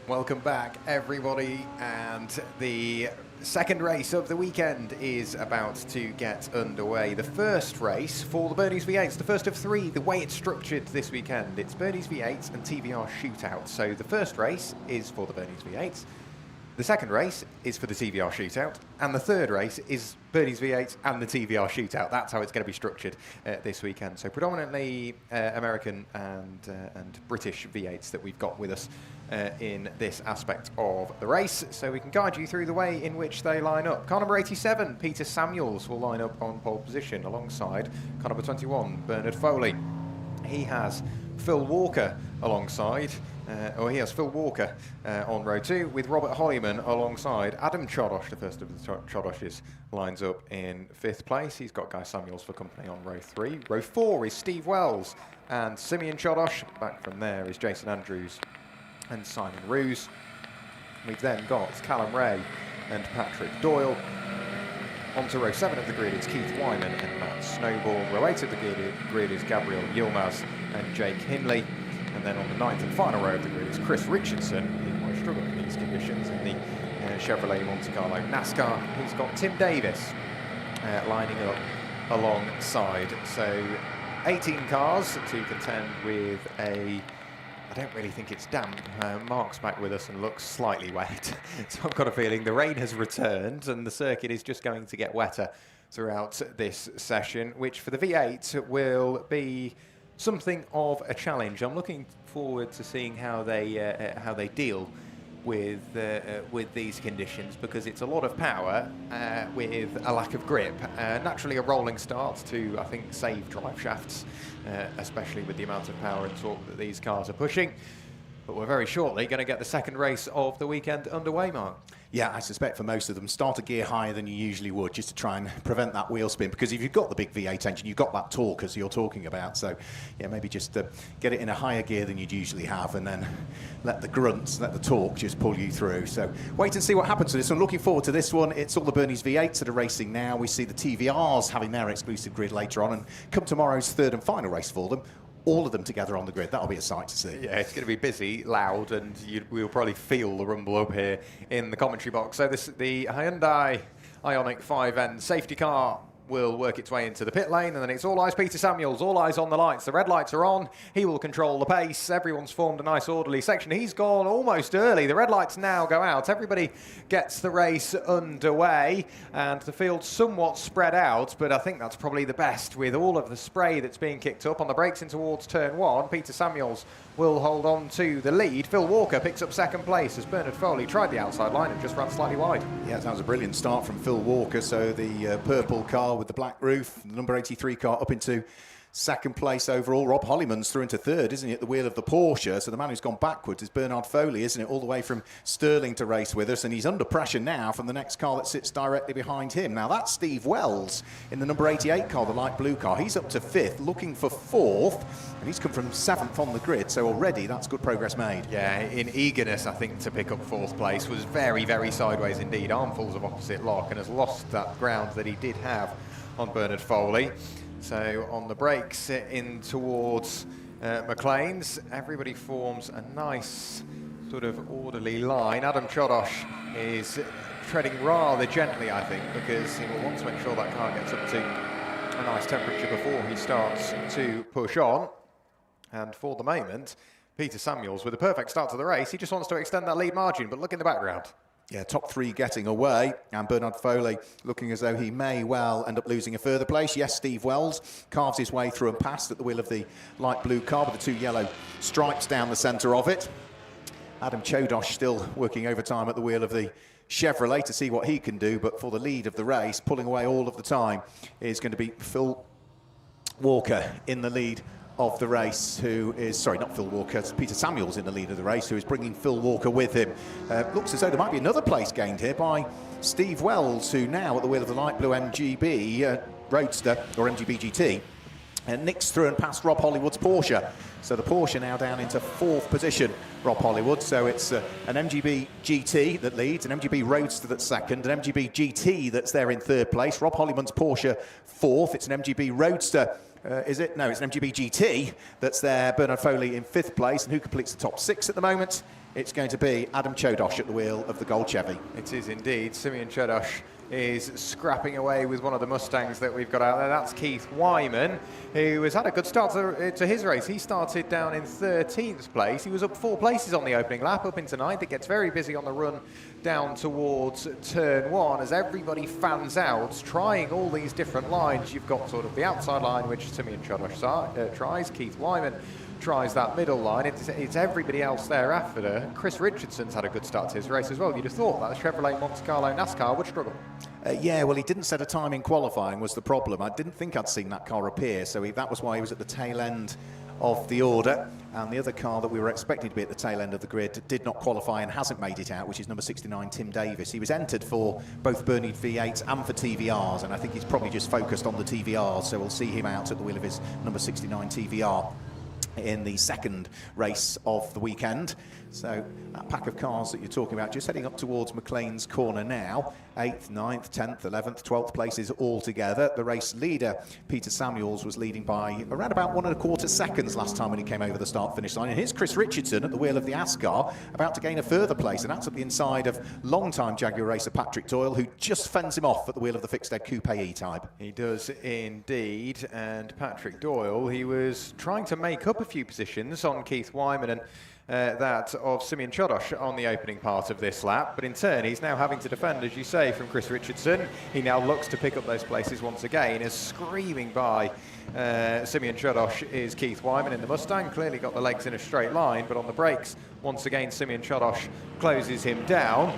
Welcome back, everybody, and the second race of the weekend is about to get underway. The first race for the Bernie's V8s, the first of three, the way it's structured this weekend. It's Bernie's V8s and TVR Shootout. So the first race is for the Bernie's V8s, the second race is for the TVR Shootout, and the third race is Bernie's V8s and the TVR Shootout. That's how it's going to be structured this weekend. So predominantly American and British V8s that we've got with us in this aspect of the race, so we can guide you through the way in which they line up. Car number 87, Peter Samuels, will line up on pole position alongside car number 21, Bernard Foley. He has Phil Walker alongside, he has Phil Walker on row 2 with Robert Hollyman alongside Adam Chodosh. The first of the Chodoshes lines up in 5th place. He's got Guy Samuels for company on row 3. Row 4 is Steve Wells and Simeon Chodosh. Back from there is Jason Andrews and Simon Roos. We've then got Callum Ray and Patrick Doyle. On to row 7 of the grid, it's Keith Wyman and Matt Snowball. Row 8 of the grid is Gabriel Yilmaz and Jake Hindley. And then on the 9th and final row of the grid is Chris Richardson. He might struggle in these conditions in the Chevrolet Monte Carlo NASCAR. He's got Tim Davis lining up alongside. So 18 cars to contend with I don't really think it's damp. Mark's back with us and looks slightly wet. So I've got a feeling the rain has returned and the circuit is just going to get wetter throughout this session, which for the V8 will be something of a challenge. I'm looking forward to seeing how they deal with these conditions, because it's a lot of power with a lack of grip. Naturally a rolling start to, I think, save drive shafts, especially with the amount of power and torque that these cars are pushing. But we're very shortly going to get the second race of the weekend underway, Mark. Yeah, I suspect for most of them, start a gear higher than you usually would, just to try and prevent that wheel spin. Because if you've got the big V8 engine, you've got that torque as you're talking about. So, yeah, maybe just get it in a higher gear than you'd usually have, and then let the grunts, let the torque just pull you through. So, wait and see what happens to this one. Looking forward to this one. It's all the Bernie's V8s that are racing now. We see the TVRs having their exclusive grid later on, and come tomorrow's third and final race for them, all of them together on the grid. That'll be a sight to see. Yeah, it's going to be busy, loud, and we'll probably feel the rumble up here in the commentary box. So the Hyundai Ioniq 5N safety car will work its way into the pit lane, and then it's all eyes Peter Samuels, all eyes on the lights. The red lights are on. He will control the pace. Everyone's formed a nice orderly section. He's gone almost early. The red lights now go out. Everybody gets the race underway, and the field's somewhat spread out, but I think that's probably the best with all of the spray that's being kicked up. On the brakes in towards turn 1, Peter Samuels will hold on to the lead. Phil Walker picks up second place as Bernard Foley tried the outside line and just ran slightly wide. Yeah, that was a brilliant start from Phil Walker. So the purple car with the black roof, the number 83 car up into second place overall. Rob Hollyman's through into third, isn't he, at the wheel of the Porsche? So the man who's gone backwards is Bernard Foley, isn't it, all the way from Stirling to race with us, and he's under pressure now from the next car that sits directly behind him. Now that's Steve Wells in the number 88 car, the light blue car. He's up to 5th, looking for 4th, and he's come from 7th on the grid, so already that's good progress made. Yeah, in eagerness, I think, to pick up 4th place, was very, very sideways indeed, armfuls of opposite lock, and has lost that ground that he did have on Bernard Foley. So on the brakes in towards McLean's, everybody forms a nice sort of orderly line. Adam Chodosh is treading rather gently, I think, because he will want to make sure that car gets up to a nice temperature before he starts to push on. And for the moment, Peter Samuels with a perfect start to the race. He just wants to extend that lead margin, but look in the background. Yeah, top 3 getting away, and Bernard Foley looking as though he may well end up losing a further place. Yes, Steve Wells carves his way through and past at the wheel of the light blue car with the 2 yellow stripes down the centre of it. Adam Chodosh still working overtime at the wheel of the Chevrolet to see what he can do, but for the lead of the race, pulling away all of the time, is going to be Phil Walker in the lead of the race, who is, sorry, not Phil Walker, it's Peter Samuels in the lead of the race, who is bringing Phil Walker with him. Looks as though there might be another place gained here by Steve Wells, who now at the wheel of the light blue MGB Roadster, or MGB GT, nicks through and past Rob Hollywood's Porsche. So the Porsche now down into 4th position, Rob Hollywood. So it's an MGB GT that leads, an MGB Roadster that's second, an MGB GT that's there in 3rd place. Rob Hollywood's Porsche 4th. It's an MGB Roadster. Is it? No, it's an MGB GT that's there. Bernard Foley in 5th place. And who completes the top 6 at the moment? it's going to be Adam Chodosh at the wheel of the gold Chevy. It is indeed. Simeon Chodosh is scrapping away with one of the Mustangs that we've got out there. That's Keith Wyman, who has had a good start to his race. He started down in 13th place. He was up 4 places on the opening lap, up into 9th. It gets very busy on the run down towards turn 1 as everybody fans out, trying all these different lines. You've got sort of the outside line, which Simeon Chodosh tries. Keith Wyman tries that middle line. It's everybody else thereafter. Chris Richardson's had a good start to his race as well. You'd have thought that the Chevrolet Monte Carlo NASCAR would struggle. Yeah, well, he didn't set a time in qualifying was the problem. I didn't think I'd seen that car appear, so that was why he was at the tail end of the order. And the other car that we were expecting to be at the tail end of the grid did not qualify and hasn't made it out, which is number 69, Tim Davis. He was entered for both Burnley V8s and for TVRs, and I think he's probably just focused on the TVRs, so we'll see him out at the wheel of his number 69 TVR in the second race of the weekend. So that pack of cars that you're talking about just heading up towards McLean's corner now. 8th, 9th, 10th, 11th, 12th places all together. The race leader, Peter Samuels, was leading by around about 1.25 seconds last time when he came over the start-finish line. And here's Chris Richardson at the wheel of the Ascar, about to gain a further place, and that's at the inside of long-time Jaguar racer Patrick Doyle, who just fends him off at the wheel of the Fixed Head Coupe E-Type. He does indeed, and Patrick Doyle, he was trying to make up a few positions on Keith Wyman and that of Simeon Chodosh on the opening part of this lap, but in turn he's now having to defend, as you say, from Chris Richardson. He now looks to pick up those places once again, as screaming by Simeon Chodosh is Keith Wyman in the Mustang. Clearly got the legs in a straight line, but on the brakes, once again Simeon Chodosh closes him down.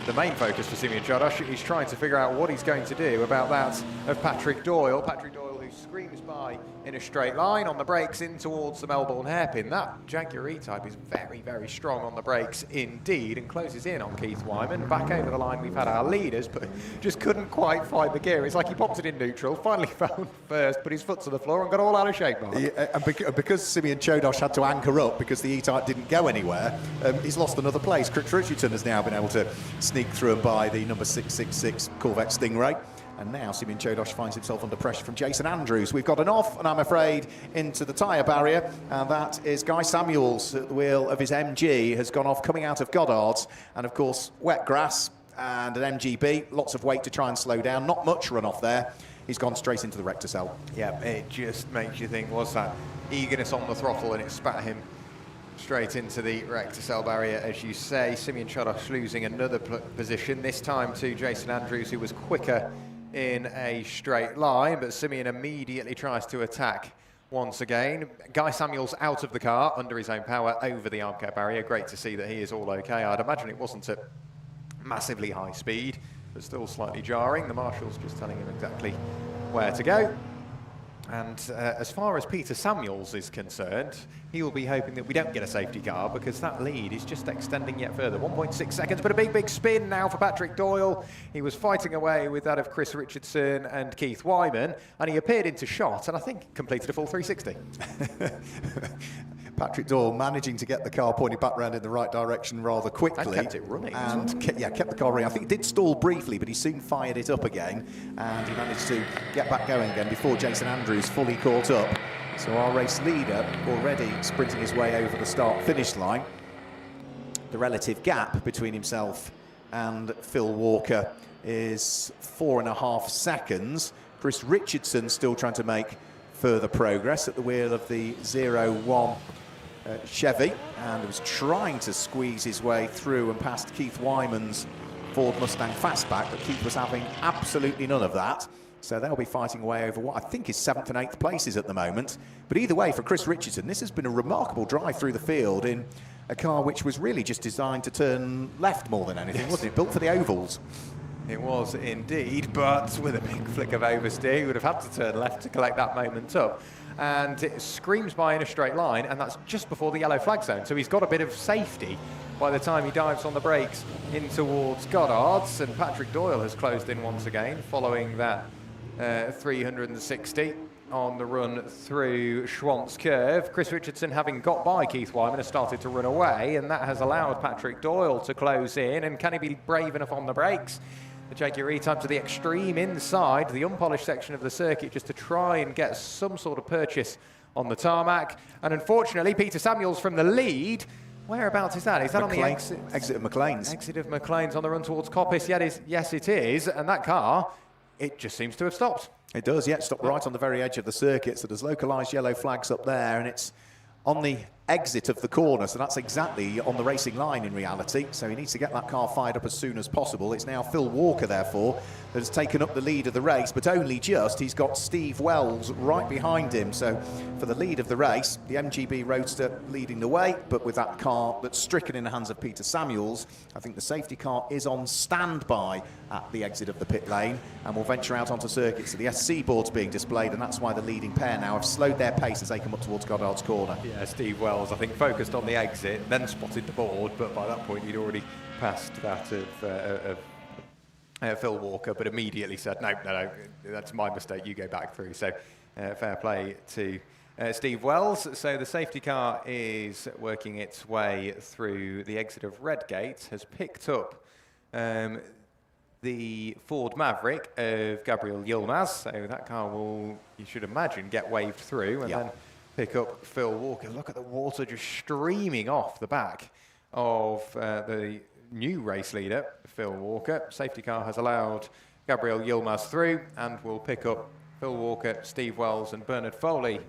The main focus for Simeon Chodosh is trying to figure out what he's going to do about that of Patrick Doyle. Patrick Doyle, who screams by in a straight line on the brakes in towards the Melbourne hairpin. That Jaguar E-Type is very, very strong on the brakes indeed, and closes in on Keith Wyman. Back over the line we've had our leaders, but just couldn't quite find the gear. It's like he popped it in neutral, finally found first, put his foot to the floor and got all out of shape, Mark. Yeah, and because Simeon Chodosh had to anchor up because the E-Type didn't go anywhere, he's lost another place. Chris Richardson has now been able to sneak through and by the number 666 Corvette Stingray. And now Simeon Chodosh finds himself under pressure from Jason Andrews. We've got an off, and I'm afraid, into the tyre barrier. And that is Guy Samuels at the wheel of his MG, has gone off coming out of Goddard's. And of course, wet grass and an MGB, lots of weight to try and slow down. Not much runoff there. He's gone straight into the rector cell. Yeah, it just makes you think, was that eagerness on the throttle, and it spat him straight into the rector cell barrier, as you say. Simeon Chodosh losing another position, this time to Jason Andrews, who was quicker in a straight line, but Simeon immediately tries to attack once again. Guy Samuels out of the car under his own power over the arm cap barrier. Great to see that he is all okay. I'd imagine it wasn't at massively high speed, but still slightly jarring. The marshal's just telling him exactly where to go. And as far as Peter Samuels is concerned, he will be hoping that we don't get a safety car, because that lead is just extending yet further. 1.6 seconds, but a big, big spin now for Patrick Doyle. He was fighting away with that of Chris Richardson and Keith Wyman, and he appeared into shot, and I think completed a full 360. Patrick Doyle managing to get the car pointed back round in the right direction rather quickly. And kept it running. And kept the car running. I think it did stall briefly, but he soon fired it up again, and he managed to get back going again before Jason Andrews fully caught up. So our race leader already sprinting his way over the start-finish line. The relative gap between himself and Phil Walker is 4.5 seconds. Chris Richardson still trying to make further progress at the wheel of the 01 Chevy, and was trying to squeeze his way through and past Keith Wyman's Ford Mustang Fastback, but Keith was having absolutely none of that. So they'll be fighting away over what I think is 7th and 8th places at the moment. But either way, for Chris Richardson, this has been a remarkable drive through the field in a car which was really just designed to turn left more than anything, wasn't it? Built for the ovals. It was indeed, but with a big flick of oversteer, he would have had to turn left to collect that moment up. And it screams by in a straight line, and that's just before the yellow flag zone. So he's got a bit of safety by the time he dives on the brakes in towards Goddard's. And Patrick Doyle has closed in once again, following that 360 on the run through Schwantz Curve. Chris Richardson, having got by Keith Wyman, has started to run away, and that has allowed Patrick Doyle to close in. And can he be brave enough on the brakes? The Jaguar E-Type to the extreme inside, the unpolished section of the circuit, just to try and get some sort of purchase on the tarmac. And unfortunately, Peter Samuels from the lead Whereabouts is that? Is that on the exit of McLean's? Exit of McLean's on the run towards Coppice. Yes, it is. And that car, it just seems to have stopped. It does, yeah. Stopped right on the very edge of the circuit. So there's localised yellow flags up there, and it's on the exit of the corner, so that's exactly on the racing line in reality. So he needs to get that car fired up as soon as possible. It's now Phil Walker, therefore, that has taken up the lead of the race, but only just. He's got Steve Wells right behind him. So for the lead of the race, the MGB Roadster leading the way, but with that car that's stricken in the hands of Peter Samuels, I think the safety car is on standby at the exit of the pit lane and will venture out onto circuit. So the SC board's being displayed, and that's why the leading pair now have slowed their pace as they come up towards Goddard's corner. Yeah, Steve Wells, I think, focused on the exit, then spotted the board, but by that point he'd already passed that of Phil Walker, but immediately said, no, that's my mistake, you go back through. So fair play to Steve Wells. So the safety car is working its way through the exit of Redgate, has picked up the Ford Maverick of Gabriel Yilmaz. So that car will, you should imagine, get waved through and then pick up Phil Walker. Look at the water just streaming off the back of the new race leader, Phil Walker. Safety car has allowed Gabriel Yilmaz through and will pick up Phil Walker, Steve Wells and Bernard Foley,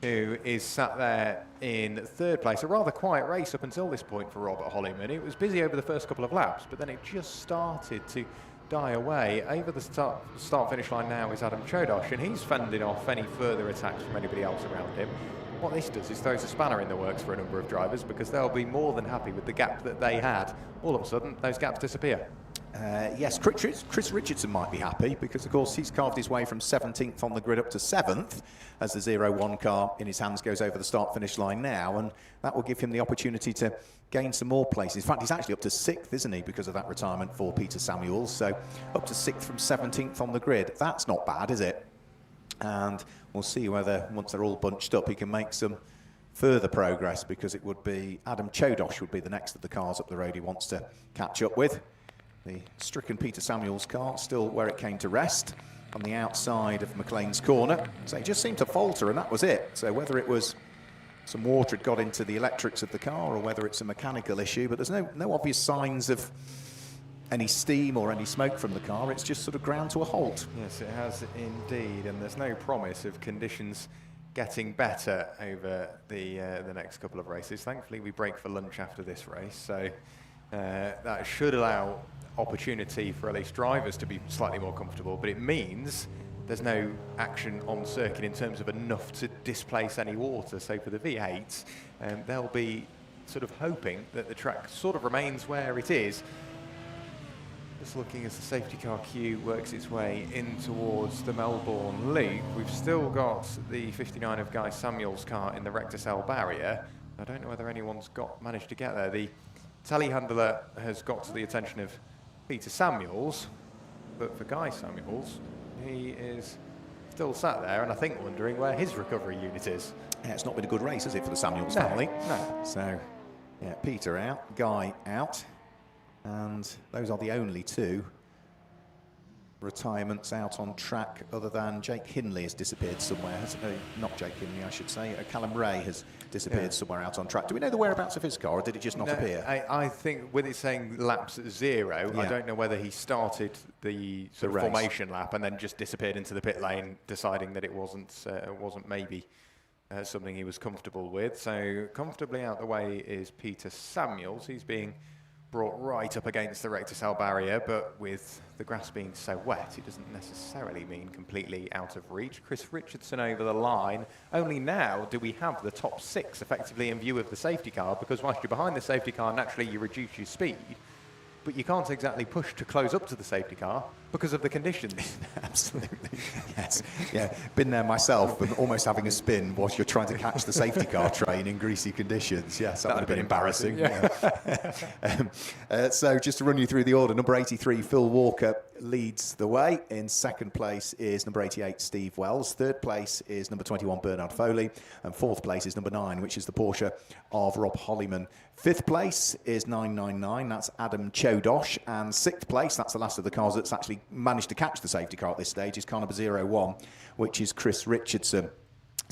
who is sat there in third place. A rather quiet race up until this point for Robert Hollyman. It was busy over the first couple of laps, but then it just started to die away. Over the start-finish line now is Adam Chodosh, and he's fending off any further attacks from anybody else around him. What this does is throws a spanner in the works for a number of drivers, because they'll be more than happy with the gap that they had. All of a sudden, those gaps disappear. Yes, Chris Richardson might be happy, because of course he's carved his way from 17th on the grid up to 7th as the 0-1 car in his hands goes over the start-finish line now, and that will give him the opportunity to gain some more places. In fact, he's actually up to 6th, isn't he, because of that retirement for Peter Samuels. So up to 6th from 17th on the grid. That's not bad, is it? And we'll see whether, once they're all bunched up, he can make some further progress, because it would be Adam Chodosh would be the next of the cars up the road he wants to catch up with. The stricken Peter Samuels car still where it came to rest on the outside of McLean's corner. So it just seemed to falter, and that was it. So whether it was some water had got into the electrics of the car or whether it's a mechanical issue, but there's no obvious signs of any steam or any smoke from the car. It's just sort of ground to a halt. Yes, it has indeed, and there's no promise of conditions getting better over the next couple of races. Thankfully, we break for lunch after this race, so that should allow opportunity for at least drivers to be slightly more comfortable, but it means there's no action on circuit in terms of enough to displace any water. So for the V8s, they'll be sort of hoping that the track sort of remains where it is. Just looking as the safety car queue works its way in towards the Melbourne Loop, we've still got the 59 of Guy Samuel's car in the Recticel barrier. I don't know whether anyone's managed to get there. The telehandler has got to the attention of Peter Samuels, but for Guy Samuels, he is still sat there and I think wondering where his recovery unit is. Yeah, it's not been a good race, has it, for the Samuels family? No. So, yeah, Peter out, Guy out, and those are the only two retirements out on track, other than Jake Hindley has disappeared somewhere. Not Jake Hindley, I should say. Callum Ray has disappeared somewhere out on track. Do we know the whereabouts of his car, or did it just not appear? I think with it saying laps at 0, I don't know whether he started the sort of formation lap and then just disappeared into the pit lane, deciding that it wasn't maybe something he was comfortable with. So comfortably out the way is Peter Samuels. He's being brought right up against the Recticel barrier, but with the grass being so wet, it doesn't necessarily mean completely out of reach. Chris Richardson over the line. Only now do we have the top 6 effectively in view of the safety car, because whilst you're behind the safety car, naturally you reduce your speed, but you can't exactly push to close up to the safety car because of the conditions. Absolutely, yes. Yeah, been there myself, and almost having a spin whilst you're trying to catch the safety car train in greasy conditions. Yes, that would have been embarrassing. Yeah. So just to run you through the order, number 83, Phil Walker, leads the way. In second place is number 88, Steve Wells. Third place is number 21, Bernard Foley. And fourth place is number 9, which is the Porsche of Rob Hollyman. Fifth place is 999, that's Adam Chodosh. And sixth place, that's the last of the cars that's actually managed to catch the safety car at this stage, is car number 01, which is Chris Richardson.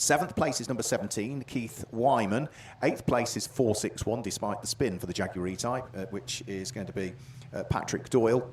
7th place is number 17, Keith Wyman. 8th place is 461, despite the spin for the Jaguar E-Type, which is going to be Patrick Doyle.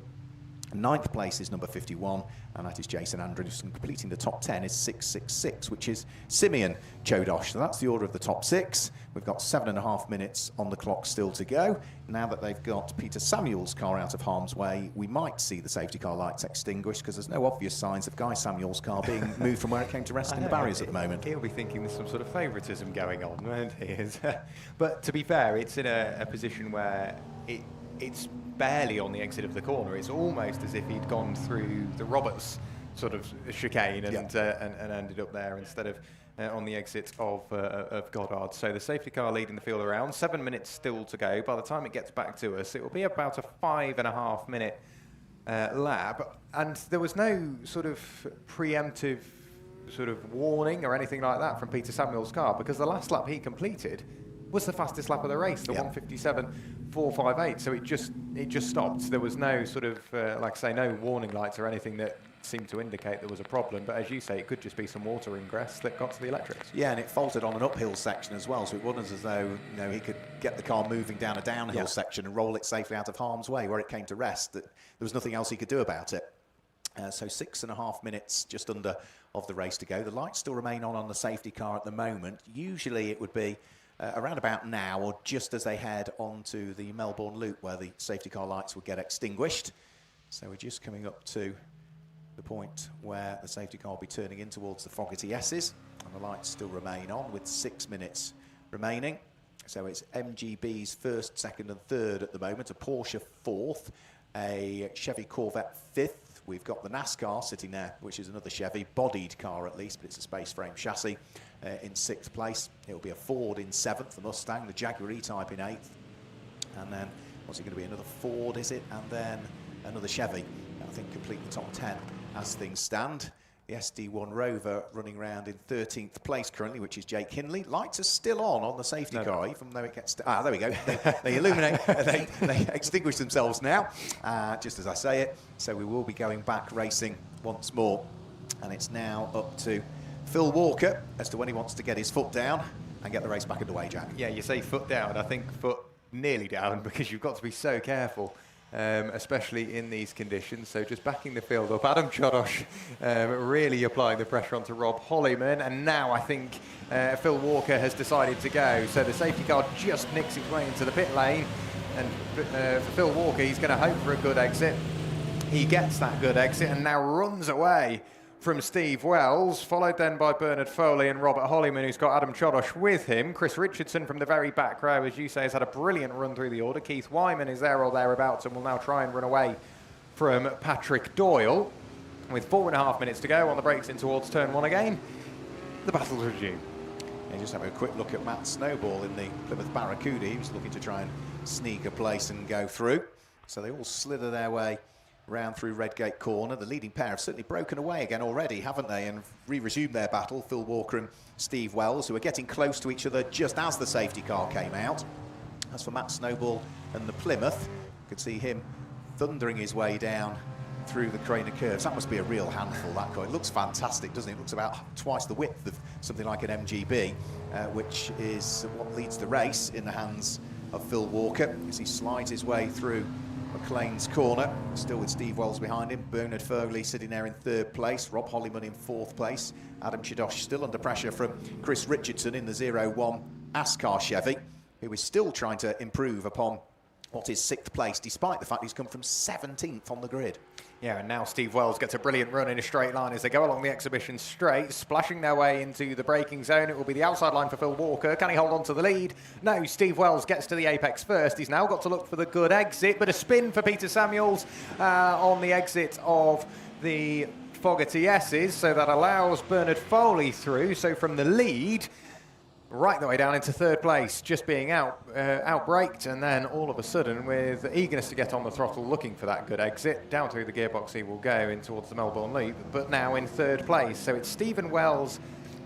9th place is number 51, and that is Jason Anderson. Completing the top 10 is 666, which is Simeon Chodosh. So that's the order of the top 6. We've got 7.5 minutes on the clock still to go. Now that they've got Peter Samuel's car out of harm's way, we might see the safety car lights extinguished, because there's no obvious signs of Guy Samuel's car being moved from where it came to rest in the barriers at the moment. He'll be thinking there's some sort of favouritism going on, won't he? But to be fair, it's in a position where it's barely on the exit of the corner. It's almost as if he'd gone through the Roberts sort of chicane and ended up there instead of on the exit of Goddard. So the safety car leading the field around. 7 minutes still to go. By the time it gets back to us, it will be about a 5.5 minute lap. And there was no sort of preemptive sort of warning or anything like that from Peter Samuel's car, because the last lap he completed was the fastest lap of the race, the 1:57.458. So it just stopped. There was no sort of, like I say, no warning lights or anything that seemed to indicate there was a problem. But as you say, it could just be some water ingress that got to the electrics. Yeah, and it faltered on an uphill section as well. So it wasn't as though he could get the car moving down a downhill section and roll it safely out of harm's way where it came to rest. That there was nothing else he could do about it. So 6.5 minutes just under of the race to go. The lights still remain on the safety car at the moment. Usually it would be around about now, or just as they head onto the Melbourne Loop, where the safety car lights would get extinguished. So we're just coming up to the point where the safety car will be turning in towards the Fogarty S's, and the lights still remain on with 6 minutes remaining. So it's MGB's first, second and third at the moment, a Porsche fourth, a Chevy Corvette fifth. We've got the NASCAR sitting there, which is another Chevy, bodied car at least, but it's a space frame chassis, in 6th place. It'll be a Ford in 7th, the Mustang, the Jaguar E-Type in 8th. And then, what's it going to be, another Ford, is it? And then another Chevy. I think complete the top 10 as things stand. The SD1 Rover running around in 13th place currently, which is Jake Hindley. Lights are still on the safety car, even though it gets... there we go. They illuminate, they extinguish themselves now, just as I say it. So we will be going back racing once more. And it's now up to Phil Walker as to when he wants to get his foot down and get the race back underway, Jack. Yeah, you say foot down. I think foot nearly down, because you've got to be so careful. Especially in these conditions. So just backing the field up, Adam Chodosh really applying the pressure onto Rob Hollyman, and now I think Phil Walker has decided to go. So the safety car just nicks its way into the pit lane, and for Phil Walker, he's going to hope for a good exit. He gets that good exit and now runs away from Steve Wells, followed then by Bernard Foley and Robert Hollyman, who's got Adam Chodosh with him. Chris Richardson from the very back row, as you say, has had a brilliant run through the order. Keith Wyman is there or thereabouts and will now try and run away from Patrick Doyle. With 4.5 minutes to go on the brakes in towards turn 1 again, the battle's resumed. Yeah, just having a quick look at Matt Snowball in the Plymouth Barracuda. He was looking to try and sneak a place and go through. So they all slither their way round through Redgate Corner. The leading pair have certainly broken away again already, haven't they, and re-resumed their battle. Phil Walker and Steve Wells, who are getting close to each other just as the safety car came out. As for Matt Snowball and the Plymouth, you could see him thundering his way down through the Craner curves. That must be a real handful, that car. It looks fantastic, doesn't it? It looks about twice the width of something like an MGB, which is what leads the race in the hands of Phil Walker as he slides his way through McLean's corner, still with Steve Wells behind him. Bernard Foley sitting there in 3rd place. Rob Hollyman in 4th place. Adam Chodosh still under pressure from Chris Richardson in the 01 Ascar Chevy, who is still trying to improve upon what is 6th place, despite the fact he's come from 17th on the grid. Yeah, and now Steve Wells gets a brilliant run in a straight line as they go along the exhibition straight, splashing their way into the braking zone. It will be the outside line for Phil Walker. Can he hold on to the lead? No, Steve Wells gets to the apex first. He's now got to look for the good exit, but a spin for Peter Samuels on the exit of the Fogarty S's, so that allows Bernard Foley through. So from the lead, right the way down into 3rd place, just being outbraked, and then all of a sudden, with eagerness to get on the throttle, looking for that good exit, down through the gearbox he will go in towards the Melbourne Loop, but now in 3rd place. So it's Steve Wells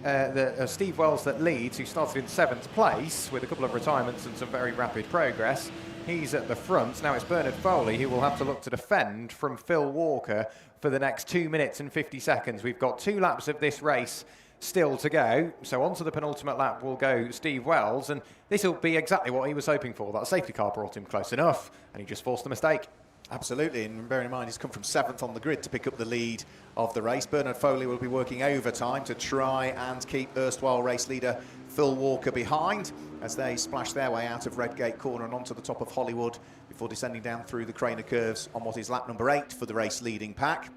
that leads, who started in 7th place with a couple of retirements and some very rapid progress. He's at the front. Now it's Bernard Foley who will have to look to defend from Phil Walker for the next 2 minutes and 50 seconds. We've got 2 laps of this race still to go. So onto the penultimate lap will go Steve Wells, and this will be exactly what he was hoping for. That safety car brought him close enough, and he just forced the mistake. Absolutely, and bearing in mind he's come from 7th on the grid to pick up the lead of the race. Bernard Foley will be working overtime to try and keep erstwhile race leader Phil Walker behind as they splash their way out of Redgate Corner and onto the top of Hollywood before descending down through the Craner Curves on what is lap number 8 for the race leading pack.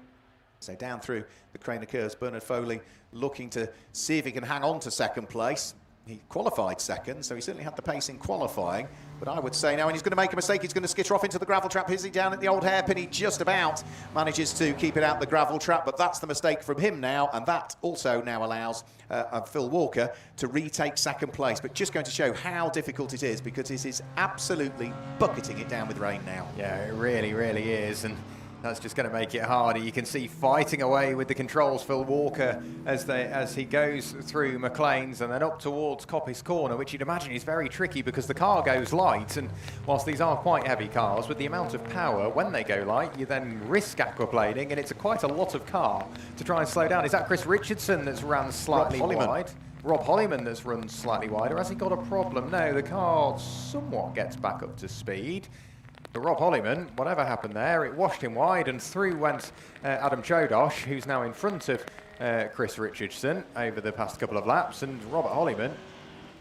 So down through the Craner Curves, Bernard Foley looking to see if he can hang on to second place. He qualified second, so he certainly had the pace in qualifying. But I would say now, when he's going to make a mistake, he's going to skitter off into the gravel trap. Is he down at the old hairpin? He just about manages to keep it out the gravel trap, but that's the mistake from him now, and that also now allows Phil Walker to retake second place. But just going to show how difficult it is, because it is absolutely bucketing it down with rain now. Yeah, it really, really is. And that's just going to make it harder. You can see fighting away with the controls, Phil Walker, as he goes through McLean's and then up towards Coppice Corner, which you'd imagine is very tricky because the car goes light. And whilst these are quite heavy cars, with the amount of power, when they go light, you then risk aquaplaning, and it's quite a lot of car to try and slow down. Is that Chris Richardson that's ran slightly wide? Rob Hollyman that's run slightly wider. Has he got a problem? No, the car somewhat gets back up to speed. But Rob Hollyman, whatever happened there, it washed him wide, and through went Adam Chodosh, who's now in front of Chris Richardson over the past couple of laps. And Robert Hollyman,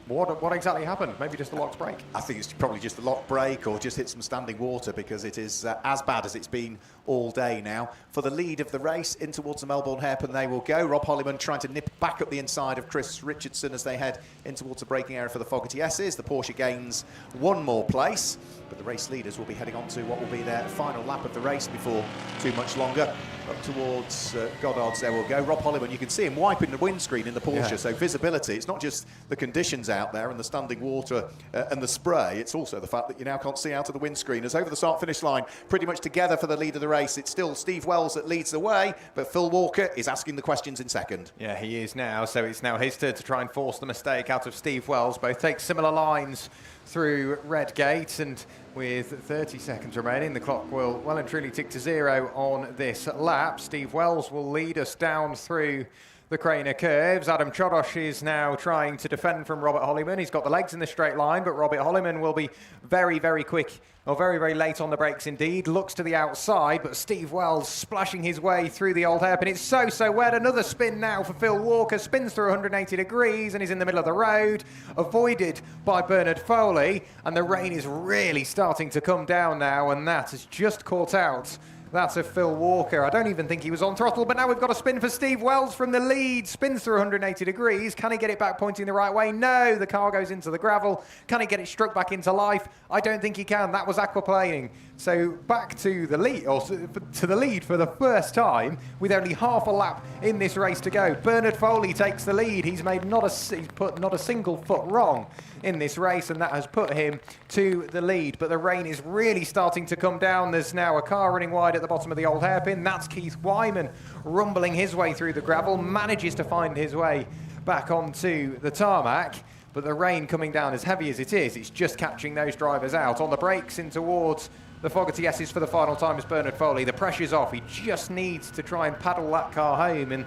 what exactly happened? Maybe just a locked brake? I think it's probably just a locked brake or just hit some standing water, because it is as bad as it's been all day now. For the lead of the race, in towards the Melbourne hairpin they will go. Rob Hollyman trying to nip back up the inside of Chris Richardson as they head in towards the braking area for the Fogarty S's. The Porsche gains one more place, but the race leaders will be heading on to what will be their final lap of the race before too much longer. Up towards Goddard's there will go. Rob Hollyman, you can see him wiping the windscreen in the Porsche, so visibility. It's not just the conditions out there and the standing water and the spray, it's also the fact that you now can't see out of the windscreen. As over the start-finish line, pretty much together for the lead of the race, it's still Steve Wells that leads the way, but Phil Walker is asking the questions in second. Yeah, he is now, so it's now his turn to try and force the mistake out of Steve Wells. Both take similar lines through Redgate, and with 30 seconds remaining, the clock will well and truly tick to 0 on this lap. Steve Wells will lead us down through the Craner Curves. Adam Chodosh is now trying to defend from Robert Hollyman. He's got the legs in the straight line, but Robert Hollyman will be very, very quick, or very, very late on the brakes indeed. Looks to the outside, but Steve Wells splashing his way through the old hairpin. It's so wet. Another spin now for Phil Walker. Spins through 180 degrees and is in the middle of the road. Avoided by Bernard Foley. And the rain is really starting to come down now, and that has just caught out. That's a Phil Walker. I don't even think he was on throttle, but now we've got a spin for Steve Wells from the lead. Spins through 180 degrees. Can he get it back pointing the right way? No, the car goes into the gravel. Can he get it struck back into life? I don't think he can. That was aquaplaning. So back to the lead, or to the lead for the first time, with only half a lap in this race to go. Bernard Foley takes the lead. He's made he's put not a single foot wrong in this race, and that has put him to the lead. But the rain is really starting to come down. There's now a car running wide at the bottom of the old hairpin. That's Keith Wyman rumbling his way through the gravel, manages to find his way back onto the tarmac. But the rain coming down as heavy as it is, it's just catching those drivers out. On the brakes in towards the Fogarty S's for the final time is Bernard Foley. The pressure's off. He just needs to try and paddle that car home. And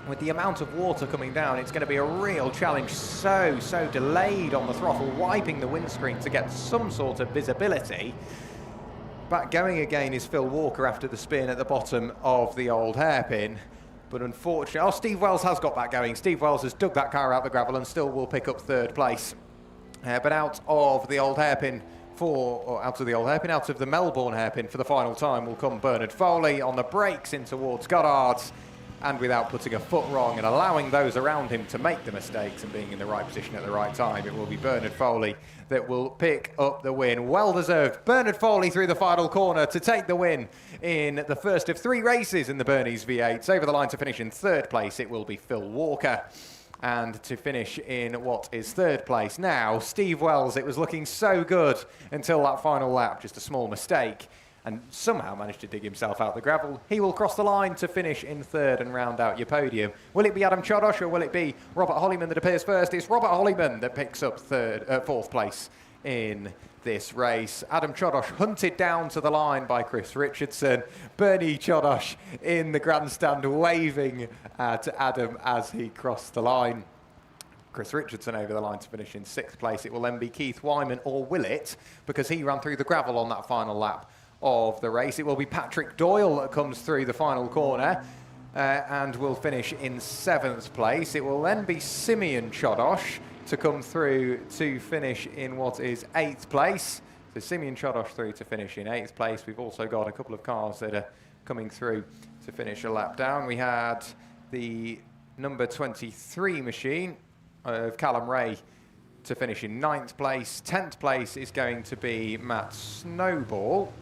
with the amount of water coming down, it's going to be a real challenge. So delayed on the throttle, wiping the windscreen to get some sort of visibility. Back going again is Phil Walker after the spin at the bottom of the old hairpin. But unfortunately, Steve Wells has got back going. Steve Wells has dug that car out the gravel and still will pick up third place. But out of the old hairpin out of the Melbourne hairpin for the final time will come Bernard Foley on the brakes in towards Goddard's, and without putting a foot wrong and allowing those around him to make the mistakes and being in the right position at the right time, it will be Bernard Foley that will pick up the win. Well deserved. Bernard Foley through the final corner to take the win in the first of 3 races in the Bernies V8s. Over the line to finish in third place, it will be Phil Walker. And to finish in what is third place now, Steve Wells. It was looking so good until that final lap, just a small mistake, and somehow managed to dig himself out the gravel. He will cross the line to finish in third and round out your podium. Will it be Adam Chodosh or will it be Robert Hollyman that appears first? It's Robert Hollyman that picks up fourth place in this race. Adam Chodosh hunted down to the line by Chris Richardson. Bernie Chodosh in the grandstand waving at Adam as he crossed the line. Chris Richardson over the line to finish in 6th place. It will then be Keith Wyman, or will it? Because he ran through the gravel on that final lap of the race. It will be Patrick Doyle that comes through the final corner and will finish in 7th place. It will then be Simeon Chodosh to come through to finish in what is 8th place. So Simeon Chodosh through to finish in 8th place. We've also got a couple of cars that are coming through to finish a lap down. We had the number 23 machine of Callum Ray to finish in 9th place. 10th place is going to be Matt Snowball.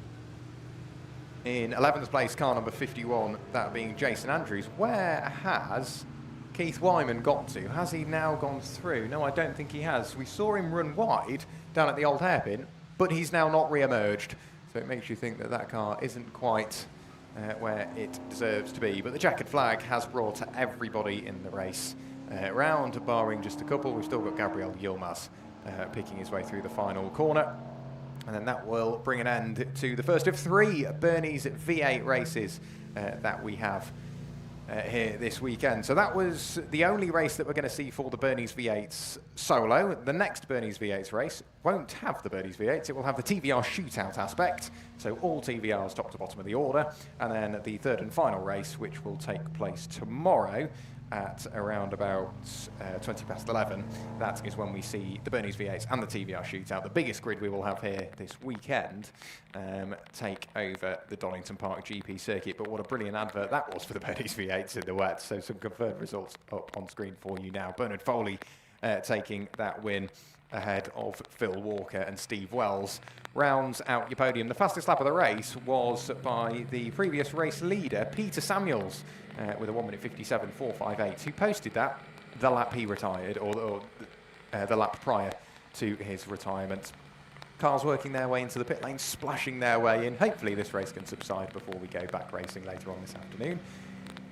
In 11th place, car number 51, that being Jason Andrews. Where has Keith Wyman got to? Has he now gone through? No, I don't think he has. We saw him run wide down at the old hairpin, but he's now not re-emerged. So it makes you think that that car isn't quite where it deserves to be. But the checkered flag has brought everybody in the race round, barring just a couple. We've still got Gabriel Yilmaz picking his way through the final corner. And then that will bring an end to the first of 3 Bernie's V8 races that we have here this weekend. So that was the only race that we're going to see for the Bernie's V8s solo. The next Bernie's V8s race won't have the Bernie's V8s. It will have the TVR shootout aspect. So all TVRs top to bottom of the order. And then the third and final race, which will take place tomorrow at around about 20 past 11. That is when we see the Bernie's V8s and the TVR shootout, the biggest grid we will have here this weekend, take over the Donington Park GP circuit. But what a brilliant advert that was for the Bernie's V8s in the wet. So some confirmed results up on screen for you now. Bernard Foley taking that win ahead of Phil Walker and Steve Wells. Rounds out your podium. The fastest lap of the race was by the previous race leader, Peter Samuels, with a 1 minute 57.458, who posted that the lap he retired, or the lap prior to his retirement. Cars working their way into the pit lane, splashing their way in. Hopefully this race can subside before we go back racing later on this afternoon.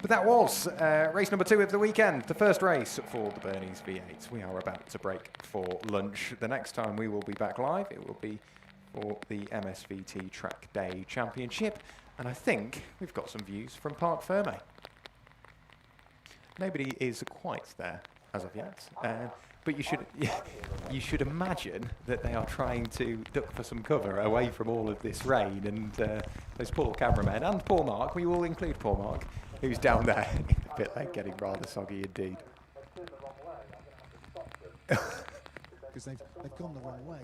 But that was race number 2 of the weekend, the first race for the Bernie's V8. We are about to break for lunch. The next time we will be back live, it will be for the MSVT Trackday Championship. And I think we've got some views from Parc Fermé. Nobody is quite there as of yet, but you should imagine that they are trying to duck for some cover away from all of this rain and those poor cameramen and poor Mark. We will include poor Mark, who's down there in the pit lane getting rather soggy indeed. Because they've gone the wrong way.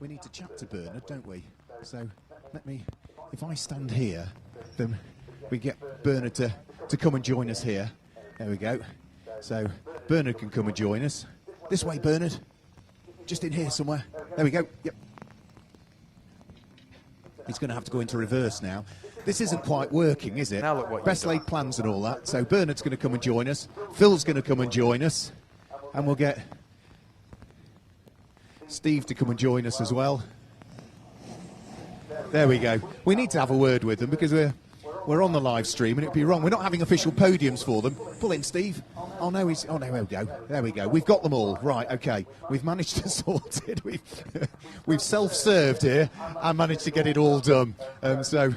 We need to chat to Bernard, don't we? So if I stand here, then we get Bernard to come and join us here. There we go. So Bernard can come and join us. This way, Bernard. Just in here somewhere. There we go. Yep. He's going to have to go into reverse now. This isn't quite working, is it? Now look what Best laid plans and all that. So Bernard's going to come and join us. Phil's going to come and join us. And we'll get Steve to come and join us as well. There we go. We need to have a word with them because we're on the live stream and it'd be wrong. We're not having official podiums for them. Pull in, Steve. Oh no, there we go. There we go. We've got them all. Right, okay. We've managed to sort it. We've self-served here and managed to get it all done. So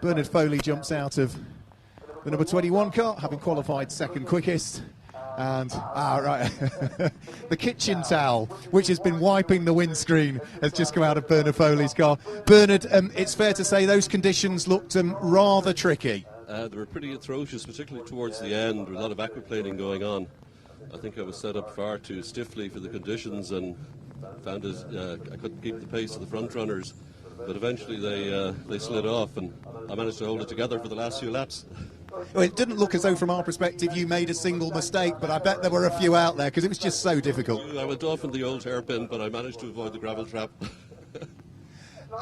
Bernard Foley jumps out of the number 21 car, having qualified second quickest. And, right, the kitchen towel, which has been wiping the windscreen, has just come out of Bernard Foley's car. Bernard, it's fair to say those conditions looked rather tricky. They were pretty atrocious, particularly towards the end. There was a lot of aquaplaning going on. I think I was set up far too stiffly for the conditions and found I couldn't keep the pace of the front runners. But eventually they slid off and I managed to hold it together for the last few laps. Well, it didn't look as though from our perspective you made a single mistake, but I bet there were a few out there because it was just so difficult. I went off in the old hairpin, but I managed to avoid the gravel trap.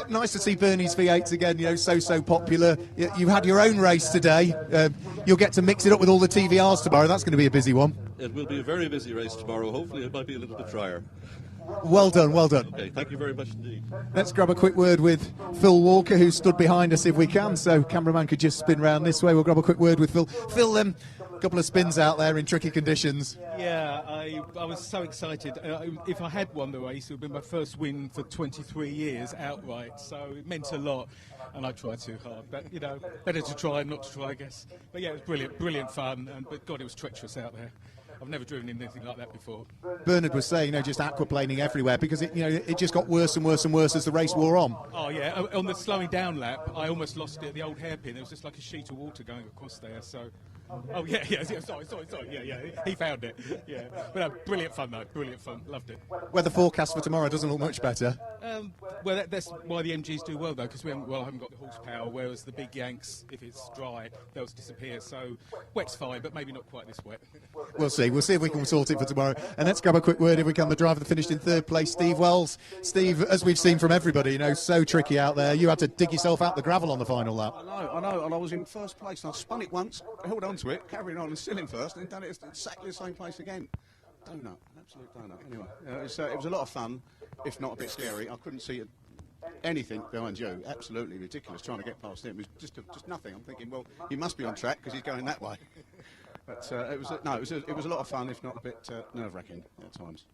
Nice to see Bernie's V8s again, so popular. You had your own race today. You'll get to mix it up with all the TVRs tomorrow. That's going to be a busy one. It will be a very busy race tomorrow. Hopefully it might be a little bit drier. Well done, well done. Okay, thank you very much indeed. Let's grab a quick word with Phil Walker, who stood behind us if we can. So cameraman could just spin round this way. We'll grab a quick word with Phil. Phil, Couple of spins out there in tricky conditions. Yeah, I was so excited. If I had won the race, it would have been my first win for 23 years outright, so it meant a lot, and I tried too hard. But, you know, better to try than not to try, I guess. But yeah, it was brilliant, brilliant fun, but God, it was treacherous out there. I've never driven in anything like that before. Bernard was saying, just aquaplaning everywhere because it just got worse and worse and worse as the race wore on. Oh yeah, on the slowing down lap, I almost lost it at the old hairpin. There was just like a sheet of water going across there. So, oh yeah, sorry, yeah, he found it. Yeah, but no, brilliant fun though, brilliant fun, loved it. Weather forecast for tomorrow doesn't look much better. Well, that's why the MGs do well though, because I haven't got the horsepower. Whereas the big Yanks, if it's dry, they'll disappear. So wet's fine, but maybe not quite this wet. We'll see. We'll see if we can sort it for tomorrow. And let's grab a quick word if we can. The driver that finished in third place, Steve Wells. Steve, as we've seen from everybody, so tricky out there. You had to dig yourself out the gravel on the final lap. I know, and I was in first place, and I spun it once, held on to it, carrying on and still in first, and done it exactly the same place again. Donut, absolute donut. Anyway, it was a lot of fun, if not a bit scary. I couldn't see anything behind Joe. Absolutely ridiculous trying to get past him. It was just nothing. I'm thinking, well, he must be on track because he's going that way. But it was a lot of fun, if not a bit nerve-wracking at times.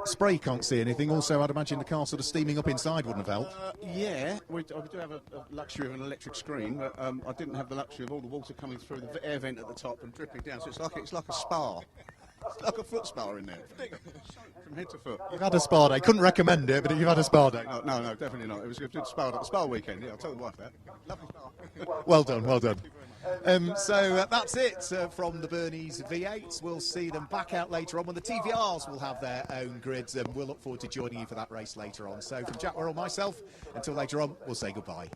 Spray can't see anything. Also, I'd imagine the car sort of steaming up inside wouldn't have helped. Yeah, we do have a luxury of an electric screen, but I didn't have the luxury of all the water coming through the air vent at the top and dripping down. So it's like a spa. It's like a foot spa in there, from head to foot. You've had a spa day. Couldn't recommend it, but you've had a spa day. No, definitely not. It was a good spa weekend. Yeah, I'll tell the wife that. Lovely spa. Well done, well done. So that's it from the Bernies V8s. We'll see them back out later on when the TVRs will have their own grids, and we'll look forward to joining you for that race later on. So from Jack Worrell, myself, until later on, we'll say goodbye.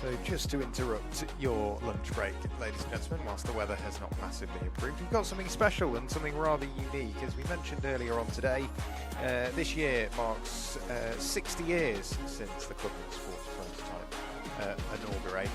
So just to interrupt your lunch break, ladies and gentlemen, whilst the weather has not massively improved, we've got something special and something rather unique. As we mentioned earlier on today, this year marks 60 years since the Club Motorsports prototype inaugurated.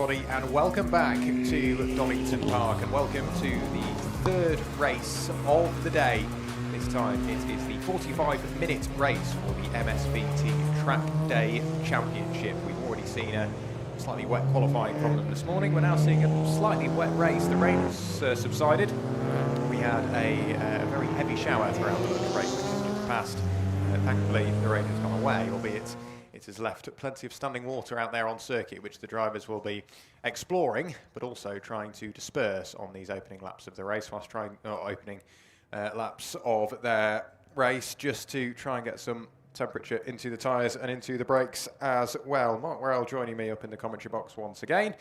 everybody, and welcome back to Donington Park, and welcome to the third race of the day. This time it is the 45-minute race for the MSVT Trackday Championship. We've already seen a slightly wet qualifying from them this morning. We're now seeing a slightly wet race. The rain has subsided. We had a very heavy shower throughout the race, which has just passed. Thankfully, the rain has gone away, albeit it has left plenty of standing water out there on circuit, which the drivers will be exploring, but also trying to disperse on these opening laps of the race, whilst opening laps of their race, just to try and get some temperature into the tyres and into the brakes as well. Mark Worrell joining me up in the commentary box once again.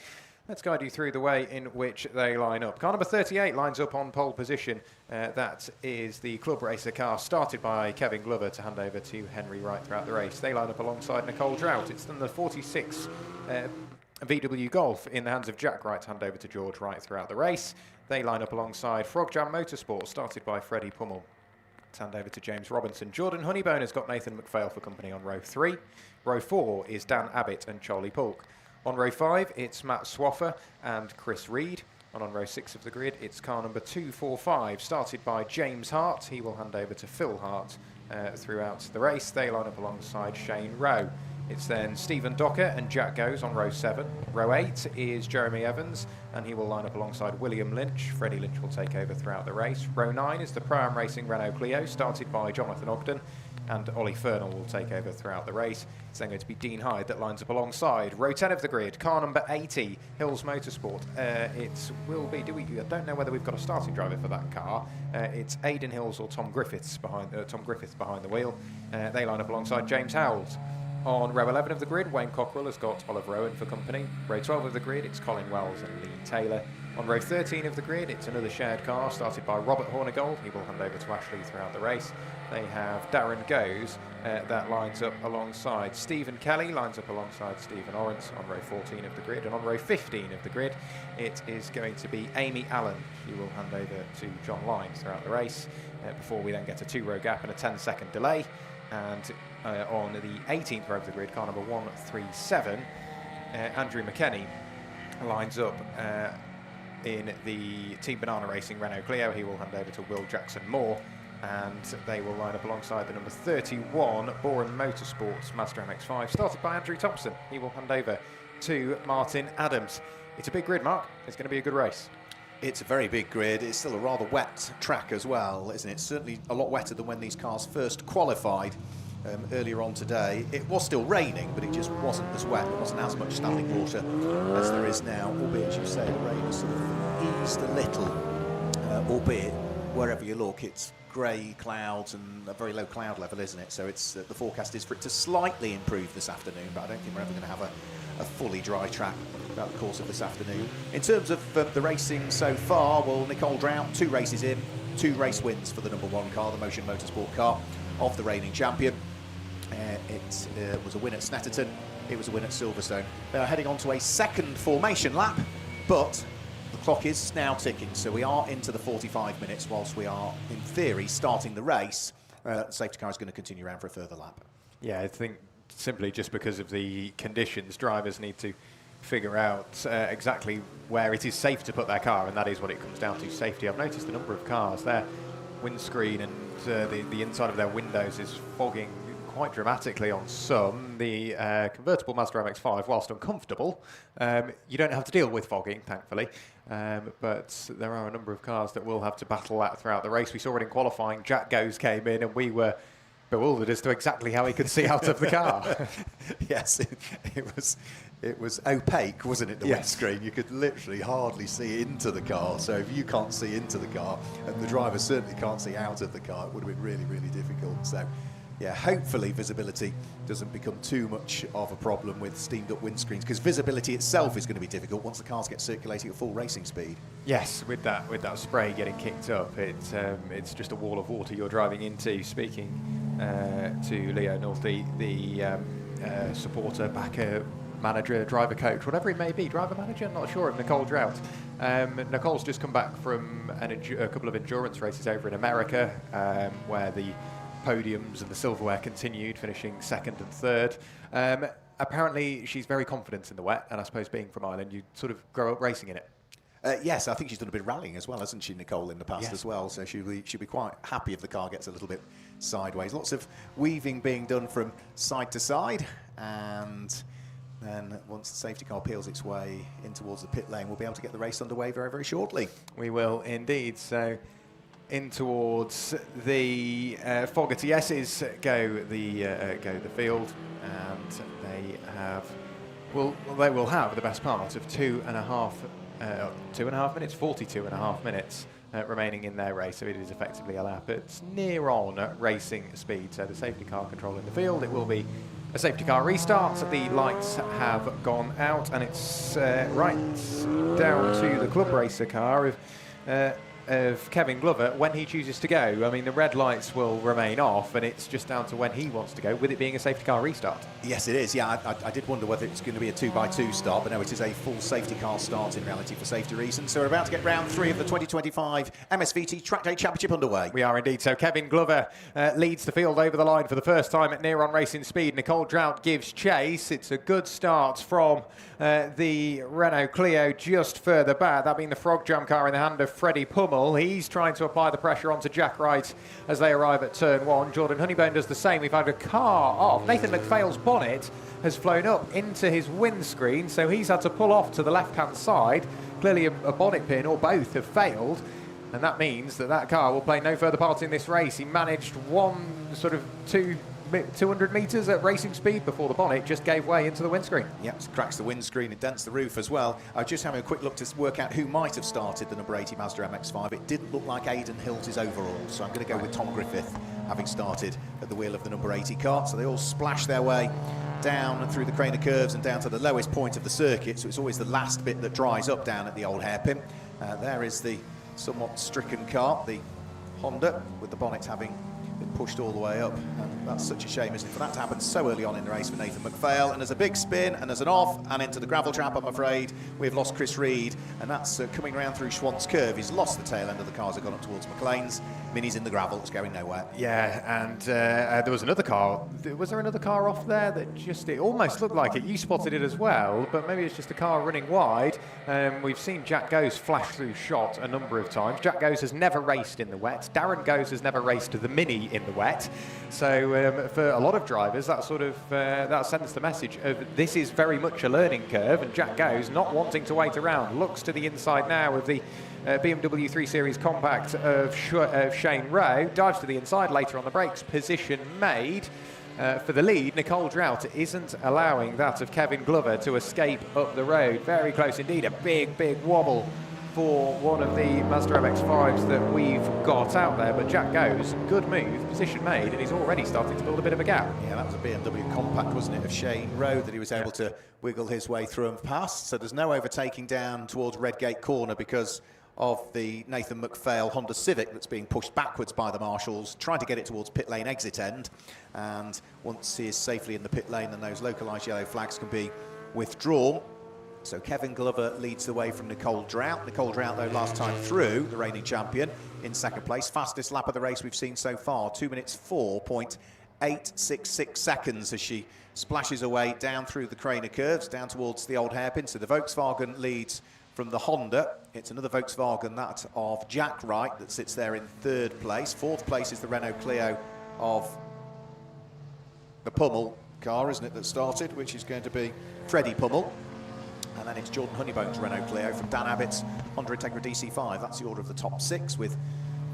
Let's guide you through the way in which they line up. Car number 38 lines up on pole position. That is the club racer car started by Kevin Glover to hand over to Henry Wright throughout the race. They line up alongside Nicole Drought. It's then the 46 VW Golf in the hands of Jack Wright to hand over to George Wright throughout the race. They line up alongside Frog Jam Motorsport, started by Freddie Pummel, to hand over to James Robinson. Jordan Honeybone has got Nathan McPhail for company on row 3. Row 4 is Dan Abbott and Charlie Polk. On row 5, it's Matt Swaffer and Chris Reed. And on row 6 of the grid, it's car number 245, started by James Hart. He will hand over to Phil Hart throughout the race. They line up alongside Shane Rowe. It's then Stephen Docker and Jack Goes on row 7. Row 8 is Jeremy Evans, and he will line up alongside William Lynch. Freddie Lynch will take over throughout the race. Row 9 is the Pro-Am Racing Renault Clio, started by Jonathan Ogden, and Ollie Fernell will take over throughout the race. It's then going to be Dean Hyde that lines up alongside. Row 10 of the grid, car number 80, Hills Motorsport. It will be, I don't know whether we've got a starting driver for that car. It's Aidan Hills or Tom Griffiths behind the wheel. They line up alongside James Howells. On row 11 of the grid, Wayne Cockrell has got Oliver Rowan for company. Row 12 of the grid, it's Colin Wells and Lee Taylor. On row 13 of the grid, it's another shared car started by Robert Hornigold. He will hand over to Ashley throughout the race. They have Darren Goes that lines up alongside Stephen Kelly, lines up alongside Stephen Orrance on row 14 of the grid. And on row 15 of the grid, it is going to be Amy Allen. She will hand over to John Lyons throughout the race before we then get a 2-row gap and a 10-second delay. And on the 18th row of the grid, car number 137, Andrew McKenney lines up in the Team Banana Racing Renault Clio. He will hand over to Will Jackson Moore, and they will line up alongside the number 31 Boren Motorsports Mazda MX-5, started by Andrew Thompson. He will hand over to Martin Adams. It's a big grid, Mark. It's going to be a good race. It's a very big grid. It's still a rather wet track as well, isn't it? Certainly a lot wetter than when these cars first qualified earlier on today. It was still raining, but it just wasn't as wet. There wasn't as much standing water as there is now, albeit, as you say, the rain has sort of eased a little, albeit wherever you look, it's grey clouds and a very low cloud level, isn't it? So it's the forecast is for it to slightly improve this afternoon, but I don't think we're ever going to have a fully dry track throughout the course of this afternoon. In terms of the racing so far, well, Nicole Drought, 2 races in, 2 race wins for the number 1 car, the Motion Motorsport car of the reigning champion. It was a win at Snetterton, it was a win at Silverstone. They are heading on to a second formation lap, but the clock is now ticking, so we are into the 45 minutes whilst we are, in theory, starting the race. The safety car is going to continue around for a further lap. Yeah, I think simply just because of the conditions, drivers need to figure out exactly where it is safe to put their car, and that is what it comes down to, safety. I've noticed the number of cars, their windscreen and the inside of their windows is fogging quite dramatically on some. The convertible Mazda MX-5, whilst uncomfortable, you don't have to deal with fogging, thankfully. But there are a number of cars that will have to battle that throughout the race. We saw it in qualifying. Jack Goes came in and we were bewildered as to exactly how he could see out of the car. Yes, it was opaque, wasn't it, the Yes. windscreen? You could literally hardly see into the car. So if you can't see into the car, and the driver certainly can't see out of the car, it would have been really, really difficult. So, yeah, hopefully visibility doesn't become too much of a problem with steamed up windscreens, because visibility itself is going to be difficult once the cars get circulating at full racing speed. Yes, with that spray getting kicked up, it's just a wall of water you're driving into. Speaking to Leo Northey, the supporter, backer, manager, driver coach, whatever it may be, driver manager, I'm not sure, of Nicole Drought. Nicole's just come back from a couple of endurance races over in America, where the podiums and the silverware continued, finishing 2nd and 3rd. apparently she's very confident in the wet, and I suppose being from Ireland, you sort of grow up racing in it. Yes, I think she's done a bit of rallying as well, hasn't she, Nicole, in the past Yes. as well. So she'll be quite happy if the car gets a little bit sideways. Lots of weaving being done from side to side, and then once the safety car peels its way in towards the pit lane, we'll be able to get the race underway very, very shortly. We will indeed. So in towards the Fogarty S's go the field, and they will have the best part of 2.5 minutes, 42.5 minutes remaining in their race, so it is effectively a lap. It's near on racing speed, so the safety car controlling the field. It will be a safety car restart. The lights have gone out, and it's right down to the club racer car of Kevin Glover when he chooses to go. I mean, the red lights will remain off, and it's just down to when he wants to go, with it being a safety car restart. Yes, it is. Yeah, I did wonder whether it's going to be a 2x2 start, but no, it is a full safety car start in reality for safety reasons. So we're about to get round 3 of the 2025 MSVT Trackday Championship underway. We are indeed. So Kevin Glover leads the field over the line for the first time at near-on racing speed. Nicole Drought gives chase. It's a good start from the Renault Clio just further back, that being the Frog Jam car in the hand of Freddie Pummel. He's trying to apply the pressure onto Jack Wright as they arrive at turn 1. Jordan Honeybone does the same. We've had a car off. Nathan McPhail's bonnet has flown up into his windscreen, so he's had to pull off to the left-hand side. Clearly a bonnet pin, or both, have failed, and that means that car will play no further part in this race. He managed 200 metres at racing speed before the bonnet just gave way into the windscreen. Yep, it cracks the windscreen, it dents the roof as well. I was just having a quick look to work out who might have started the number 80 Mazda MX-5. It didn't look like Aidan Hills' overall, so I'm going to go with Tom Griffith having started at the wheel of the number 80 car. So they all splash their way down through the Craner curves and down to the lowest point of the circuit, so it's always the last bit that dries up down at the old hairpin. There is the somewhat stricken car, the Honda, with the bonnet having been pushed all the way up, and that's such a shame, isn't it, for that to happen so early on in the race for Nathan McPhail. And there's a big spin, and there's an off, and into the gravel trap, I'm afraid. We've lost Chris Reed, and that's coming round through Schwantz Curve. He's lost the tail end of the cars, have gone up towards McLean's. Mini's in the gravel, it's going nowhere. Yeah, and there was another car. Was there another car off there that it almost looked like it? You spotted it as well, but maybe it's just a car running wide. We've seen Jack Goes flash through shot a number of times. Jack Goes has never raced in the wet. Darren Goes has never raced the Mini in the wet. So for a lot of drivers, that that sends the message of this is very much a learning curve, and Jack Goes not wanting to wait around. Looks to the inside now of the BMW 3 Series Compact of Shane Rowe, dives to the inside later on the brakes, position made for the lead. Nicole Drought isn't allowing that of Kevin Glover to escape up the road. Very close indeed, a big wobble for one of the Mazda MX-5s that we've got out there, but Jack Goes, good move, position made, and he's already starting to build a bit of a gap. Yeah, that was a BMW Compact, wasn't it, of Shane Rowe that he was able to wiggle his way through and past. So there's no overtaking down towards Redgate Corner because of the Nathan McPhail Honda Civic that's being pushed backwards by the marshals, trying to get it towards pit lane exit end. And once he is safely in the pit lane, then those localised yellow flags can be withdrawn. So Kevin Glover leads the way from Nicole Drought. Nicole Drought, though, last time through, the reigning champion, in second place. Fastest lap of the race we've seen so far, 2 minutes 4.866 seconds as she splashes away down through the Craner curves, down towards the old hairpin. So the Volkswagen leads from the Honda. It's another Volkswagen, that of Jack Wright, that sits there in third place. Fourth place is the Renault Clio of the Pummel car, isn't it, that started, which is going to be Freddie Pummel. And then it's Jordan Honeybone's Renault Clio from Dan Abbott's Honda Integra DC5. That's the order of the top 6 with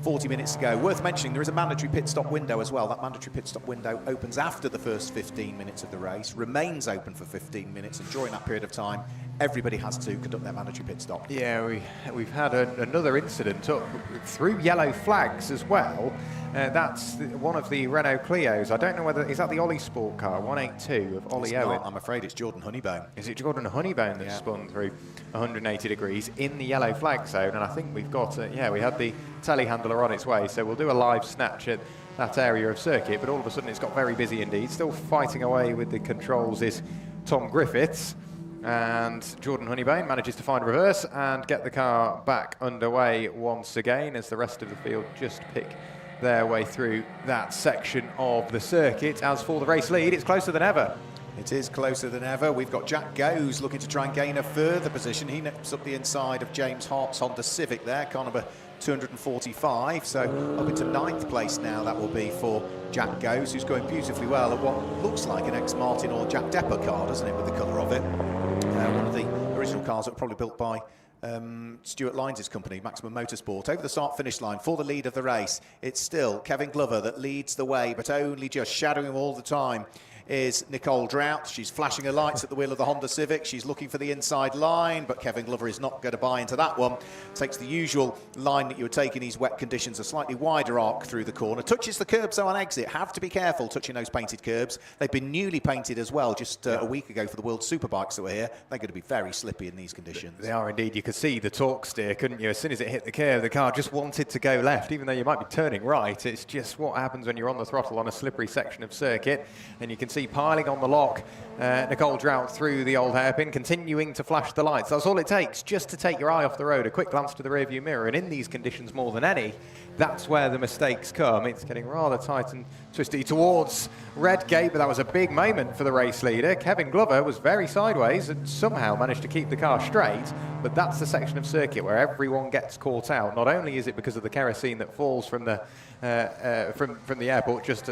40 minutes to go. Worth mentioning, there is a mandatory pit stop window as well. That mandatory pit stop window opens after the first 15 minutes of the race, remains open for 15 minutes, and during that period of time, everybody has to conduct their mandatory pit stop. Yeah, we've had another incident up through yellow flags as well. That's one of the Renault Clios. I don't know whether, is that the Ollie Sport car, 182 of Ollie Owen? I'm afraid it's Jordan Honeybone. Is it Jordan Honeybone that spun through 180 degrees in the yellow flag zone? And I think we've got, we had the telehandler on its way, so we'll do a live snatch at that area of circuit, but all of a sudden it's got very busy indeed. Still fighting away with the controls is Tom Griffiths, and Jordan Honeybone manages to find reverse and get the car back underway once again as the rest of the field just pick their way through that section of the circuit. As for the race lead, it's closer than ever. It is closer than ever. We've got Jack Goes looking to try and gain a further position. He nips up the inside of James Hart's Honda Civic there, car number 245. So up into 9th place now that will be for Jack Goes, who's going beautifully well at what looks like an ex-Martin or Jack Depper car, doesn't it, with the colour of it. One of the original cars that were probably built by Stuart Lynes' company, Maximum Motorsport. Over the start-finish line for the lead of the race, it's still Kevin Glover that leads the way, but only just shadowing him all the time is Nicole Drought. She's flashing her lights at the wheel of the Honda Civic. She's looking for the inside line, but Kevin Glover is not going to buy into that one. Takes the usual line that you would take in these wet conditions, a slightly wider arc through the corner. Touches the curbs, though, on exit. Have to be careful touching those painted curbs. They've been newly painted as well, just a week ago for the World Superbikes that were here. They're going to be very slippy in these conditions. They are indeed. You could see the torque steer, couldn't you? As soon as it hit the curve, the car just wanted to go left, even though you might be turning right. It's just what happens when you're on the throttle on a slippery section of circuit. And you can see piling on the lock, Nicole Drought through the old hairpin, continuing to flash the lights. That's all it takes, just to take your eye off the road, a quick glance to the rearview mirror. And in these conditions, more than any, that's where the mistakes come. It's getting rather tight and twisty towards Redgate, but that was a big moment for the race leader. Kevin Glover was very sideways and somehow managed to keep the car straight, but that's the section of circuit where everyone gets caught out. Not only is it because of the kerosene that falls from the airport just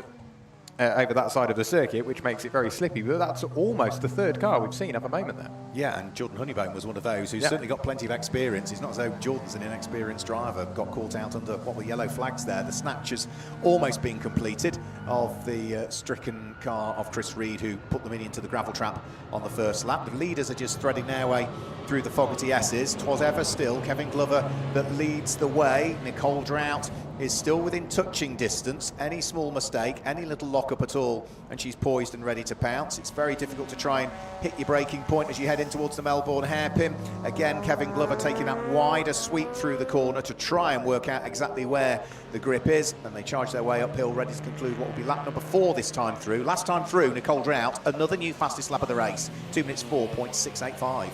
over that side of the circuit, which makes it very slippy, but that's almost the third car we've seen have a moment there. Yeah, and Jordan Honeybone was one of those who's certainly got plenty of experience. It's not as though Jordan's an inexperienced driver, got caught out under what were yellow flags there. The snatch has almost been completed of the stricken car of Chris Reed, who put them into the gravel trap on the first lap. The leaders are just threading their way through the Fogarty S's. 'Twas ever still Kevin Glover that leads the way. Nicole Drought is still within touching distance. Any small mistake, any little lock-up at all, and she's poised and ready to pounce. It's very difficult to try and hit your braking point as you head in towards the Melbourne hairpin. Again, Kevin Glover taking that wider sweep through the corner to try and work out exactly where the grip is, and they charge their way uphill, ready to conclude what will be lap number 4 this time through. Last time through, Nicole Drought, another new fastest lap of the race, 2 minutes 4.685.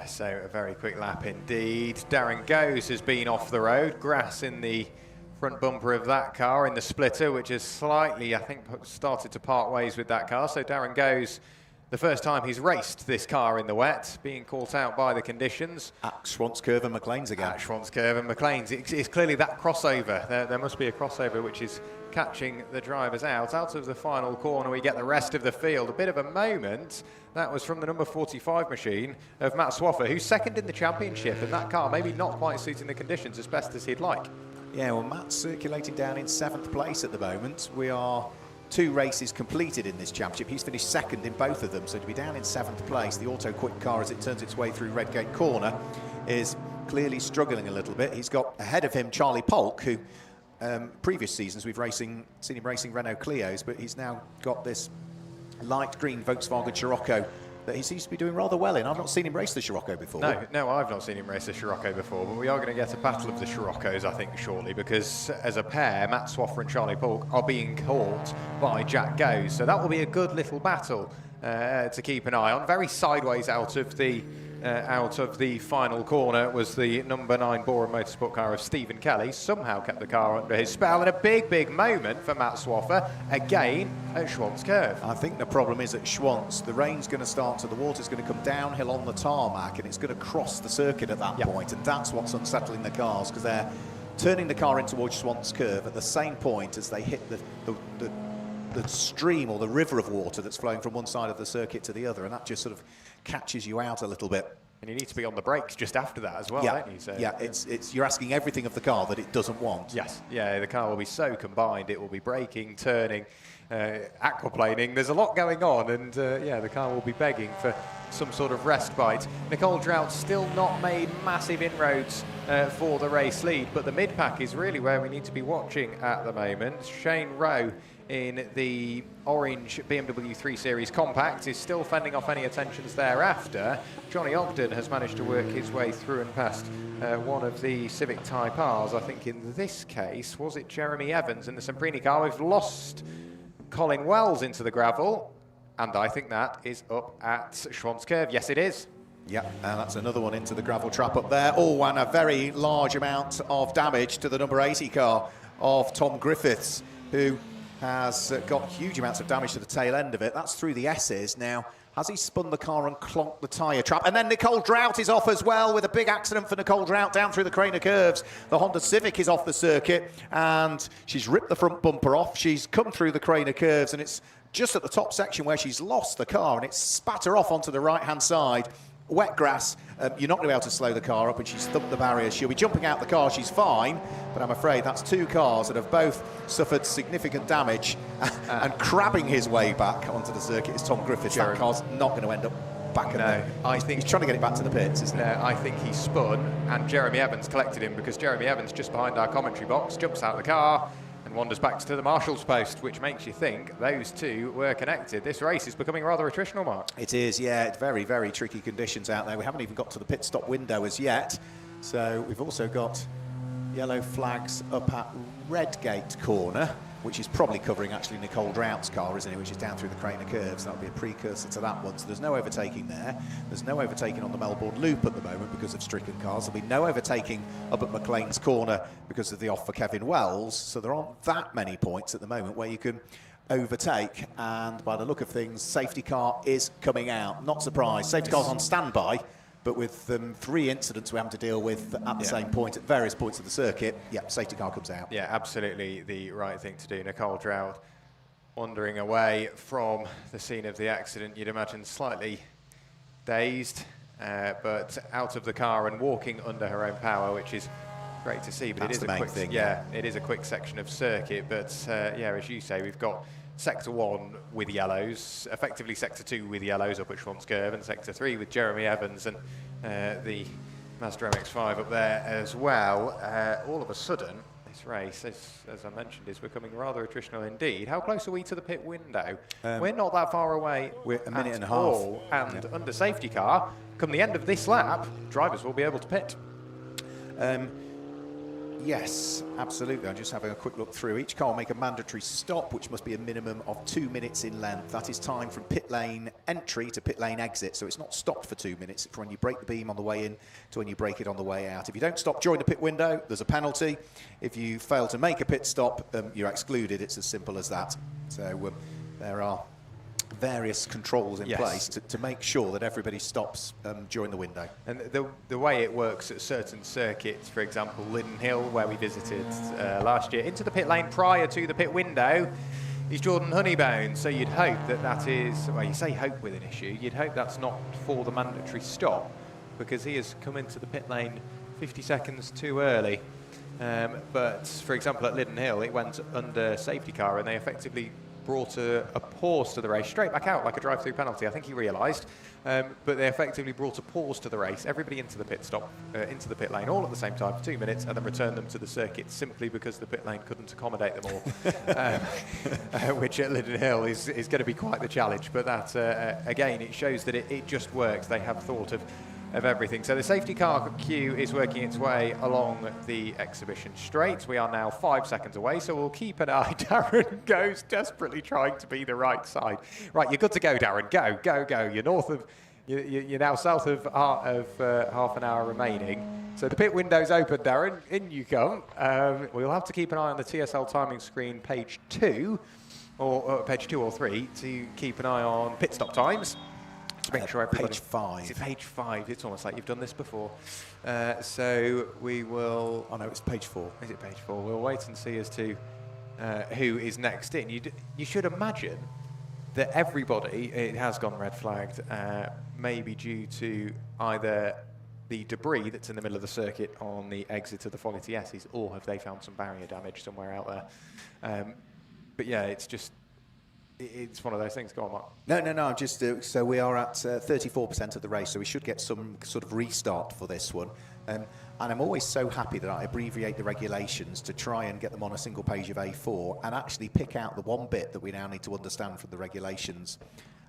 So a very quick lap indeed. Darren Goes has been off the road. Grass in the front bumper of that car in the splitter, which has slightly, I think, started to part ways with that car. So Darren Goes, the first time he's raced this car in the wet, being caught out by the conditions. At Schwanz-Curve and McLean's again. At Schwanz-Curve and McLean's. It's clearly that crossover. There must be a crossover which is catching the drivers out. Out of the final corner, we get the rest of the field. A bit of a moment. That was from the number 45 machine of Matt Swaffer, who's second in the championship, and that car maybe not quite suiting the conditions as best as he'd like. Yeah, well, Matt's circulating down in 7th place at the moment. We are 2 races completed in this championship. He's finished second in both of them, so to be down in 7th place, the Auto Quick car as it turns its way through Redgate Corner is clearly struggling a little bit. He's got ahead of him Charlie Polk, who previous seasons we've seen him racing Renault Clios, but he's now got this light green Volkswagen Scirocco that he seems to be doing rather well in. I've not seen him race the Scirocco before. No, I've not seen him race the Scirocco before, but we are going to get a battle of the Sciroccos, I think, shortly, because as a pair, Matt Swaffer and Charlie Polk are being caught by Jack Goes. So that will be a good little battle to keep an eye on. Very sideways out of the final corner was the number 9 Bora Motorsport car of Stephen Kelly. Somehow kept the car under his spell, and a big moment for Matt Swaffer again at Schwanz-Curve. I think the problem is at Schwanz, the rain's going to start, so the water's going to come downhill on the tarmac, and it's going to cross the circuit at that point, and that's what's unsettling the cars, because they're turning the car in towards Schwanz-Curve at the same point as they hit the stream or the river of water that's flowing from one side of the circuit to the other, and that just sort of catches you out a little bit. And you need to be on the brakes just after that as well, don't you? So, it's you're asking everything of the car that it doesn't want. Yes, yeah, the car will be so combined. It will be braking, turning, aquaplaning. There's a lot going on, and the car will be begging for some sort of respite. Nicole Drought still not made massive inroads for the race lead, but the mid-pack is really where we need to be watching at the moment. Shane Rowe in the orange BMW 3 Series Compact is still fending off any attentions thereafter. Johnny Ogden has managed to work his way through and past one of the Civic Type R's. I think in this case, was it Jeremy Evans in the Semprini car? We've lost Colin Wells into the gravel, and I think that is up at Schwanz-Curve. Yes, it is. Yeah, and that's another one into the gravel trap up there. Oh, and a very large amount of damage to the number 80 car of Tom Griffiths, who has got huge amounts of damage to the tail end of it. That's through the S's. Now, has he spun the car and clonked the tyre trap? And then Nicole Drought is off as well, with a big accident for Nicole Drought down through the Craner curves. The Honda Civic is off the circuit, and she's ripped the front bumper off. She's come through the Craner curves, and it's just at the top section where she's lost the car, and it's spat her off onto the right-hand side. Wet grass, you're not going to be able to slow the car up, and she's thumped the barrier. She'll be jumping out the car, she's fine, but I'm afraid that's two cars that have both suffered significant damage. And crabbing his way back onto the circuit is Tom Griffiths. That car's not going to end up back. No, I think he's trying to get it back to the pits, isn't he? No, I think he spun, and Jeremy Evans collected him, because Jeremy Evans, just behind our commentary box, jumps out of the car and wanders back to the marshal's post, which makes you think those two were connected. This race is becoming rather attritional, Mark. It is, yeah. It's very, very tricky conditions out there. We haven't even got to the pit stop window as yet. So we've also got yellow flags up at Redgate corner, which is probably covering actually Nicole Drought's car, isn't it, which is down through the Craner curves. That'll be a precursor to that one. So there's no overtaking there. There's no overtaking on the Melbourne Loop at the moment because of stricken cars. There'll be no overtaking up at McLean's corner because of the off for Kevin Wells. So there aren't that many points at the moment where you can overtake. And by the look of things, safety car is coming out. Not surprised. Safety car's on standby. But with 3 incidents we're having to deal with at the same point at various points of the circuit, safety car comes out. Yeah, absolutely the right thing to do. Nicole Drought wandering away from the scene of the accident, you'd imagine slightly dazed, but out of the car and walking under her own power, which is great to see. But That's it is the a main quick thing. it is a quick section of circuit. But as you say, we've got Sector 1 with yellows, effectively Sector 2 with yellows up at Schwann's Curve, and Sector 3 with Jeremy Evans and the Mazda MX-5 up there as well. All of a sudden, this race, as I mentioned, is becoming rather attritional indeed. How close are we to the pit window? We're not that far away. We're a minute and a half. All, and under safety car, come the end of this lap, drivers will be able to pit. Yes, absolutely. I'm just having a quick look through. Each car will make a mandatory stop, which must be a minimum of 2 minutes in length. That is time from pit lane entry to pit lane exit. So it's not stopped for 2 minutes. It's from when you break the beam on the way in to when you break it on the way out. If you don't stop during the pit window, there's a penalty. If you fail to make a pit stop, you're excluded. It's as simple as that. So there are various controls in place to make sure that everybody stops during the window. And the way it works at certain circuits, for example, Linden Hill, where we visited last year, into the pit lane prior to the pit window is Jordan Honeybound. So you'd hope that is, well, you say hope with an issue, you'd hope that's not for the mandatory stop, because he has come into the pit lane 50 seconds too early. But for example, at Linden Hill, it went under safety car, and they effectively brought a pause to the race, straight back out like a drive-through penalty. I think he realised, but they effectively brought a pause to the race, everybody into the pit stop, into the pit lane, all at the same time for 2 minutes, and then returned them to the circuit simply because the pit lane couldn't accommodate them all, which at Linden Hill is going to be quite the challenge. But that, again, it shows that it just works. They have thought of everything. So the safety car queue is working its way along the exhibition straight. We are now 5 seconds away, so we'll keep an eye. Darren goes, desperately trying to be the right side. Right, you're good to go, Darren. Go. You're north of, you're now south of half an hour remaining. So the pit window's open, Darren. In you come. We'll have to keep an eye on the TSL timing screen, page 2, or page 2 or 3, to keep an eye on pit stop times. To make sure everybody... Page 5. Is it page 5? It's almost like you've done this before. So we will... Oh no, it's page 4. Is it page 4? We'll wait and see as to who is next in. You should imagine that everybody, it has gone red flagged, maybe due to either the debris that's in the middle of the circuit on the exit of the Folly TSs, or have they found some barrier damage somewhere out there. But yeah, it's just... It's one of those things. Go on, Mark. No. I'm just so we are at 34% of the race, so we should get some sort of restart for this one. And I'm always so happy that I abbreviate the regulations to try and get them on a single page of A4 and actually pick out the one bit that we now need to understand from the regulations.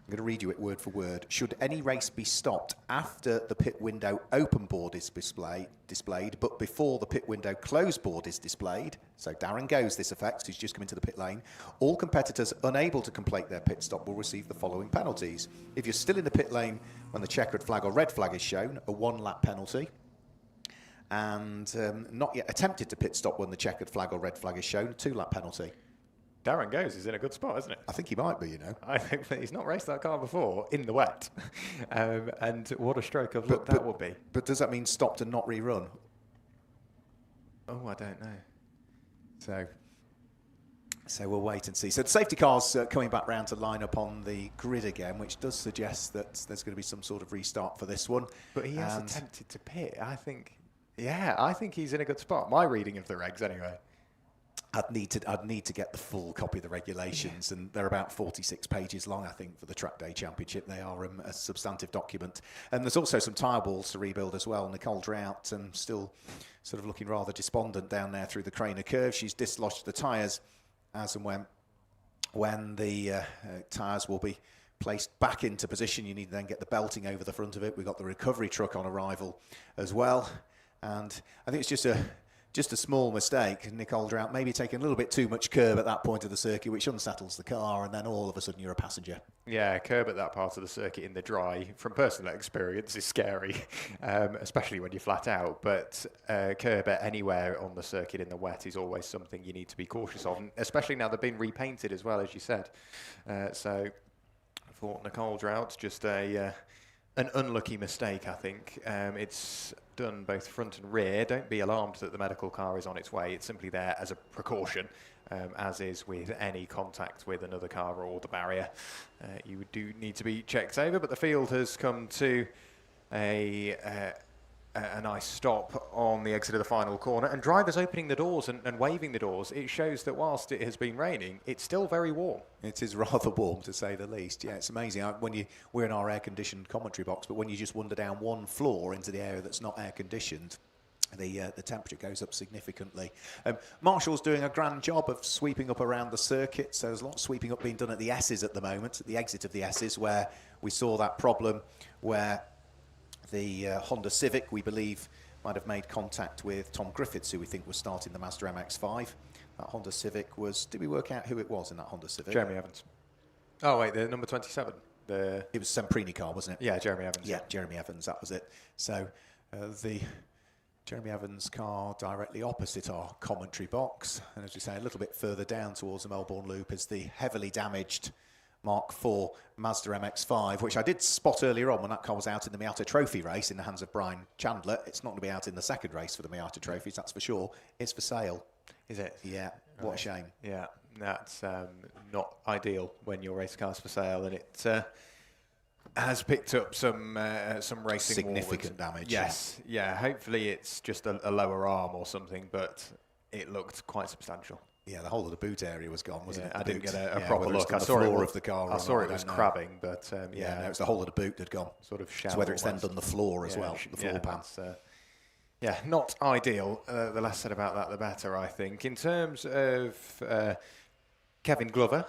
I'm going to read you it word for word. Should any race be stopped after the pit window open board is displayed, but before the pit window close board is displayed, so Darren goes this effect, who's just come into the pit lane, all competitors unable to complete their pit stop will receive the following penalties. If you're still in the pit lane when the checkered flag or red flag is shown, a 1-lap penalty. And not yet attempted to pit stop when the checkered flag or red flag is shown, a 2-lap penalty. Darren Goes is in a good spot, isn't it? I think he might be, you know. I think that he's not raced that car before in the wet. And what a stroke of luck that will be. But does that mean stopped and not rerun? Oh, I don't know. So we'll wait and see. So the safety car's coming back round to line up on the grid again, which does suggest that there's going to be some sort of restart for this one. But he has attempted to pit. I think he's in a good spot. My reading of the regs, anyway. I'd need to get the full copy of the regulations, and they're about 46 pages long, I think, for the Trackday Championship. They are a substantive document. And there's also some tyre balls to rebuild as well. Nicole Drought still sort of looking rather despondent down there through the Craner curve. She's dislodged the tyres as and when the tyres will be placed back into position. You need to then get the belting over the front of it. We've got the recovery truck on arrival as well. And I think it's just a small mistake. Nicole Drought maybe taking a little bit too much curb at that point of the circuit, which unsettles the car, and then all of a sudden you're a passenger. Yeah, curb at that part of the circuit in the dry, from personal experience, is scary, especially when you're flat out. But curb at anywhere on the circuit in the wet is always something you need to be cautious of, and especially now they've been repainted as well, as you said. So for Nicole Drought, just an unlucky mistake, I think. It's done both front and rear. Don't be alarmed that the medical car is on its way. It's simply there as a precaution, as is with any contact with another car or the barrier. You do need to be checked over, but the field has come to a nice stop on the exit of the final corner, and drivers opening the doors and waving the doors. It shows that whilst it has been raining, it's still very warm. It is rather warm, to say the least. Yeah, it's amazing. We're in our air-conditioned commentary box, but when you just wander down one floor into the area that's not air-conditioned, the temperature goes up significantly. Marshall's doing a grand job of sweeping up around the circuit, so there's a lot of sweeping up being done at the S's at the moment, at the exit of the S's, where we saw that problem where the Honda Civic, we believe, might have made contact with Tom Griffiths, who we think was starting the Mazda MX-5. That Honda Civic was... Did we work out who it was in that Honda Civic? Jeremy Evans. Oh, wait, the number 27. It was a Semprini car, wasn't it? Yeah, Jeremy Evans. Yeah, Jeremy Evans, that was it. So the Jeremy Evans car directly opposite our commentary box. And as we say, a little bit further down towards the Melbourne Loop is the heavily damaged Mark IV Mazda MX-5, which I did spot earlier on when that car was out in the Miata Trophy race in the hands of Brian Chandler. It's not going to be out in the second race for the Miata Trophies, that's for sure. It's for sale. Is it? Yeah, what a shame. Yeah, that's not ideal when your race car's for sale, and it has picked up some racing significant damage. Yes, yeah. Hopefully it's just a lower arm or something, but it looked quite substantial. Yeah, the whole of the boot area was gone, wasn't it? I didn't get a proper look. I saw it of the car. I saw it was crabbing, but no, it's the whole of the boot that had gone. Sort of so whether it's then done the floor as well, the floor pan. Yeah, not ideal. The less said about that, the better, I think. In terms of Kevin Glover,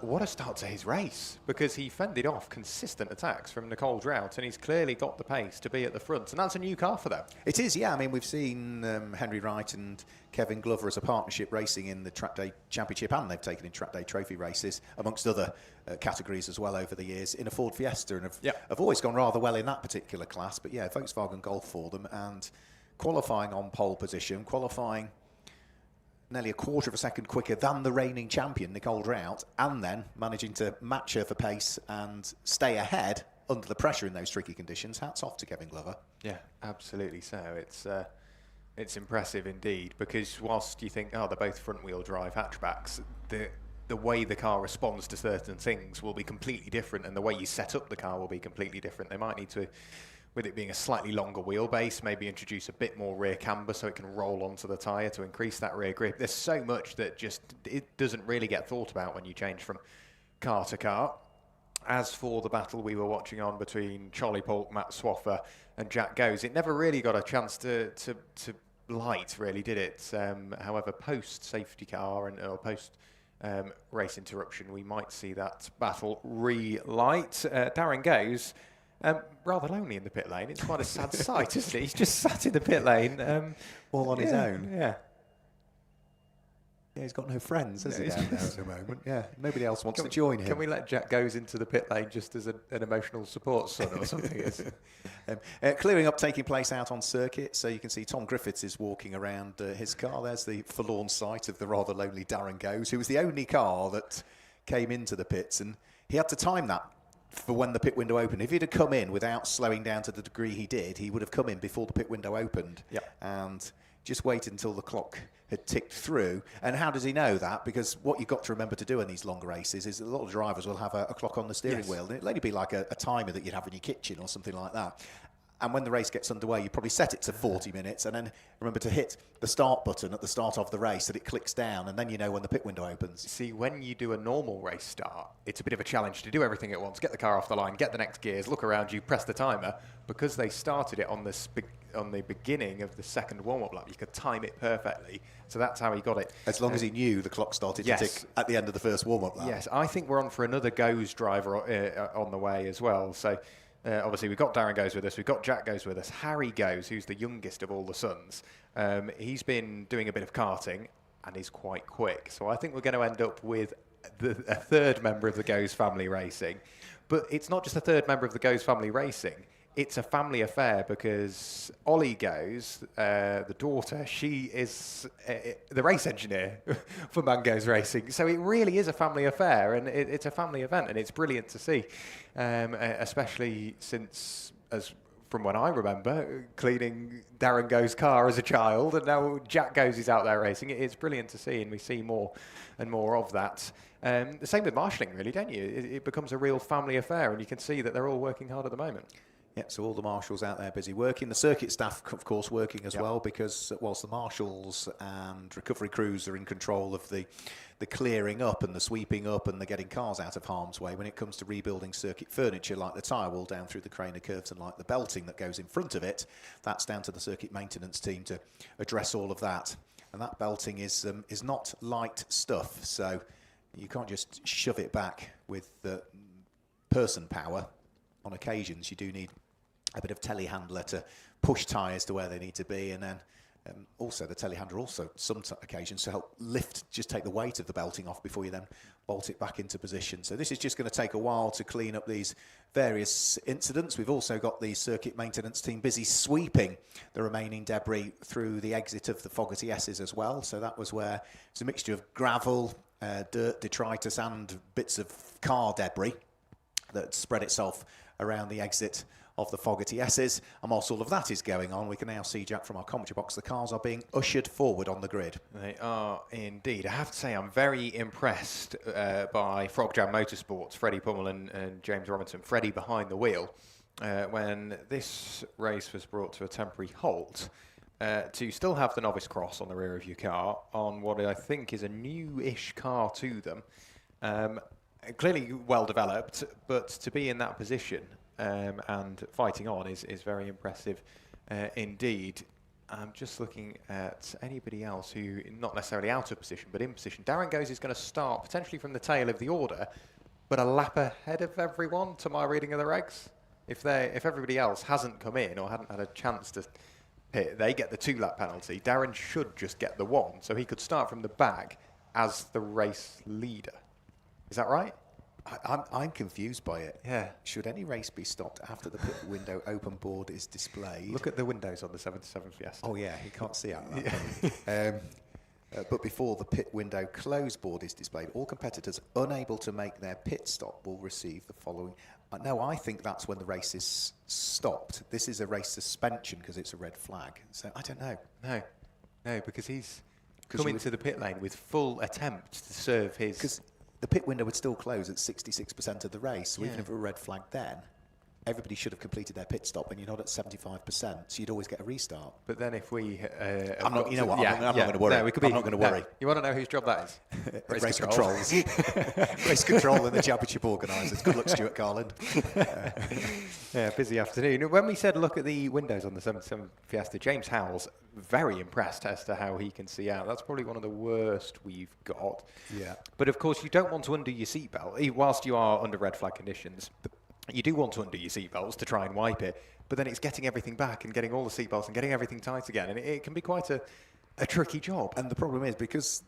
what a start to his race, because he fended off consistent attacks from Nicole Drought, and he's clearly got the pace to be at the front, and that's a new car for them. It is, yeah. I mean, we've seen Henry Wright and Kevin Glover as a partnership racing in the Trackday Championship, and they've taken in Trackday Trophy races, amongst other categories as well over the years, in a Ford Fiesta, and have always gone rather well in that particular class. But yeah, Volkswagen Golf for them, and qualifying on pole position, qualifying nearly a quarter of a second quicker than the reigning champion, Nicole Drought, and then managing to match her for pace and stay ahead under the pressure in those tricky conditions. Hats off to Kevin Glover. Yeah, absolutely so. It's impressive indeed, because whilst you think, oh, they're both front-wheel drive hatchbacks, the way the car responds to certain things will be completely different, and the way you set up the car will be completely different. They might need to, with it being a slightly longer wheelbase, maybe introduce a bit more rear camber so it can roll onto the tyre to increase that rear grip. There's so much that just it doesn't really get thought about when you change from car to car. As for the battle we were watching on between Charlie Polk, Matt Swaffer and Jack Goes, it never really got a chance to light, really, did it? However, post-safety car or post race interruption, we might see that battle relight. Darren Goes, rather lonely in the pit lane. It's quite a sad sight, isn't it? He's just sat in the pit lane. All on his own. Yeah. Yeah, he's got no friends, has he, down there at the moment? Yeah, nobody else wants to join him. Can we let Jack Goes into the pit lane just as an emotional support son or something? Clearing up taking place out on circuit, so you can see Tom Griffiths is walking around his car. There's the forlorn sight of the rather lonely Darren Goes, who was the only car that came into the pits, and he had to time that for when the pit window opened. If he'd have come in without slowing down to the degree he did, he would have come in before the pit window opened. Yep. And just waited until the clock had ticked through. And how does he know that? Because what you've got to remember to do in these longer races is a lot of drivers will have a clock on the steering wheel. And it'll only be like a timer that you'd have in your kitchen or something like that. And when the race gets underway, you probably set it to 40 minutes and then remember to hit the start button at the start of the race that it clicks down, and then you know when the pit window opens. See, when you do a normal race start, it's a bit of a challenge to do everything at once, get the car off the line, get the next gears, look around you, press the timer. Because they started it on the beginning of the second warm-up lap, you could time it perfectly. So that's how he got it. As long as he knew the clock started to tick at the end of the first warm-up lap. Yes, I think we're on for another Goes driver on the way as well. So obviously we've got Darren Goes with us, we've got Jack Goes with us, Harry Goes, who's the youngest of all the sons. He's been doing a bit of karting and is quite quick. So I think we're going to end up with a third member of the Goes family racing. But it's not just a third member of the Goes family racing. It's a family affair because Ollie Goes, the daughter, she is the race engineer for Mango's Racing. So it really is a family affair, and it's a family event, and it's brilliant to see, especially since, as from when I remember, cleaning Darren Goes' car as a child, and now Jack Goes is out there racing. It's brilliant to see, and we see more and more of that. The same with marshalling, really, don't you? It becomes a real family affair, and you can see that they're all working hard at the moment. Yeah, so all the marshals out there busy working. The circuit staff, of course, working as well, because whilst the marshals and recovery crews are in control of the clearing up and the sweeping up and the getting cars out of harm's way, when it comes to rebuilding circuit furniture like the tyre wall down through the Craner curves and like the belting that goes in front of it, that's down to the circuit maintenance team to address all of that. And that belting is not light stuff, so you can't just shove it back with person power. On occasions, you do need a bit of telehandler to push tyres to where they need to be, and then also the telehandler also some occasions to help lift, just take the weight of the belting off before you then bolt it back into position. So this is just going to take a while to clean up these various incidents. We've also got the circuit maintenance team busy sweeping the remaining debris through the exit of the Fogarty S's as well. So that was where it's a mixture of gravel, dirt, detritus and bits of car debris that spread itself around the exit of the Fogarty S's. And whilst all of that is going on, we can now see, Jack, from our commentary box, the cars are being ushered forward on the grid. They are indeed. I have to say I'm very impressed by Frog Jam Motorsports, Freddie Pummel and James Robinson, Freddie behind the wheel, when this race was brought to a temporary halt, to still have the novice cross on the rear of your car on what I think is a new-ish car to them. Clearly well developed, but to be in that position and fighting on is very impressive indeed. I'm just looking at anybody else who, not necessarily out of position, but in position. Darren Goes is going to start potentially from the tail of the order, but a lap ahead of everyone, to my reading of the regs. If everybody else hasn't come in or hadn't had a chance to hit, they get the 2-lap penalty. Darren should just get the 1, so he could start from the back as the race leader. Is that right? I'm confused by it. Yeah. Should any race be stopped after the pit window open board is displayed? Look at the windows on the 77 Fiesta. Oh, yeah, you can't see out that. But before the pit window close board is displayed, all competitors unable to make their pit stop will receive the following. No, I think that's when the race is stopped. This is a race suspension because it's a red flag. So I don't know. No, because he's come into the pit lane with full attempt to serve his... Because the pit window would still close at 66% of the race, so even if it were a red flag then, everybody should have completed their pit stop, and you're not at 75%, so you'd always get a restart. But then if we... I'm not going to worry. No, I'm not going to worry. You want to know whose job that is? Race controls. Race control and the championship organisers. Good luck, Stuart Garland. Yeah, busy afternoon. When we said look at the windows on the 77 Fiesta, James Howell's very impressed as to how he can see out. That's probably one of the worst we've got. Yeah. But of course, you don't want to undo your seatbelt whilst you are under red flag conditions. You do want to undo your seatbelts to try and wipe it, but then it's getting everything back and getting all the seatbelts and getting everything tight again, and it can be quite a a tricky job. And the problem is, because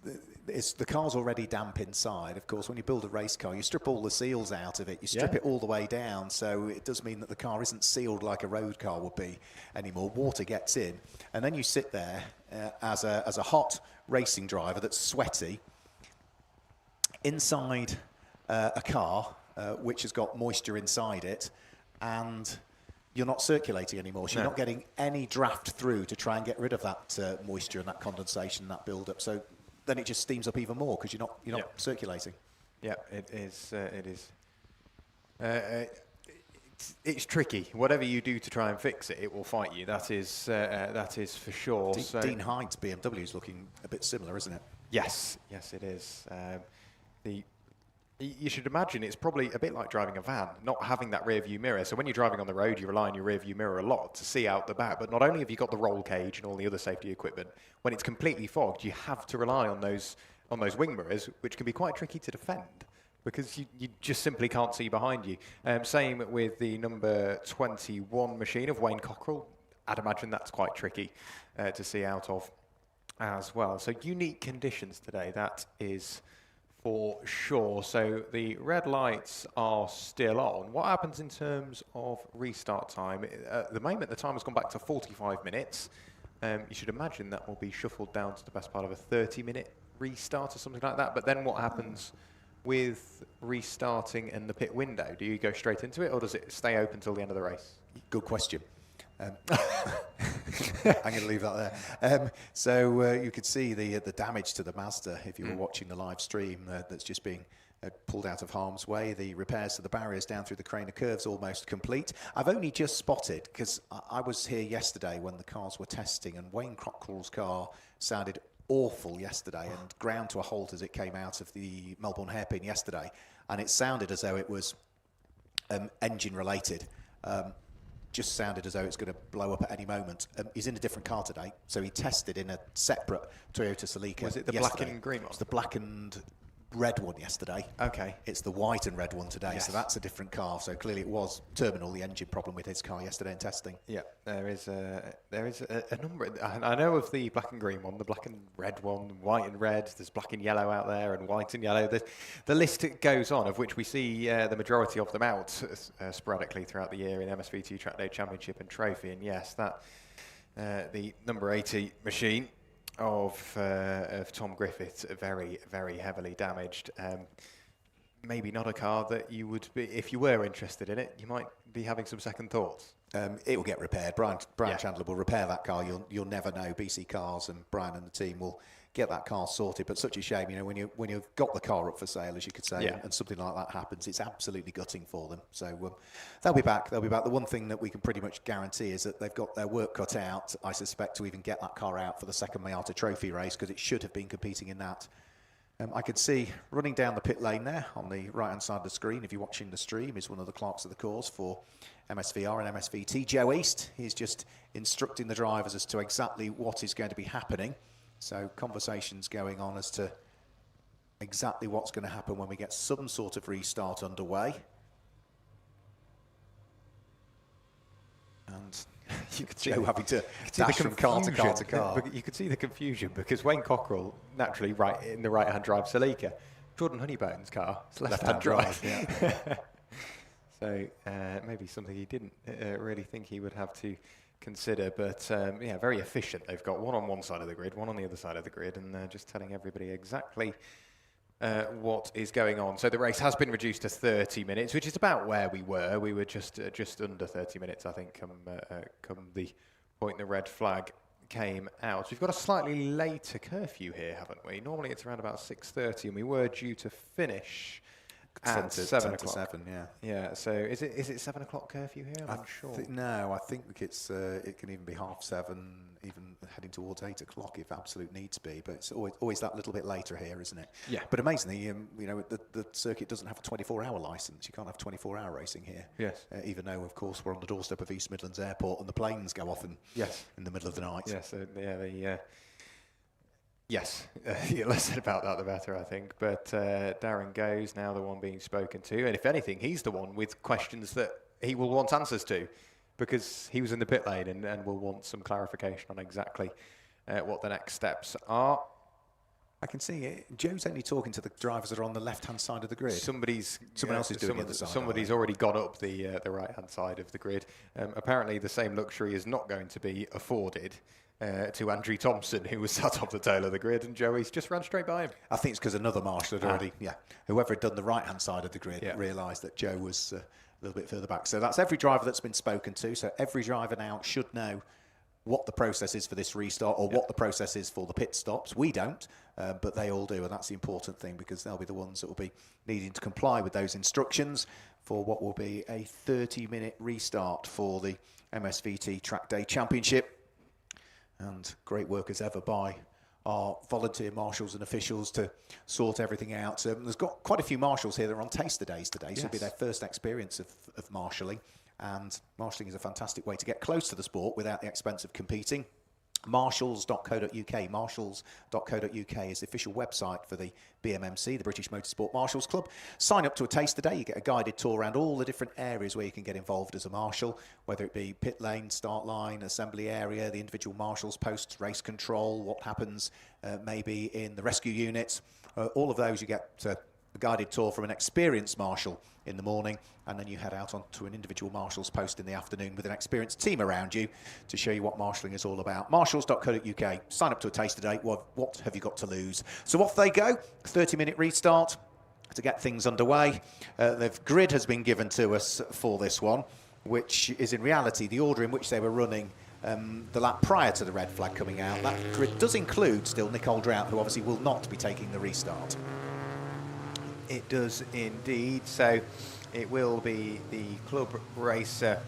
the car's already damp inside, of course, when you build a race car, you strip all the seals out of it, you strip it all the way down, so it does mean that the car isn't sealed like a road car would be anymore. Water gets in, and then you sit there as a hot racing driver that's sweaty inside a car which has got moisture inside it, and you're not circulating anymore, so you're not getting any draft through to try and get rid of that moisture and that condensation and that build-up. So then it just steams up even more because you're not circulating. Yeah, it is. It's tricky. Whatever you do to try and fix it, it will fight you. That is for sure. Dean Hyde's BMW is looking a bit similar, isn't it? Yes, it is. You should imagine it's probably a bit like driving a van, not having that rear view mirror. So when you're driving on the road, you rely on your rear view mirror a lot to see out the back. But not only have you got the roll cage and all the other safety equipment, when it's completely fogged, you have to rely on those wing mirrors, which can be quite tricky to defend because you just simply can't see behind you. Same with the number 21 machine of Wayne Cockrell. I'd imagine that's quite tricky to see out of as well. So unique conditions today, that is for sure. So the red lights are still on. What happens in terms of restart time? At the moment, the time has gone back to 45 minutes. You should imagine that will be shuffled down to the best part of a 30-minute restart or something like that. But then what happens with restarting in the pit window? Do you go straight into it, or does it stay open till the end of the race? Good question. I'm going to leave that there. So you could see the damage to the Mazda if you were watching the live stream that's just being pulled out of harm's way. The repairs to the barriers down through the Craner curves almost complete. I've only just spotted, because I was here yesterday when the cars were testing, and Wayne Cockrell's car sounded awful yesterday and ground to a halt as it came out of the Melbourne hairpin yesterday, and it sounded as though it was engine related. Just sounded as though it's going to blow up at any moment. He's in a different car today, so he tested in a separate Toyota Celica. Was it the yesterday. black and green one? It's the black and red one yesterday. Okay. It's the white and red one today, Yes. so that's a different car. So clearly it was terminal, the engine problem with his car yesterday in testing. Yeah, there is a number. I know of the black and green one, the black and red one, white and red. There's black and yellow out there, and white and yellow. The list goes on, of which we see the majority of them out sporadically throughout the year in MSV2 Trackday Championship and Trophy. And yes, that the number 80 machine of Tom Griffith, very, very heavily damaged. Maybe not a car that you would be, if you were interested in it, you might be having some second thoughts. It will get repaired. Brian Chandler will repair that car. You'll never know. BC Cars and Brian and the team will get that car sorted. But such a shame, you know, when you've got the car up for sale, as you could say, and something like that happens, it's absolutely gutting for them. So they'll be back. The one thing that we can pretty much guarantee is that they've got their work cut out, I suspect, to even get that car out for the second Miata Trophy race, because it should have been competing in that. I could see running down the pit lane there on the right-hand side of the screen, if you're watching the stream, is one of the clerks of the course for MSVR and MSVT, Joe East. He's just instructing the drivers as to exactly what is going to be happening. So conversations going on as to exactly what's going to happen when we get some sort of restart underway. And you could see having to dash from car to car to car. You could see the confusion because Wayne Cockrell, naturally right in the right-hand drive Celica, Jordan Honeybone's car, it's left-hand drive. Yeah. So maybe something he didn't really think he would have to consider, but yeah, very efficient. They've got one on one side of the grid, one on the other side of the grid, and they're just telling everybody exactly what is going on. So the race has been reduced to 30 minutes, which is about where we were. We were just under 30 minutes, I think, come the point the red flag came out. We've got a slightly later curfew here, haven't we? Normally it's around about 6:30, and we were due to finish at 7 o'clock. 7, yeah. Yeah, so is it 7 o'clock curfew here? I'm unsure. No, I think it's it can even be 7:30, even heading towards 8 o'clock if absolute needs be. But it's always that little bit later here, isn't it? Yeah. But amazingly, you know, the circuit doesn't have a 24-hour license. You can't have 24-hour racing here. Yes. Even though, of course, we're on the doorstep of East Midlands Airport and the planes go off in the middle of the night. Yes. Yes, the less said about that, the better, I think. But Darren Goes now the one being spoken to, and if anything, he's the one with questions that he will want answers to, because he was in the pit lane and will want some clarification on exactly what the next steps are. I can see it. Joe's only talking to the drivers that are on the left-hand side of the grid. Someone else is doing the other side. Somebody's already got up the right-hand side of the grid. Apparently, the same luxury is not going to be afforded to Andrew Thompson, who was sat off the tail of the grid, and Joey's just ran straight by him. I think it's because another marshal had already, whoever had done the right-hand side of the grid realised that Joe was a little bit further back. So that's every driver that's been spoken to. So every driver now should know what the process is for this restart, or what the process is for the pit stops. We don't, but they all do, and that's the important thing, because they'll be the ones that will be needing to comply with those instructions for what will be a 30-minute restart for the MSVT Trackday Championship. And great work as ever by our volunteer marshals and officials to sort everything out. There's got quite a few marshals here that are on taster days today, so it'll be their first experience of marshalling. And marshalling is a fantastic way to get close to the sport without the expense of competing. Marshals.co.uk. Marshals.co.uk is the official website for the BMMC, the British Motorsport Marshals Club. Sign up to a taster day. You get a guided tour around all the different areas where you can get involved as a marshal, whether it be pit lane, start line, assembly area, the individual marshals posts, race control, what happens maybe in the rescue units. All of those you get a guided tour from an experienced marshal in the morning, and then you head out onto an individual marshal's post in the afternoon with an experienced team around you to show you what marshalling is all about. Marshals.co.uk. Sign up to a taster day. What have you got to lose? So off they go. 30-minute restart to get things underway. The grid has been given to us for this one, which is in reality the order in which they were running the lap prior to the red flag coming out. That grid does include still Nick Aldrout, who obviously will not be taking the restart. It does indeed. So it will be the club racer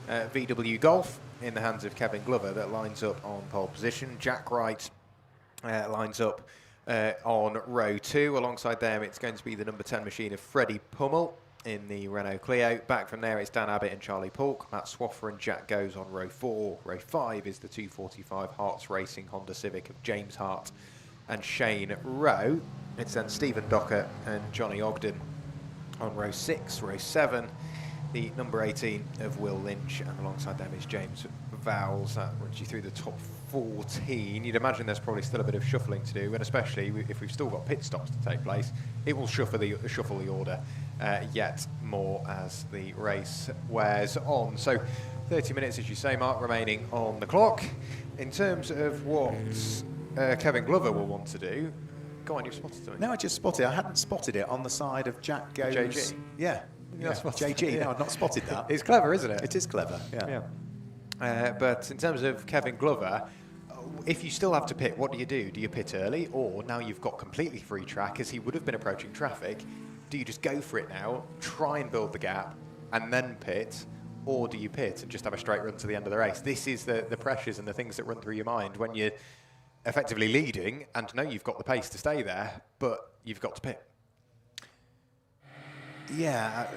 VW Golf in the hands of Kevin Glover that lines up on pole position. Jack Wright lines up on row 2. Alongside them, it's going to be the number 10 machine of Freddie Pummel in the Renault Clio. Back from there, it's Dan Abbott and Charlie Polk. Matt Swaffer and Jack Goes on row 4. Row 5 is the 245 Hearts Racing Honda Civic of James Hart and Shane Rowe. It's then Stephen Docker and Johnny Ogden on row 6. Row 7, the number 18 of Will Lynch, and alongside them is James Vowles. That runs you through the top 14. You'd imagine there's probably still a bit of shuffling to do, and especially if we've still got pit stops to take place, it will shuffle the order yet more as the race wears on. So 30 minutes, as you say, Mark, remaining on the clock. In terms of what Kevin Glover will want to do, go on, you've spotted something. No, I just spotted it. I hadn't spotted it on the side of Jack Goes. JG? Yeah. JG. No, I've not spotted that. It's clever, isn't it? It is clever, yeah. But in terms of Kevin Glover, if you still have to pit, what do you do? Do you pit early, or now you've got completely free track, as he would have been approaching traffic, do you just go for it now, try and build the gap, and then pit, or do you pit and just have a straight run to the end of the race? This is the pressures and the things that run through your mind when you're effectively leading and know you've got the pace to stay there, but you've got to pit. Yeah,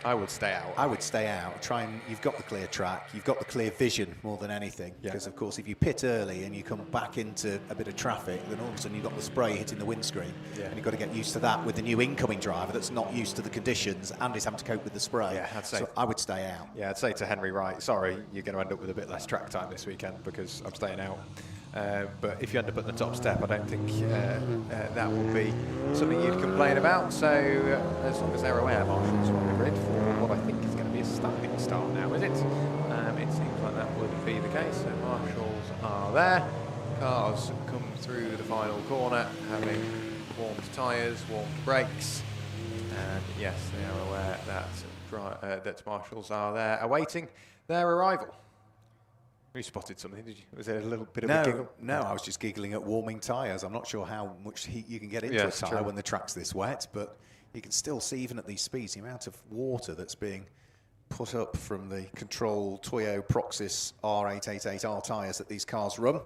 I would stay out. I would stay out. You've got the clear track, you've got the clear vision more than anything. Because of course, if you pit early and you come back into a bit of traffic, then all of a sudden you've got the spray hitting the windscreen, and you've got to get used to that with the new incoming driver that's not used to the conditions and is having to cope with the spray. Yeah, so I would stay out. Yeah, I'd say to Henry Wright, sorry, you're going to end up with a bit less track time this weekend because I'm staying out. But if you end up at the top step, I don't think that will be something you'd complain about. So as long as they're aware, marshals are on the grid for what I think is going to be a standing start now, is it? It seems like that would be the case. So marshals are there. Cars come through the final corner, having warmed tyres, warmed brakes. And yes, they are aware that marshals are there awaiting their arrival. You spotted something, did you? Was there a little bit of a giggle? No, I was just giggling at warming tyres. I'm not sure how much heat you can get into a tyre when the track's this wet, but you can still see, even at these speeds, the amount of water that's being put up from the controlled Toyo Proxys R888R tyres that these cars run.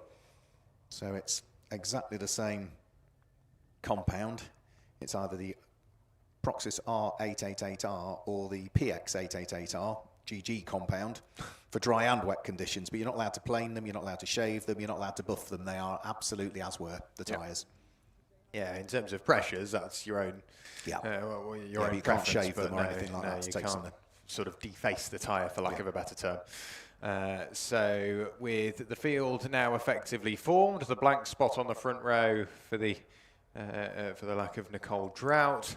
So it's exactly the same compound. It's either the Proxys R888R or the PX888R GG compound for dry and wet conditions, but you're not allowed to plane them, you're not allowed to shave them, you're not allowed to buff them. They are absolutely as were, the tyres. Yeah, in terms of pressures, that's your own. Yeah, your own you can't preference, shave them or anything like that. You can't sort of deface the tyre, for lack of a better term. So with the field now effectively formed, the blank spot on the front row for the lack of Nicole Drought,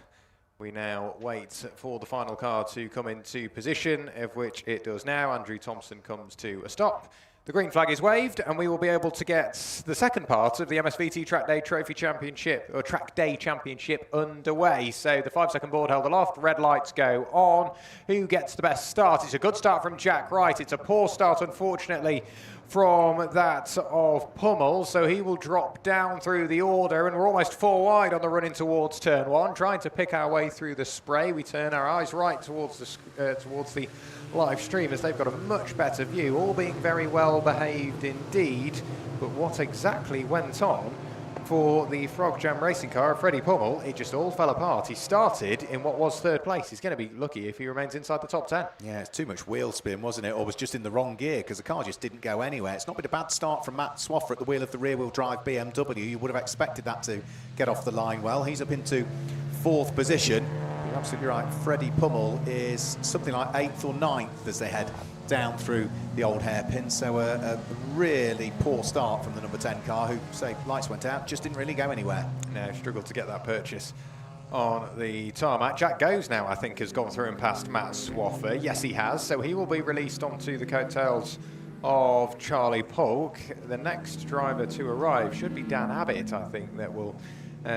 we now wait for the final car to come into position, of which it does now. Andrew Thompson comes to a stop. The green flag is waved, and we will be able to get the second part of the MSVT Trackday Trophy Championship, or Trackday Championship, underway. So the 5-second board held aloft, red lights go on. Who gets the best start? It's a good start from Jack Wright. It's a poor start, unfortunately, from that of Pummel, so he will drop down through the order, and we're almost 4 wide on the run in towards turn 1, trying to pick our way through the spray. We turn our eyes right towards the live stream, as they've got a much better view, all being very well behaved indeed. But what exactly went on for the Frog Jam racing car of Freddie Pummel? It just all fell apart. He started in what was 3rd place. He's going to be lucky if he remains inside the top 10. Yeah, it's too much wheel spin, wasn't it? Or was just in the wrong gear, because the car just didn't go anywhere. It's not been a bad start from Matt Swaffer at the wheel of the rear-wheel drive BMW. You would have expected that to get off the line well. He's up into 4th position. You're absolutely right. Freddie Pummel is something like 8th or 9th as they head down through the old hairpin. So a really poor start from the number 10 car, who, say, lights went out, just didn't really go anywhere. No, struggled to get that purchase on the tarmac. Jack Goes now, I think, has gone through and past Matt Swaffer. Yes, he has. So he will be released onto the coattails of Charlie Polk. The next driver to arrive should be Dan Abbott, I think, that will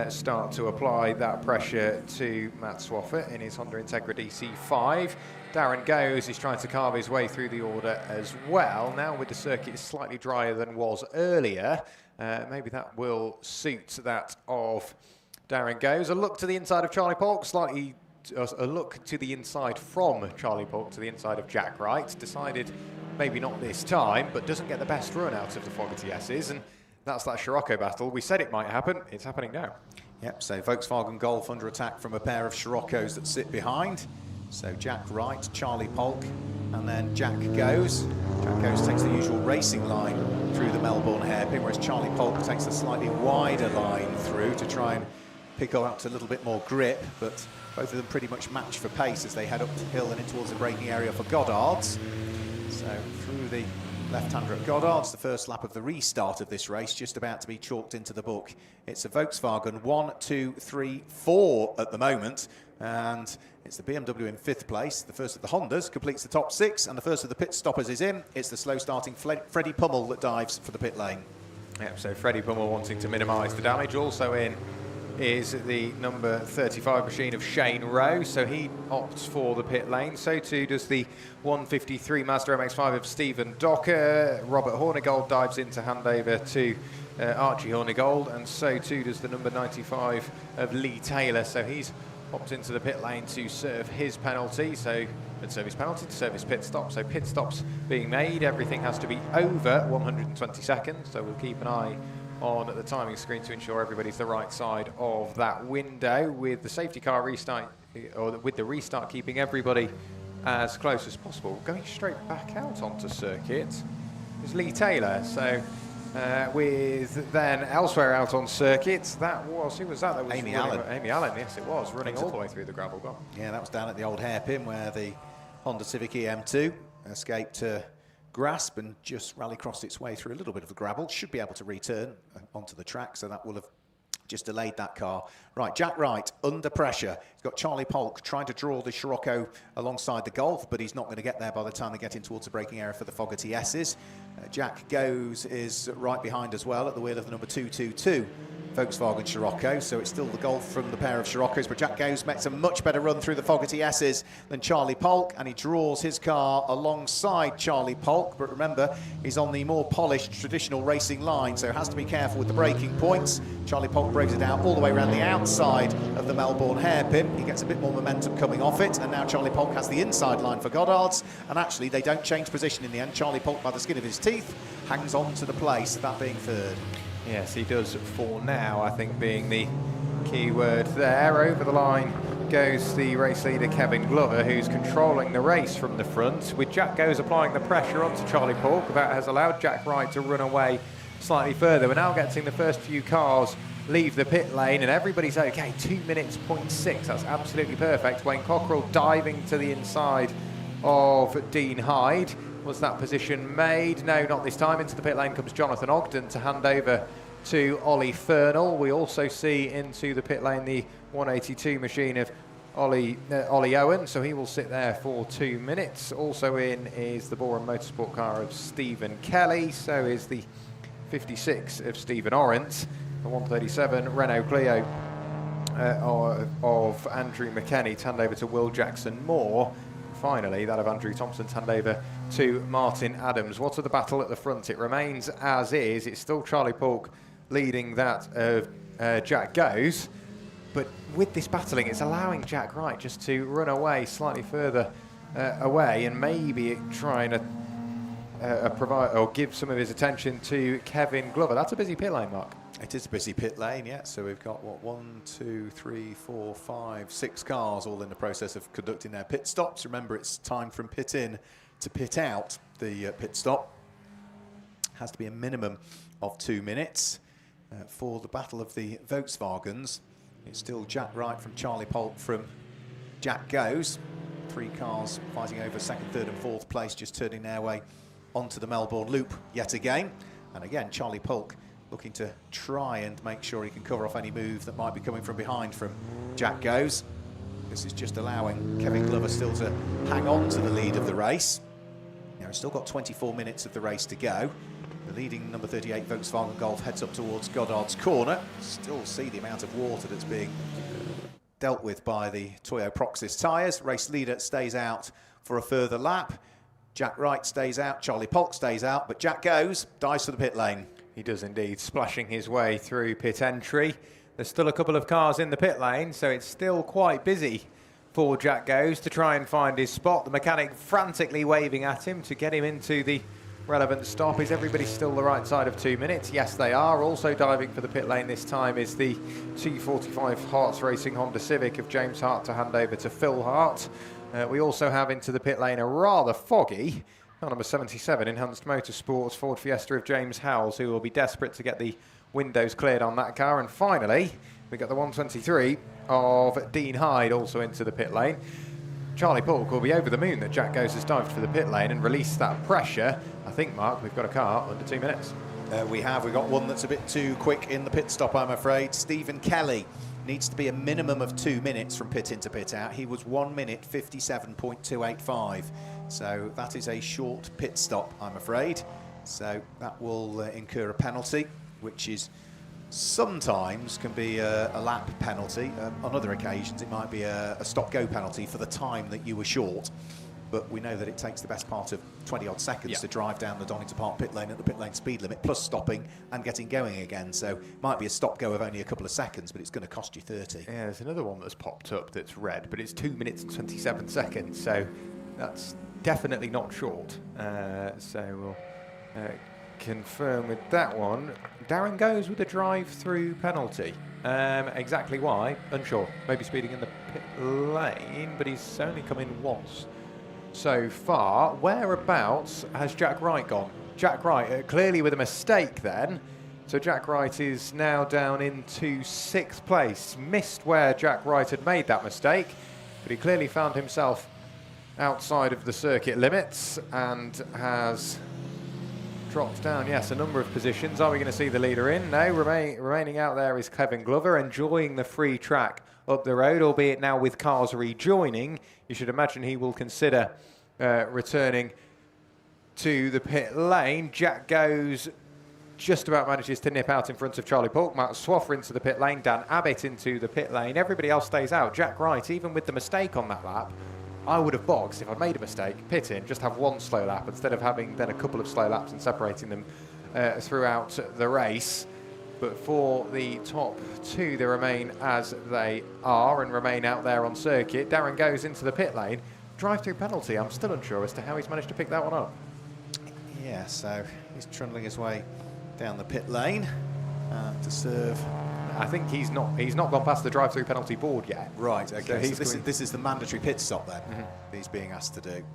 start to apply that pressure to Matt Swaffer in his Honda Integra DC5. Darren Goes is trying to carve his way through the order as well. Now with the circuit slightly drier than was earlier, maybe that will suit that of Darren Goes. A look to the inside of Charlie Polk, a look to the inside from Charlie Polk to the inside of Jack Wright. Decided maybe not this time, but doesn't get the best run out of the Fogarty S's, and that's that Scirocco battle. We said it might happen. It's happening now. Yep, so Volkswagen Golf under attack from a pair of Sciroccos that sit behind. So Jack Wright, Charlie Polk, and then Jack Goes. Jack Goes takes the usual racing line through the Melbourne hairpin, whereas Charlie Polk takes a slightly wider line through to try and pick up a little bit more grip, but both of them pretty much match for pace as they head up the hill and in towards the braking area for Goddard's. So through the left-hander at Goddard's, the first lap of the restart of this race, just about to be chalked into the book. It's a Volkswagen 1, 2, 3, 4 at the moment, and it's the BMW in 5th place. The first of the Hondas completes the top 6, and the first of the pit stoppers is in. It's the slow-starting Freddie Pummel that dives for the pit lane. Yep, so Freddie Pummel wanting to minimise the damage. Also in is the number 35 machine of Shane Rowe, so he opts for the pit lane. So too does the 153 Mazda MX-5 of Stephen Docker. Robert Hornigold dives in to hand over to Archie Hornigold, and so too does the number 95 of Lee Taylor. So he's popped into the pit lane to serve his penalty, to serve his pit stop. So pit stops being made, everything has to be over 120 seconds, so we'll keep an eye on the timing screen to ensure everybody's the right side of that window, with the safety car restart, or with the restart keeping everybody as close as possible. Going straight back out onto circuit is Lee Taylor. So with then elsewhere out on circuit, who was that? That was Amy Allen. Amy Allen, yes it was, running all the way through the gravel gone. Yeah, that was down at the old hairpin where the Honda Civic EM2 escaped to grasp and just rallycrossed its way through a little bit of the gravel. Should be able to return onto the track, so that will have just delayed that car. Right, Jack Wright under pressure. He's got Charlie Polk trying to draw the Scirocco alongside the Golf, but he's not going to get there by the time they get in towards the braking area for the Fogarty S's. Jack Goes is right behind as well at the wheel of the number 222 Volkswagen Scirocco, so it's still the Golf from the pair of Sciroccos, but Jack Goes makes a much better run through the Fogarty S's than Charlie Polk, and he draws his car alongside Charlie Polk, but remember, he's on the more polished traditional racing line, so has to be careful with the braking points. Charlie Polk braves it out all the way around the outside of the Melbourne hairpin. He gets a bit more momentum coming off it, and now Charlie Polk has the inside line for Goddard's, and actually they don't change position in the end. Charlie Polk, by the skin of his teeth, hangs on to the place, that being third. Yes, he does for now, I think, being the key word there. Over the line goes the race leader Kevin Glover, who's controlling the race from the front, with Jack Goes applying the pressure onto Charlie Polk. That has allowed Jack Wright to run away slightly further. We're now getting the first few cars leave the pit lane, and everybody's okay. 2 minutes, 0.6, that's absolutely perfect. Wayne Cockrell diving to the inside of Dean Hyde. Was that position made? No, not this time. Into the pit lane comes Jonathan Ogden to hand over to Ollie Fernall. We also see into the pit lane the 182 machine of Ollie Owen, so he will sit there for 2 minutes. Also in is the Boreham Motorsport car of Stephen Kelly, so is the 56 of Stephen Orrant, the 137 Renault Clio of Andrew McKenny to hand over to Will Jackson Moore. Finally, that of Andrew Thompson to hand over to Martin Adams. What of the battle at the front? It remains as is. It's still Charlie Polk leading that of Jack Goes. But with this battling, it's allowing Jack Wright just to run away slightly further away and maybe trying to provide or give some of his attention to Kevin Glover. That's a busy pit lane, Mark. It is a busy pit lane, yeah. So we've got, what, 1, 2, 3, 4, 5, 6 cars all in the process of conducting their pit stops. Remember, it's time from pit in to pit out. The pit stop has to be a minimum of 2 minutes. For the battle of the Volkswagens, it's still Jack Wright from Charlie Polk from Jack Goes. 3 cars fighting over 2nd, 3rd and 4th place, just turning their way onto the Melbourne Loop yet again. And again, Charlie Polk looking to try and make sure he can cover off any move that might be coming from behind from Jack Goes. This is just allowing Kevin Glover still to hang on to the lead of the race. Now, he's still got 24 minutes of the race to go. The leading number 38 Volkswagen Golf heads up towards Goddard's corner. Still see the amount of water that's being dealt with by the Toyo Proxys tyres. Race leader stays out for a further lap. Jack Wright stays out, Charlie Polk stays out, but Jack Goes dives for the pit lane. He does indeed, splashing his way through pit entry. There's still a couple of cars in the pit lane, so it's still quite busy for Jack Goes to try and find his spot. The mechanic frantically waving at him to get him into the relevant stop. Is everybody still the right side of 2 minutes? Yes, they are. Also diving for the pit lane this time is the 245 Hearts Racing Honda Civic of James Hart to hand over to Phil Hart. We also have into the pit lane a rather foggy number 77 Enhanced Motorsports Ford Fiesta of James Howells, who will be desperate to get the windows cleared on that car. And finally, we got the 123 of Dean Hyde also into the pit lane. Charlie Polk will be over the moon that Jack Goes has dived for the pit lane and released that pressure. I think, Mark, we've got a car under 2 minutes. We've got one that's a bit too quick in the pit stop, I'm afraid. Stephen Kelly needs to be a minimum of 2 minutes from pit in to pit out. He was 1 minute 57.285. So that is a short pit stop, I'm afraid. So that will incur a penalty, which is sometimes can be a lap penalty. On other occasions, it might be a stop-go penalty for the time that you were short. But we know that it takes the best part of 20-odd seconds to drive down the Donington Park pit lane at the pit lane speed limit, plus stopping and getting going again. So it might be a stop-go of only a couple of seconds, but it's going to cost you 30. Yeah, there's another one that's popped up that's red, but it's 2 minutes and 27 seconds. So that's definitely not short. So we'll confirm with that one. Darren Goes with a drive-through penalty. Exactly why, unsure. Maybe speeding in the pit lane, but he's only come in once so far. Whereabouts has Jack Wright gone? Jack Wright, clearly with a mistake then. So Jack Wright is now down into 6th place. Missed where Jack Wright had made that mistake, but he clearly found himself outside of the circuit limits and has dropped down, yes, a number of positions. Are we going to see the leader in? No, remaining out there is Kevin Glover, enjoying the free track up the road, albeit now with cars rejoining. You should imagine he will consider returning to the pit lane. Jack Goes just about manages to nip out in front of Charlie Polk. Matt Swaffer into the pit lane, Dan Abbott into the pit lane. Everybody else stays out. Jack Wright, even with the mistake on that lap, I would have boxed if I'd made a mistake, pit in, just have one slow lap instead of having then a couple of slow laps and separating them throughout the race. But for the top two, they remain as they are and remain out there on circuit. Darren Goes into the pit lane. Drive-through penalty. I'm still unsure as to how he's managed to pick that one up. Yeah, so he's trundling his way down the pit lane to serve. I think he's not gone past the drive-through penalty board yet. Right, okay. So this is the mandatory pit stop then he's being asked to do.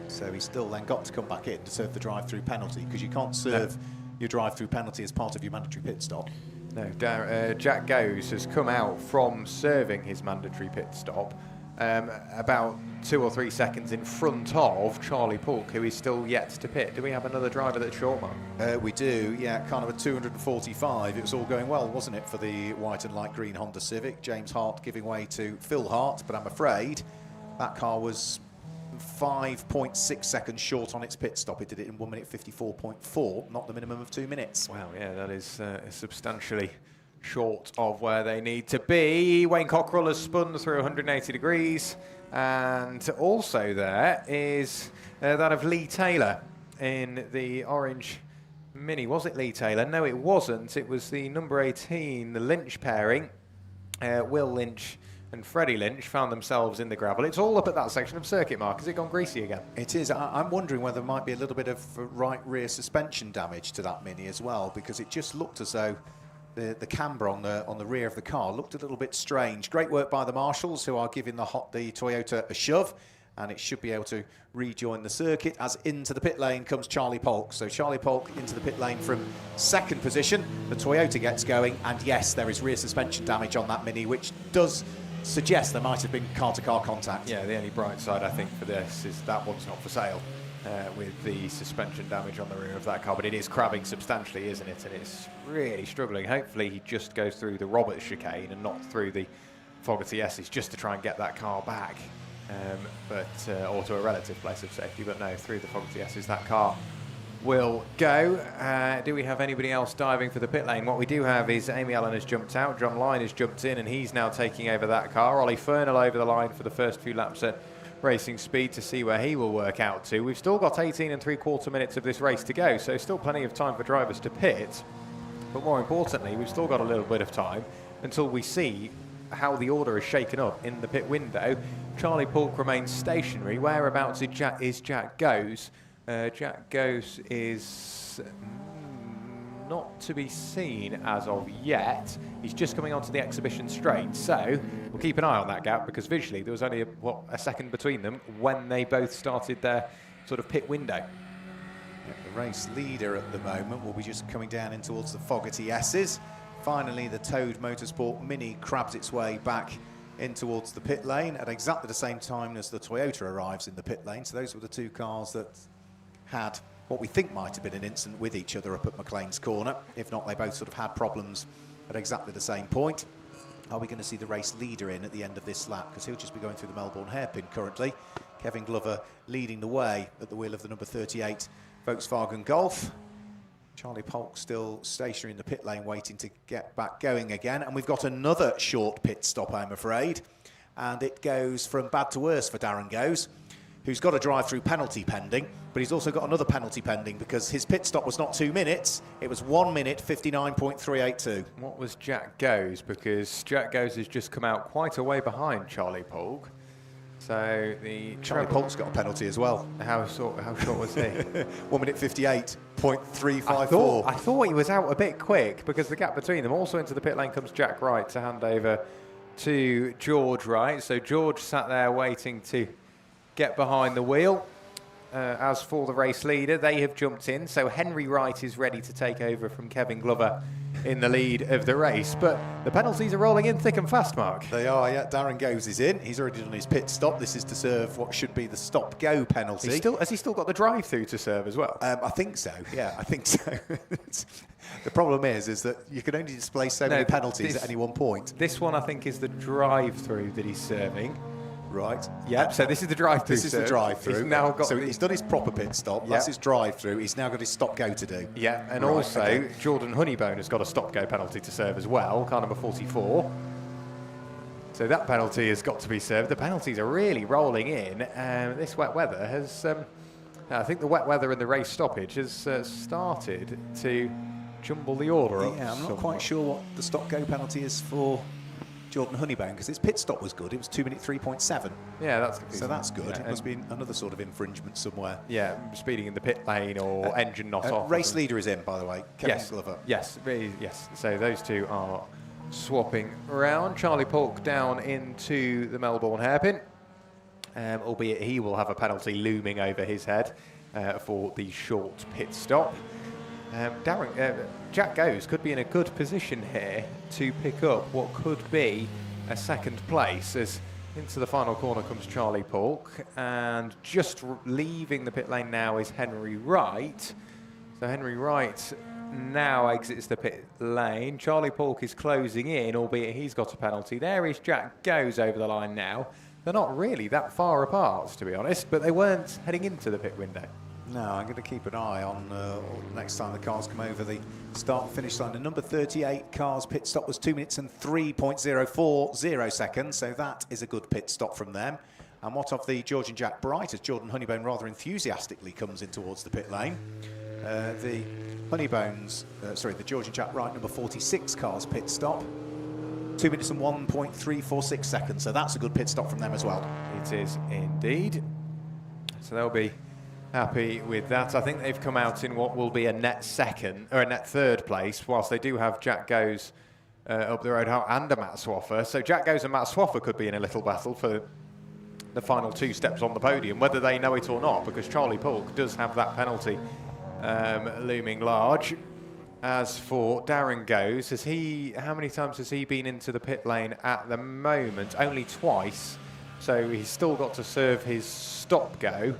So he's still then got to come back in to serve the drive-through penalty, because you can't serve your drive-through penalty as part of your mandatory pit stop. No, Jack Goes has come out from serving his mandatory pit stop about 2 or 3 seconds in front of Charlie Polk, who is still yet to pit. Do we have another driver that's short, Mark? We do, yeah, kind of a 245. It was all going well, wasn't it, for the white and light green Honda Civic? James Hart giving way to Phil Hart, but I'm afraid that car was 5.6 seconds short on its pit stop. It did it in 1 minute 54.4, not the minimum of 2 minutes. Wow, yeah, that is substantially short of where they need to be. Wayne Cockrell has spun through 180 degrees, and also there is that of Lee Taylor in the orange Mini. Was it Lee Taylor? No, it wasn't. It was the number 18, the Lynch pairing. Will Lynch and Freddie Lynch found themselves in the gravel. It's all up at that section of circuit, Mark. Has it gone greasy again? It is. I'm wondering whether there might be a little bit of right rear suspension damage to that Mini as well, because it just looked as though the camber on the rear of the car looked a little bit strange. Great work by the marshals, who are giving the Toyota a shove, and it should be able to rejoin the circuit as into the pit lane comes Charlie Polk. So Charlie Polk into the pit lane from second position. The Toyota gets going, and yes, there is rear suspension damage on that Mini, which does suggest there might have been car-to-car contact. Yeah, the only bright side, I think, for this is that one's not for sale. With the suspension damage on the rear of that car, but it is crabbing substantially, isn't it? And it's really struggling. Hopefully he just goes through the Roberts chicane and not through the Fogarty S's, just to try and get that car back, or to a relative place of safety. But no, through the Fogarty S's, that car will go. Do we have anybody else diving for the pit lane? What we do have is Amy Allen has jumped out, John Lyne has jumped in, and he's now taking over that car. Ollie Fernell over the line for the first few laps at Racing Speed to see where he will work out to. We've still got 18 3/4 minutes of this race to go, so still plenty of time for drivers to pit. But more importantly, we've still got a little bit of time until we see how the order is shaken up in the pit window. Charlie Polk remains stationary. Whereabouts is Jack Goes? Jack Goes is not to be seen as of yet. He's just coming onto the exhibition straight, so we'll keep an eye on that gap, because visually there was only a second between them when they both started their sort of pit window. The race leader at the moment will be just coming down in towards the Fogarty S's. Finally, the Toad Motorsport Mini crabs its way back in towards the pit lane at exactly the same time as the Toyota arrives in the pit lane. So those were the two cars that had what we think might have been an incident with each other up at McLean's Corner. If not, they both sort of had problems at exactly the same point. Are we going to see the race leader in at the end of this lap? Because he'll just be going through the Melbourne hairpin currently. Kevin Glover leading the way at the wheel of the number 38 Volkswagen Golf. Charlie Polk still stationary in the pit lane, waiting to get back going again. And we've got another short pit stop, I'm afraid. And it goes from bad to worse for Darren Goes, who's got a drive-through penalty pending, but he's also got another penalty pending because his pit stop was not 2 minutes, it was 1 minute 59.382. What was Jack Goes? Because Jack Goes has just come out quite a way behind Charlie Polk. So the Charlie Polk's got a penalty as well. How short was he? 1 minute 58.354. I thought he was out a bit quick, because the gap between them. Also into the pit lane comes Jack Wright to hand over to George Wright. So George sat there waiting to get behind the wheel. As for the race leader, they have jumped in, so Henry Wright is ready to take over from Kevin Glover in the lead of the race. But the penalties are rolling in thick and fast, Mark. They are, yeah. Darren Goes is in. He's already done his pit stop. This is to serve what should be the stop-go penalty. Has he still got the drive-through to serve as well? I think so, yeah, I think so. The problem is that you can only display so many penalties at any one point. This one, I think, is the drive-through that he's serving. Right. Yeah, so this is the drive-through. This is the drive-through. He's now got he's done his proper pit stop. That's his drive-through. He's now got his stop-go to do. Yeah, and also Jordan Honeybone has got a stop-go penalty to serve as well, car number 44. So that penalty has got to be served. The penalties are really rolling in. This wet weather has, I think the wet weather and the race stoppage has started to jumble the order up. Yeah, I'm not quite sure what the stop-go penalty is for Jordan Honeybone, because his pit stop was good. It was 2 minute 3.7. Yeah, that's good. Yeah, it must be another sort of infringement somewhere. Yeah, speeding in the pit lane or engine not off. Race leader is in, by the way. Kevin Glover. Yes. So those two are swapping around. Charlie Polk down into the Melbourne hairpin, albeit he will have a penalty looming over his head for the short pit stop. Jack Goes could be in a good position here to pick up what could be a second place, as Into the final corner comes Charlie Polk, and just leaving the pit lane now is Henry Wright. So Henry Wright now exits the pit lane. Charlie Polk is closing in, albeit he's got a penalty. There is Jack Goes over the line now. They're not really that far apart, to be honest, but they weren't heading into the pit window. No, I'm going to keep an eye on next time the cars come over the start and finish line. The number 38 car's pit stop was 2 minutes and 3.040 seconds, so that is a good pit stop from them. And what of the George and Jack Bright, as Jordan Honeybone rather enthusiastically comes in towards the pit lane. The George and Jack Bright number 46 car's pit stop, 2 minutes and 1.346 seconds, so that's a good pit stop from them as well. It is indeed. So they'll be happy with that. I think they've come out in what will be a net second, or a net third place, whilst they do have Jack Goes up the road and a Matt Swaffer. So Jack Goes and Matt Swaffer could be in a little battle for the final 2 steps on the podium, whether they know it or not, because Charlie Polk does have that penalty looming large. As for Darren Goes, how many times has he been into the pit lane at the moment? Only twice. So he's still got to serve his stop go,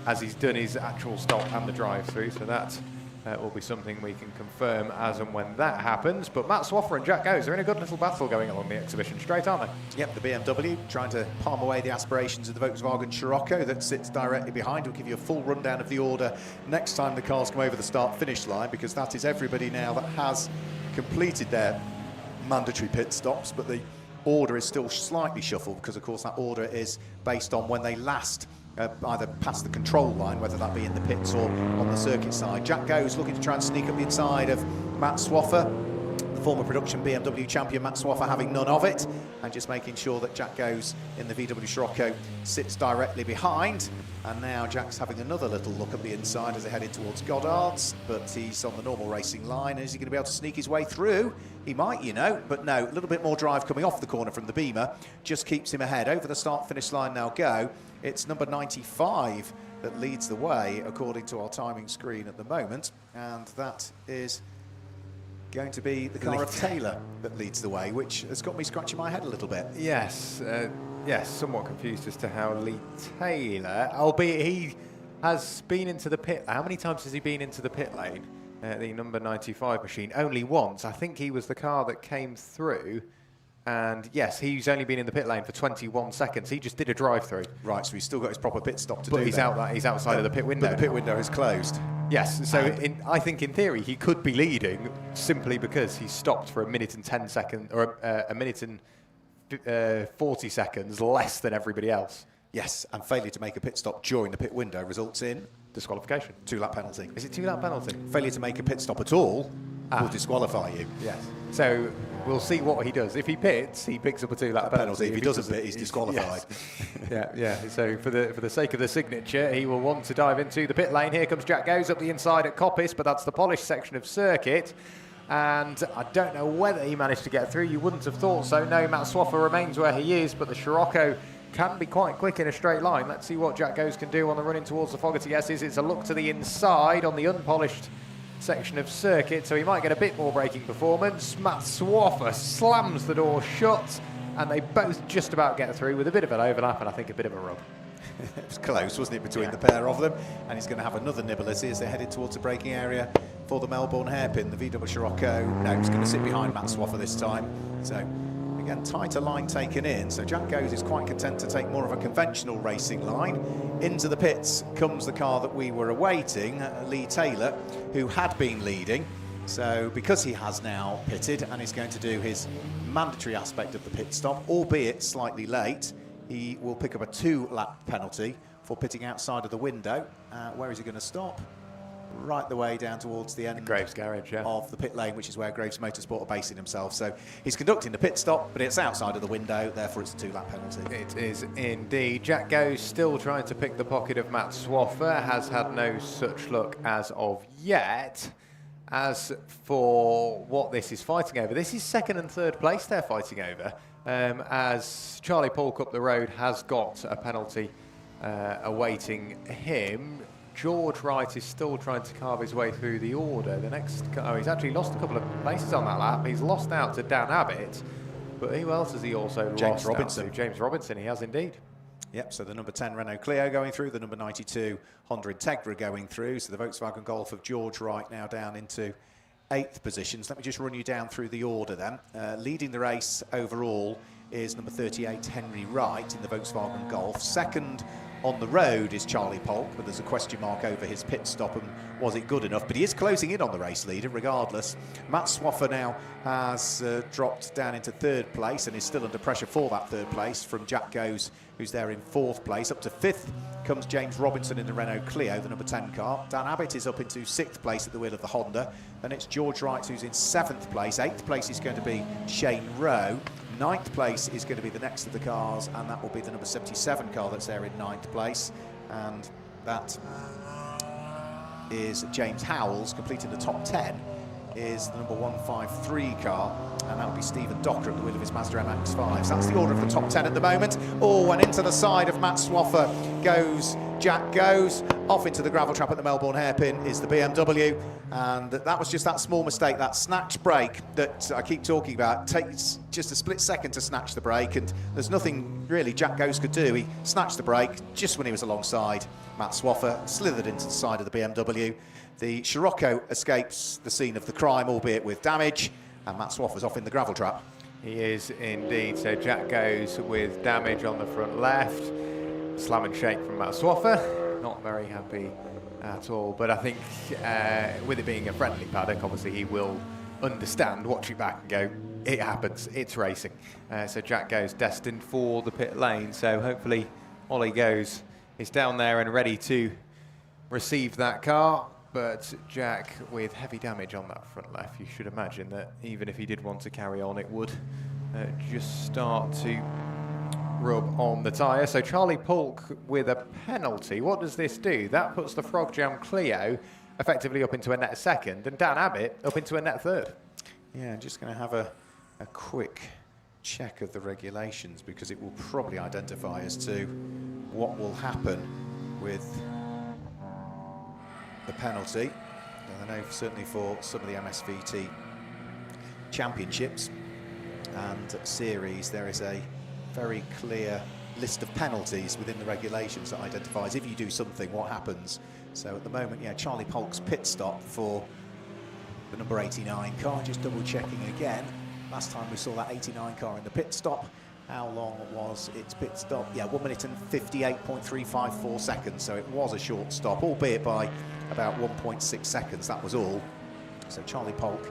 as he's done his actual stop and the drive-through, so that will be something we can confirm as and when that happens. But Matt Swaffer and Jack Goes are in a good little battle going along the exhibition straight, aren't they? Yep, the BMW trying to palm away the aspirations of the Volkswagen Scirocco that sits directly behind. We'll give you a full rundown of the order next time the cars come over the start-finish line, because that is everybody now that has completed their mandatory pit stops, but the order is still slightly shuffled because, of course, that order is based on when they last either past the control line, whether that be in the pits or on the circuit side. Jack Goes looking to try and sneak up the inside of Matt Swaffer. The former production BMW champion Matt Swaffer having none of it, and just making sure that Jack Goes in the VW Scirocco sits directly behind. And now Jack's having another little look at the inside as they head in towards Goddard's, but he's on the normal racing line. Is he going to be able to sneak his way through? He might, you know, but no, a little bit more drive coming off the corner from the Beamer just keeps him ahead. Over the start-finish line now go. It's number 95 that leads the way, according to our timing screen at the moment, and that is going to be the car of Taylor that leads the way, which has got me scratching my head a little bit. Yes, yes, somewhat confused as to how Lee Taylor, albeit he has been into the pit. How many times has he been into the pit lane? The number 95 machine, only once. I think he was the car that came through. And yes, he's only been in the pit lane for 21 seconds. He just did a drive-through. Right, so he's still got his proper pit stop to do. But he's outside of the pit window. But the pit window is closed. Yes, so I think in theory he could be leading simply because he stopped for a minute and 10 seconds, or a minute and 40 seconds less than everybody else. Yes, and failure to make a pit stop during the pit window results in disqualification. 2-lap penalty. Is it 2-lap penalty? Failure to make a pit stop at all will disqualify you. Yes. So we'll see what he does. If he pits, he picks up a 2-lap penalty. If he doesn't pit, he's disqualified. Yes. yeah. So for the sake of the signature, he will want to dive into the pit lane. Here comes Jack Goes up the inside at Coppice, but that's the polished section of circuit. And I don't know whether he managed to get through. You wouldn't have thought so. No, Matt Swaffer remains where he is, but the Scirocco can be quite quick in a straight line. Let's see what Jack Goes can do on the run in towards the Fogarty S's. It's a look to the inside on the unpolished section of circuit, so he might get a bit more braking performance. Matt Swaffer slams the door shut, and they both just about get through with a bit of an overlap and I think a bit of a rub. It was close, wasn't it, between the pair of them? And he's going to have another nibble as they're headed towards the braking area for the Melbourne hairpin. The VW Scirocco, no, he's going to sit behind Matt Swaffer this time. So again, tighter line taken in. So Jack Goes is quite content to take more of a conventional racing line. Into the pits comes the car that we were awaiting, Lee Taylor, who had been leading. So because he has now pitted and is going to do his mandatory aspect of the pit stop, albeit slightly late, he will pick up a 2-lap penalty for pitting outside of the window. Where is he going to stop? Right the way down towards the end Graves Garage, of the pit lane, which is where Graves Motorsport are basing themselves. So he's conducting the pit stop, but it's outside of the window, therefore it's a 2-lap penalty. It is indeed. Jack Goes still trying to pick the pocket of Matt Swaffer, has had no such luck as of yet. As for what this is fighting over, this is second and third place they're fighting over, as Charlie Polk up the road has got a penalty awaiting him. George Wright is still trying to carve his way through the order. He's actually lost a couple of places on that lap. He's lost out to Dan Abbott, But who else has he also James lost Robinson. out to? James Robinson, he has indeed. Yep, so the number 10 Renault Clio going through, the number 92 Honda Integra going through, so the Volkswagen Golf of George Wright now down into 8th positions. Let me just run you down through the order then. Leading the race overall is number 38 Henry Wright in the Volkswagen Golf. Second on the road is Charlie Polk, but there's a question mark over his pit stop and was it good enough? But he is closing in on the race leader regardless. Matt Swaffer now has dropped down into 3rd place and is still under pressure for that 3rd place from Jack Goes, who's there in 4th place. Up to 5th comes James Robinson in the Renault Clio, the number 10 car. Dan Abbott is up into 6th place at the wheel of the Honda. Then it's George Wright who's in 7th place. 8th place is going to be Shane Rowe. 9th place is going to be the next of the cars, and that will be the number 77 car that's there in 9th place. And that is James Howells, completing the top 10, is the number 153 car, and that'll be Stephen Docker at the wheel of his Mazda MX-5. So that's the order of the top 10 at the moment. Oh, and into the side of Matt Swaffer goes Jack Goes. Off into the gravel trap at the Melbourne Hairpin is the BMW, and that was just that small mistake, that snatch brake that I keep talking about. It takes just a split second to snatch the brake, and there's nothing really Jack Goes could do. He snatched the brake just when he was alongside Matt Swaffer, slithered into the side of the BMW. The Scirocco escapes the scene of the crime, albeit with damage, and Matt Swaffer's off in the gravel trap. He is indeed. So Jack Goes with damage on the front left. Slam and shake from Matt Swaffer. Not very happy at all. But I think with it being a friendly paddock, obviously he will understand, watch it back and go, it happens, it's racing. So Jack Goes destined for the pit lane. So hopefully Ollie Goes is down there and ready to receive that car. But Jack with heavy damage on that front left, you should imagine that even if he did want to carry on, it would just start to rub on the tyre. So Charlie Polk with a penalty. What does this do? That puts the Frog Jam Clio effectively up into a net second and Dan Abbott up into a net third. Yeah, I'm just going to have a quick check of the regulations because it will probably identify as to what will happen with the penalty. And I know certainly for some of the MSVT championships and series there is a very clear list of penalties within the regulations that identifies if you do something, what happens. So at the moment, yeah, Charlie Polk's pit stop for the number 89 car, just double checking again. Last time we saw that 89 car in the pit stop, how long was its pit stop? Yeah, 1 minute and 58.354 seconds, so it was a short stop, albeit by about 1.6 seconds, that was all. So Charlie Polk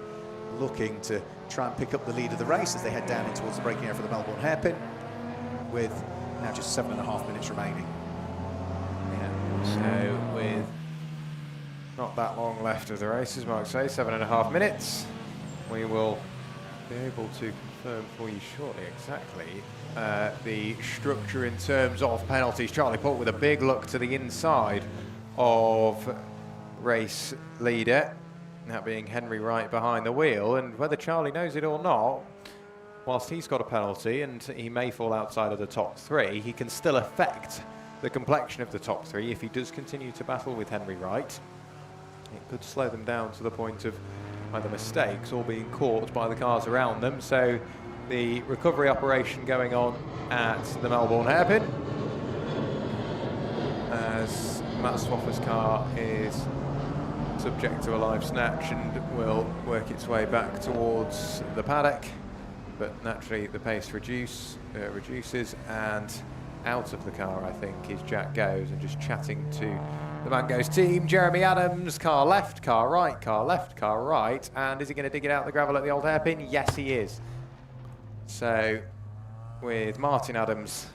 looking to try and pick up the lead of the race as they head down in towards the braking area for the Melbourne Hairpin, with now just 7.5 minutes remaining. Yeah, so with not that long left of the race, as Mark says, 7.5 minutes, we will be able to confirm for you shortly exactly the structure in terms of penalties. Charlie Polk with a big look to the inside of race leader, that being Henry Wright behind the wheel, and whether Charlie knows it or not, whilst he's got a penalty and he may fall outside of the top three, he can still affect the complexion of the top three if he does continue to battle with Henry Wright. It could slow them down to the point of either mistakes or being caught by the cars around them. So the recovery operation going on at the Melbourne Hairpin as Matt Swaffer's car is subject to a live snatch and will work its way back towards the paddock. But naturally the pace reduces, and out of the car I think is Jack Goes, and just chatting to the Mango's team. Jeremy Adams, car left, car right, car left, car right, and is he going to dig it out the gravel at the old hairpin? Yes he is. So with Martin Adams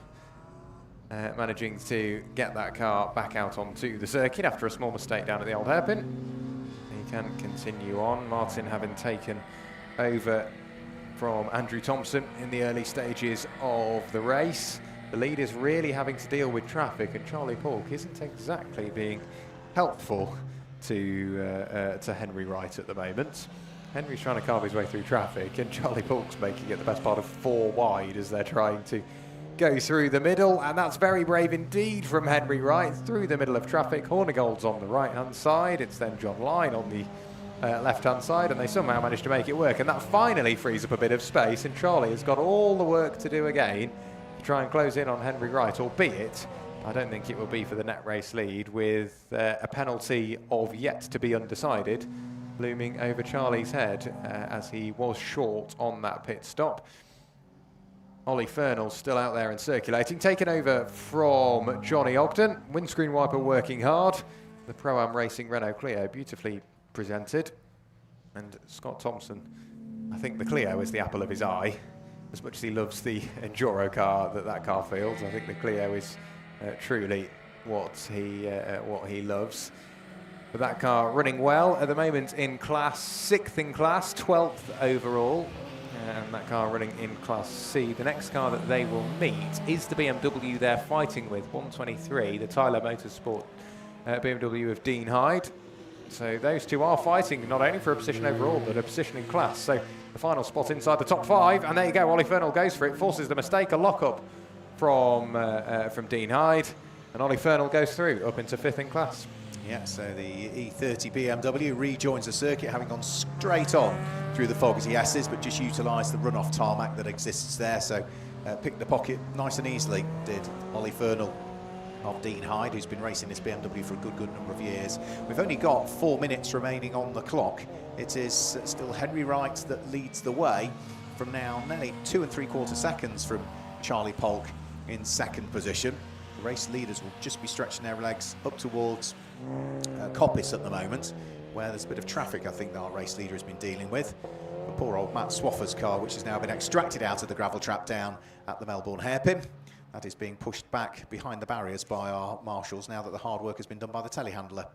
managing to get that car back out onto the circuit after a small mistake down at the old hairpin, he can continue on. Martin having taken over from Andrew Thompson in the early stages of the race. The lead is really having to deal with traffic, and Charlie Polk isn't exactly being helpful to Henry Wright at the moment. Henry's trying to carve his way through traffic, and Charlie Polk's making it the best part of 4 wide as they're trying to go through the middle, and that's very brave indeed from Henry Wright through the middle of traffic. Hornigold's on the right-hand side. It's then John Lyne on the left-hand side, and they somehow managed to make it work. And that finally frees up a bit of space, and Charlie has got all the work to do again to try and close in on Henry Wright, albeit I don't think it will be for the net race lead, with a penalty of yet to be undecided looming over Charlie's head as he was short on that pit stop. Ollie Fernall's still out there and circulating, taken over from Johnny Ogden. Windscreen wiper working hard. The Pro-Am Racing Renault Clio beautifully presented. And Scott Thompson, I think the Clio is the apple of his eye. As much as he loves the Enduro car that car fields, I think the Clio is truly what he loves. But that car running well at the moment in class, 6th in class, 12th overall. And that car running in Class C. The next car that they will meet is the BMW they're fighting with, 123, the Tyler Motorsport BMW of Dean Hyde. So those two are fighting not only for a position overall, but a position in class. So the final spot inside the top 5, and there you go, Ollie Fernall goes for it, forces the mistake, a lock-up from Dean Hyde, and Ollie Fernall goes through, up into 5th in class. Yeah, so the E30 BMW rejoins the circuit, having gone straight on through the Fogarty S's, but just utilised the runoff tarmac that exists there. So picked the pocket nice and easily, did Ollie Fernall of Dean Hyde, who's been racing this BMW for a good number of years. We've only got 4 minutes remaining on the clock. It is still Henry Wright that leads the way from now nearly 2 3/4 seconds from Charlie Polk in 2nd position. The race leaders will just be stretching their legs up towards Coppice at the moment, where there's a bit of traffic I think that our race leader has been dealing with. The poor old Matt Swaffer's car, which has now been extracted out of the gravel trap down at the Melbourne hairpin. That is being pushed back behind the barriers by our marshals now that the hard work has been done by the telehandler.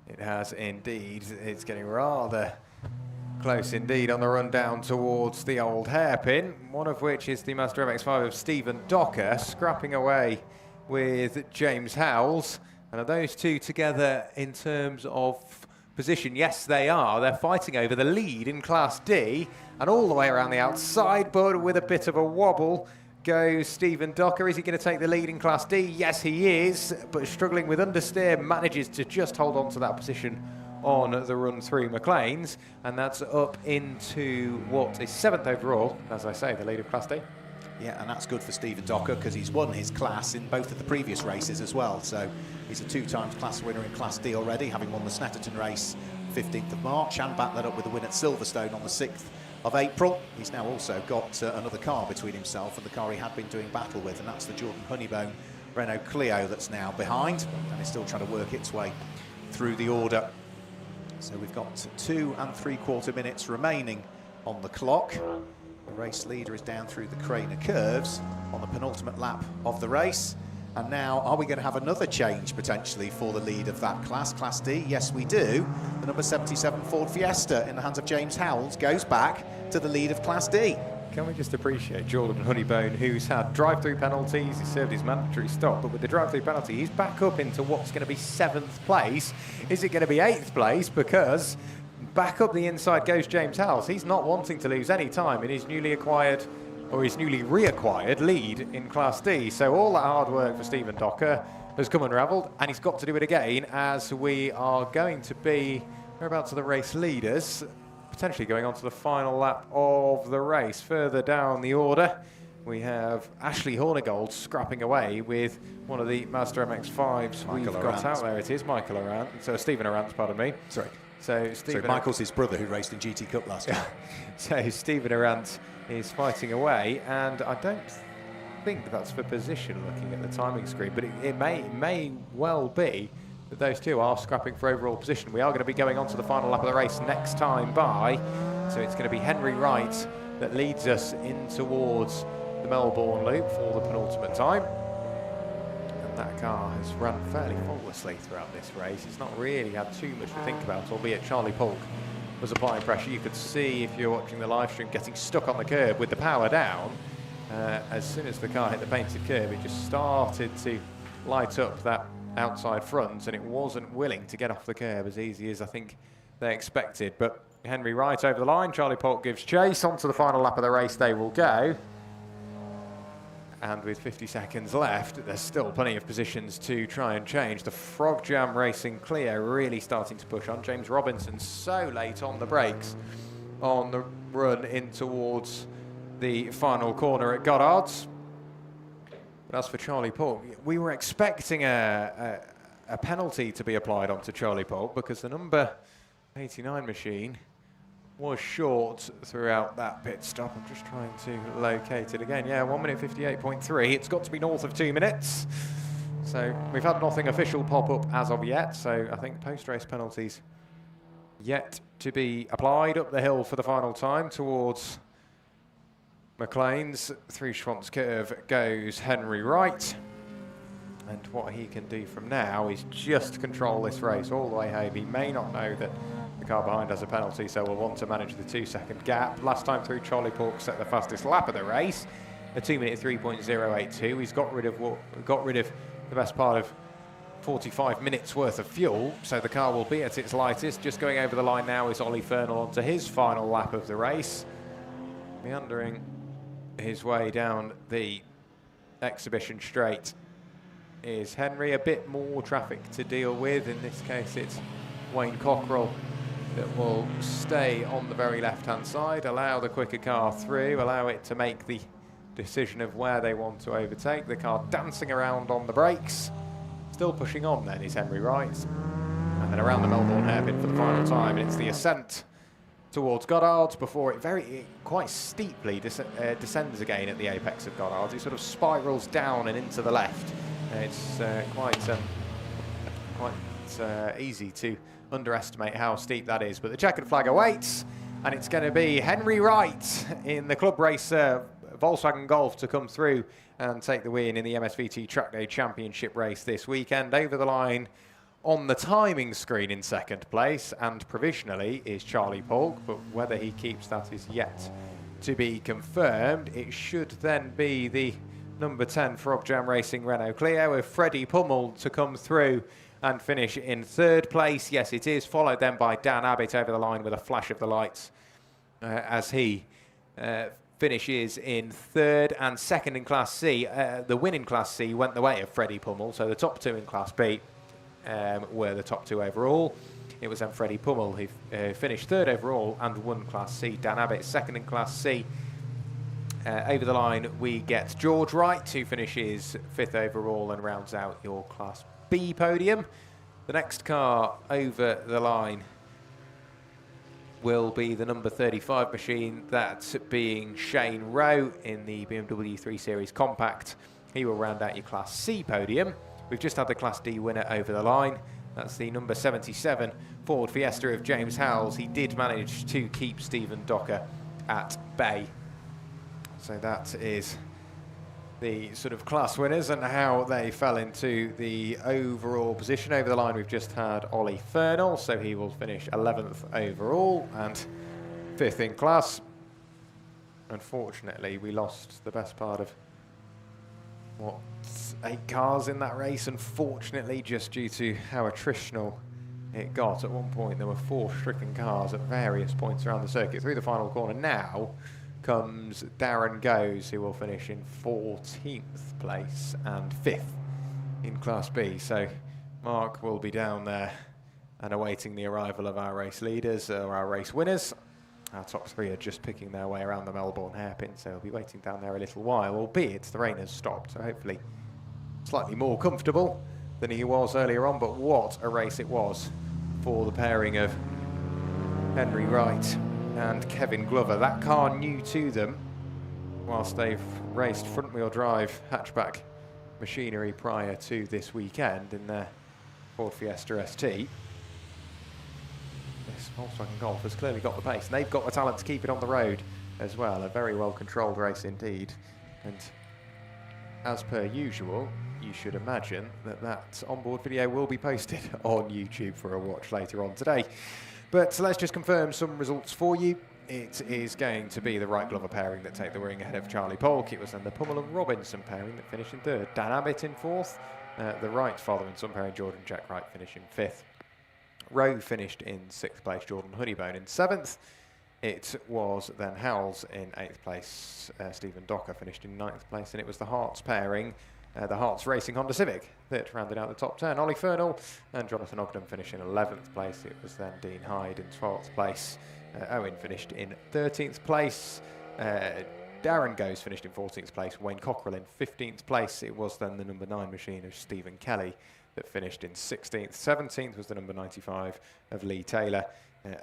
It has indeed. It's getting rather close indeed on the run down towards the old hairpin, one of which is the Mazda MX-5 of Stephen Docker, scrapping away with James Howells. And are those two together in terms of position? Yes, they are. They're fighting over the lead in Class D, and all the way around the outside, but with a bit of a wobble goes Stephen Docker. Is he going to take the lead in Class D? Yes, he is, but struggling with understeer, manages to just hold on to that position on the run through McLean's, and that's up into what is 7th overall, as I say, the lead of Class D. Yeah, and that's good for Stephen Docker because he's won his class in both of the previous races as well. So he's a 2-time class winner in Class D already, having won the Snetterton race 15th of March and backed that up with a win at Silverstone on the 6th of April. He's now also got another car between himself and the car he had been doing battle with, and that's the Jordan Honeybone Renault Clio that's now behind, and is still trying to work its way through the order. So we've got 2 3/4 minutes remaining on the clock. The race leader is down through the Craner curves on the penultimate lap of the race. And now, are we going to have another change potentially for the lead of that class, Class D? Yes, we do. The number 77 Ford Fiesta in the hands of James Howells goes back to the lead of Class D. Can we just appreciate Jordan Honeybone, who's had drive-through penalties, he served his mandatory stop, but with the drive-through penalty, he's back up into what's going to be 7th place. Is it going to be 8th place? Because back up the inside goes James Howells. He's not wanting to lose any time in his newly acquired, or his newly reacquired lead in Class D. So all that hard work for Stephen Docker has come unravelled, and he's got to do it again as we are going to be, we're about to the race leaders, potentially going on to the final lap of the race. Further down the order, we have Ashley Hornigold scrapping away with one of the Mazda MX-5s we've got out there. It is Michael Arant, so Stephen Arant, pardon me. Sorry. So Michael's his brother who raced in GT Cup last year. So Stephen Arant is fighting away, and I don't think that's for position looking at the timing screen, but it may well be that those two are scrapping for overall position. We are going to be going on to the final lap of the race next time by, so it's going to be Henry Wright that leads us in towards the Melbourne Loop for the penultimate time. And that car has run fairly faultlessly throughout this race. It's not really had too much to think about, albeit Charlie Polk was applying pressure. You could see, if you're watching the live stream, getting stuck on the curb with the power down. As soon as the car hit the painted curb, it just started to light up that outside front, and it wasn't willing to get off the curb as easy as I think they expected. But Henry Wright over the line, Charlie Polk gives chase. On to the final lap of the race they will go. And with 50 seconds left, there's still plenty of positions to try and change. The Frog Jam Racing Clio really starting to push on. James Robinson so late on the brakes on the run in towards the final corner at Goddard's. But as for Charlie Polk, we were expecting a penalty to be applied onto Charlie Polk because the number 89 machine was short throughout that pit stop. I'm just trying to locate it again. Yeah, 1 minute 58.3. It's got to be north of 2 minutes. So we've had nothing official pop up as of yet. So I think post-race penalties yet to be applied up the hill for the final time towards McLean's. Through Schwant's curve goes Henry Wright. And what he can do from now is just control this race all the way home. He may not know that the car behind has a penalty, so we'll want to manage the 2-second gap. Last time through, Charlie Polk set the fastest lap of the race, a 2 minute 3.082. He's got rid of the best part of 45 minutes worth of fuel, so the car will be at its lightest. Just going over the line now is Ollie Fernell onto his final lap of the race, meandering his way down the exhibition straight is Henry. A bit more traffic to deal with. In this case, it's Wayne Cockrell that will stay on the very left-hand side, allow the quicker car through, allow it to make the decision of where they want to overtake. The car dancing around on the brakes. Still pushing on then is Henry Wright. And then around the Melbourne hairpin for the final time, and it's the ascent towards Goddard's before it quite steeply descends again at the apex of Goddard's. It sort of spirals down and into the left. It's quite easy to underestimate how steep that is, but the checkered flag awaits, and it's going to be Henry Wright in the club race Volkswagen Golf to come through and take the win in the MSVT Trackday Championship race this weekend. Over the line on the timing screen in second place, and provisionally is Charlie Polk, but whether he keeps that is yet to be confirmed. It should then be the number 10 Frog Jam Racing Renault Clio with Freddie Pummel to come through and finish in third place. Yes, it is, followed then by Dan Abbott over the line with a flash of the lights as he finishes in third. And second in Class C, the win in Class C went the way of Freddie Pummel, so the top two in Class B were the top two overall. It was then Freddie Pummel who finished third overall and won Class C. Dan Abbott second in Class C. Over the line we get George Wright, who finishes fifth overall and rounds out your Class B podium. The next car over the line will be the number 35 machine, that being Shane Rowe in the BMW 3 Series Compact. He will round out your Class C podium. We've just had the Class D winner over the line. That's the number 77 Ford Fiesta of James Howells. He did manage to keep Stephen Docker at bay. So that is the sort of class winners and how they fell into the overall position. Over the line we've just had Ollie Fernell, so he will finish 11th overall and 5th in class. Unfortunately, we lost the best part of 8 cars in that race, unfortunately, just due to how attritional it got. At one point there were 4 stricken cars at various points around the circuit. Through the final corner now comes Darren Goes, who will finish in 14th place and 5th in Class B. So Mark will be down there and awaiting the arrival of our race leaders, or our race winners. Our top 3 are just picking their way around the Melbourne hairpin, so he'll be waiting down there a little while, albeit the rain has stopped, so hopefully slightly more comfortable than he was earlier on. But what a race it was for the pairing of Henry Wright and Kevin Glover. That car new to them, whilst they've raced front-wheel drive hatchback machinery prior to this weekend in their Ford Fiesta ST. This Volkswagen Golf has clearly got the pace, and they've got the talent to keep it on the road as well. A very well-controlled race indeed. And as per usual, you should imagine that that onboard video will be posted on YouTube for a watch later on today. But let's just confirm some results for you. It is going to be the Wright Glover pairing that take the ring ahead of Charlie Polk. It was then the Pummel and Robinson pairing that finished in third. Dan Abbott in fourth. The Wright father and son pairing, Jordan Jack Wright, finished in fifth. Rowe finished in 6th place, Jordan Honeybone in 7th. It was then Howells in 8th place. Stephen Docker finished in 9th place, and it was the Hearts pairing, the Hearts Racing Honda Civic, that rounded out the top 10. Ollie Fernall and Jonathan Ogden finished in 11th place. It was then Dean Hyde in 12th place. Owen finished in 13th place. Darren Goes finished in 14th place. Wayne Cockrell in 15th place. It was then the number 9 machine of Stephen Kelly that finished in 16th. 17th was the number 95 of Lee Taylor.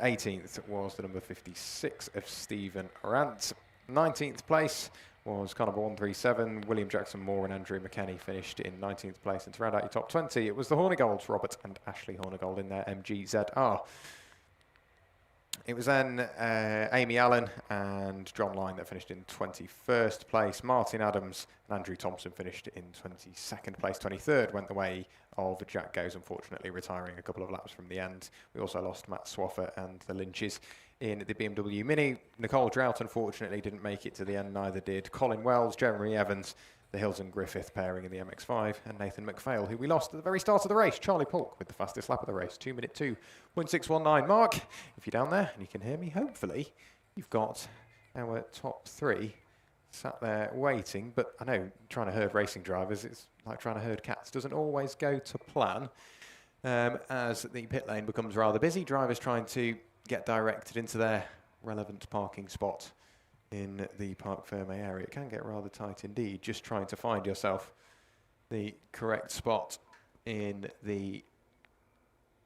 18th was the number 56 of Stephen Arant. 19th place was Carnival 137. William Jackson Moore and Andrew McKenney finished in 19th place. And to round out your top 20, it was the Hornigolds, Robert and Ashley Hornigold in their MG-ZR. It was then Amy Allen and John Lyne that finished in 21st place. Martin Adams and Andrew Thompson finished in 22nd place. 23rd went the way of Jack Goes, unfortunately retiring a couple of laps from the end. We also lost Matt Swaffer and the Lynches in the BMW Mini. Nicole Drought unfortunately didn't make it to the end, neither did Colin Wells, Jeremy Evans, the Hills and Griffith pairing in the MX-5, and Nathan McPhail, who we lost at the very start of the race. Charlie Polk with the fastest lap of the race, 2-minute 2.619. Mark, if you're down there and you can hear me, hopefully you've got our top 3 sat there waiting. But I know trying to herd racing drivers, it's like trying to herd cats, doesn't always go to plan. As the pit lane becomes rather busy, drivers trying to get directed into their relevant parking spot in the Parc Ferme area. It can get rather tight indeed, just trying to find yourself the correct spot in the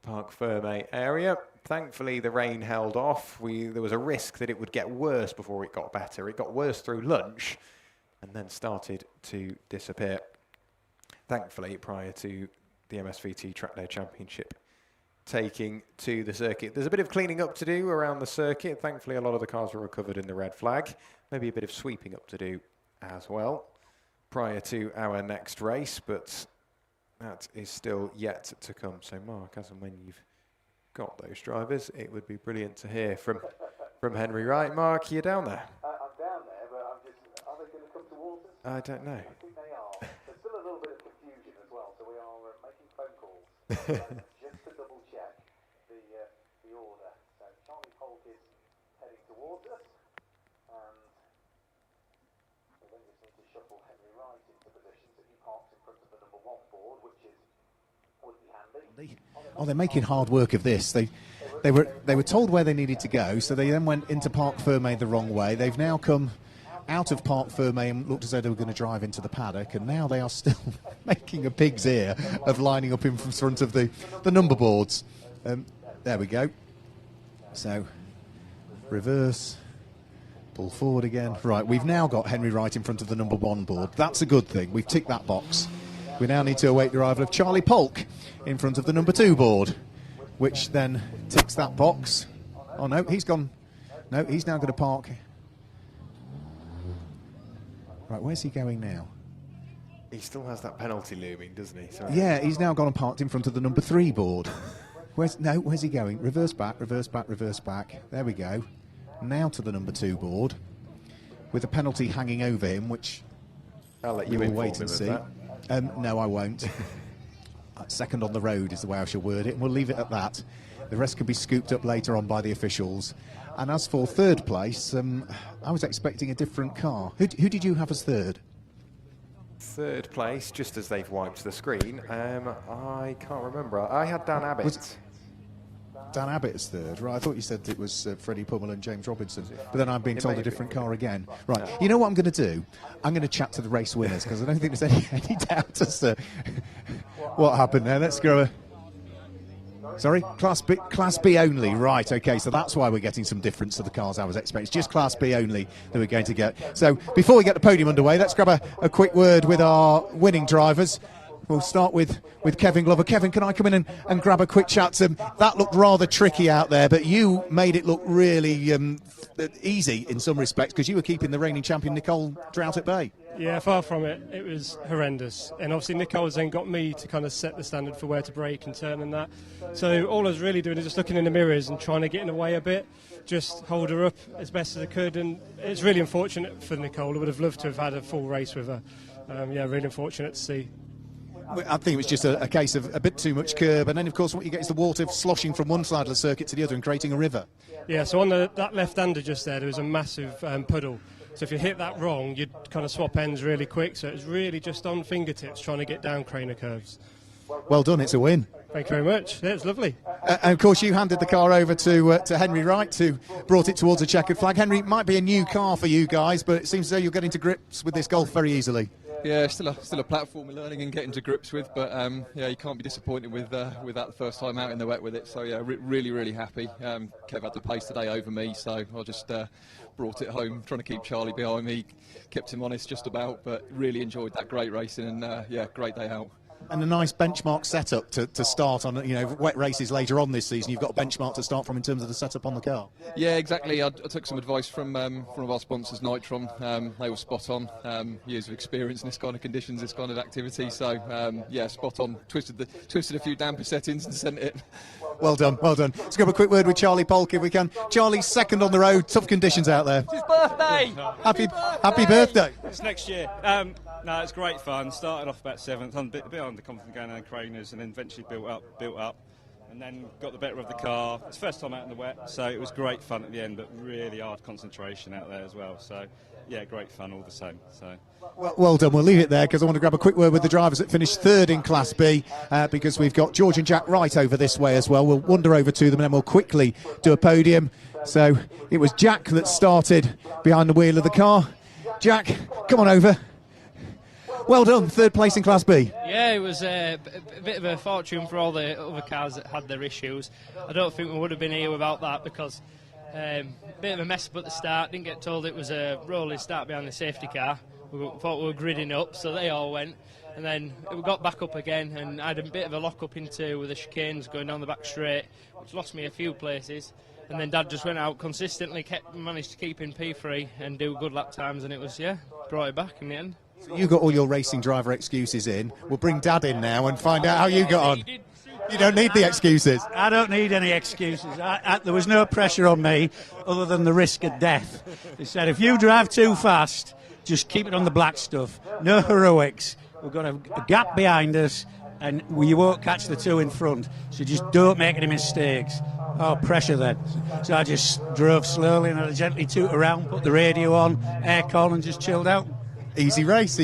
Parc Ferme area. Thankfully, the rain held off. There was a risk that it would get worse before it got better. It got worse through lunch and then started to disappear. Thankfully, prior to the MSVT Trackday Championship taking to the circuit. There's a bit of cleaning up to do around the circuit. Thankfully, a lot of the cars were recovered in the red flag. Maybe a bit of sweeping up to do as well prior to our next race, but that is still yet to come. So, Mark, as and when you've got those drivers, it would be brilliant to hear from Henry Wright. Mark, you're down there. I'm down there, but are they going to come towards us? I don't know. I think they are. There's still a little bit of confusion as well, so we are making phone calls. Just to double check the order. So Charlie Polk is heading towards us, and we then just need to shuffle Henry Wright into position so he parks in front of the number 1 board, which would be handy. Oh, they're making hard work of this. They were told where they needed to go, so they then went into Parc Ferme the wrong way. They've now come out of Parc Ferme and looked as though they were going to drive into the paddock, and now they are still making a pig's ear of lining up in front of the number boards. There we go. So, reverse, pull forward again. Right, we've now got Henry Wright in front of the number 1 board. That's a good thing. We've ticked that box. We now need to await the arrival of Charlie Polk in front of the number 2 board, which then ticks that box. Oh, no, he's gone. No, he's now going to park. Right, where's he going now? He still has that penalty looming, doesn't he? Sorry. Yeah, he's now gone and parked in front of the number 3 board. Where's he going? Reverse back, reverse back, reverse back. There we go. Now to the number 2 board, with a penalty hanging over him, which I'll let we you will wait and see. No, I won't. Second on the road is the way I shall word it, and we'll leave it at that. The rest can be scooped up later on by the officials. And as for 3rd place, I was expecting a different car. Who did you have as 3rd? 3rd place, just as they've wiped the screen. I can't remember. I had Dan Abbott. Dan Abbott as 3rd, right? I thought you said it was Freddie Pummel and James Robinson, but then I'm being told a different car again. Right, you know what I'm going to do? I'm going to chat to the race winners, because I don't think there's any doubt as to what happened there. Let's go. Sorry, Class B only, right, okay, so that's why we're getting some difference to the cars I was expecting. It's just Class B only that we're going to get. So before we get the podium underway, let's grab a quick word with our winning drivers. We'll start with Kevin Glover. Kevin, can I come in and grab a quick chat? That looked rather tricky out there, but you made it look really easy in some respects, because you were keeping the reigning champion Nicole Drought at bay. Yeah, far from it. It was horrendous. And obviously Nicole's then got me to kind of set the standard for where to brake and turn and that. So all I was really doing is just looking in the mirrors and trying to get in the way a bit, just hold her up as best as I could. And it's really unfortunate for Nicole. I would have loved to have had a full race with her. Yeah, really unfortunate to see. I think it was just a case of a bit too much curb, and then of course what you get is the water sloshing from one side of the circuit to the other and creating a river. Yeah, so on that left-hander just there was a massive puddle. So if you hit that wrong, you'd kind of swap ends really quick. So it's really just on fingertips trying to get down Craner curves. Well done, it's a win. Thank you very much. Yeah, it's lovely. And of course you handed the car over to Henry Wright, who brought it towards a checkered flag. Henry, it might be a new car for you guys, but it seems as though you're getting to grips with this Golf very easily. Yeah, still a platform we're learning and getting to grips with, but yeah, you can't be disappointed with that the first time out in the wet with it. So yeah, really happy. Kev had the pace today over me, so I just brought it home, trying to keep Charlie behind me, kept him honest just about, but really enjoyed that great racing and yeah, great day out. And a nice benchmark setup to start on, wet races later on this season. You've got a benchmark to start from in terms of the setup on the car. Yeah, exactly. I took some advice from one of our sponsors, Nitron. They were spot on. Years of experience in this kind of conditions, this kind of activity. So yeah, spot on. Twisted a few damper settings and sent it. Well done, well done. Let's go have a quick word with Charlie Polk if we can. Charlie, second on the road, tough conditions out there. It's his birthday! Happy birthday. It's next year. No, it's great fun. Started off about 7th, a bit underconfident going down Craners, and then eventually built up, and then got the better of the car. It's first time out in the wet, so it was great fun at the end, but really hard concentration out there as well. So yeah, great fun all the same. So. Well done. We'll leave it there because I want to grab a quick word with the drivers that finished third in Class B because we've got George and Jack Wright over this way as well. We'll wander over to them and then we'll quickly do a podium. So it was Jack that started behind the wheel of the car. Jack, come on over. Well done, third place in Class B. Yeah, it was a bit of a fortune for all the other cars that had their issues. I don't think we would have been here without that because a bit of a mess up at the start. Didn't get told it was a rolling start behind the safety car. We thought we were gridding up, so they all went. And then we got back up again and I had a bit of a lock-up into with the chicanes going down the back straight, which lost me a few places. And then Dad just went out consistently, managed to keep in P3 and do good lap times, and it was, yeah, brought it back in the end. So you got all your racing driver excuses in. We'll bring Dad in now and find out how you got on. You don't need the excuses. I don't need any excuses. There was no pressure on me other than the risk of death. They said, if you drive too fast, just keep it on the black stuff. No heroics. We've got a gap behind us and you won't catch the two in front. So just don't make any mistakes. Oh, pressure then. So I just drove slowly and I gently toot around, put the radio on, aircon and just chilled out. Easy race.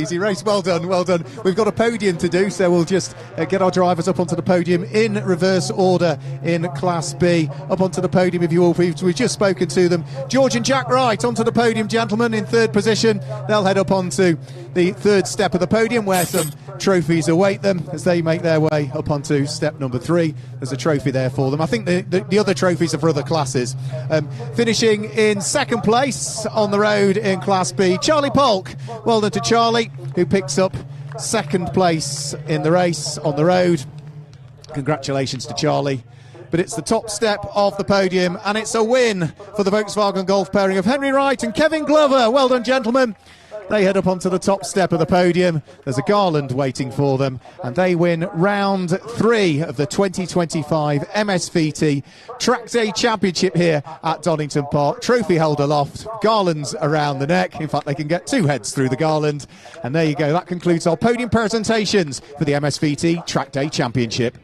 Well done. We've got a podium to do, so we'll just get our drivers up onto the podium in reverse order in Class B. Up onto the podium, if you will. We've just spoken to them. George and Jack Wright onto the podium, gentlemen, in third position. They'll head up onto the third step of the podium where some trophies await them as they make their way up onto step number 3. There's a trophy there for them. I think the other trophies are for other classes. Finishing in second place on the road in Class B, Charlie Polk. Well done to Charlie, who picks up second place in the race on the road. Congratulations to Charlie. But it's the top step of the podium and it's a win for the Volkswagen Golf pairing of Henry Wright and Kevin Glover. Well done, gentlemen. They head up onto the top step of the podium. There's a garland waiting for them, and they win round 3 of the 2025 MSVT Trackday Championship here at Donington Park. Trophy held aloft, garlands around the neck. In fact, they can get 2 heads through the garland. And there you go. That concludes our podium presentations for the MSVT Trackday Championship.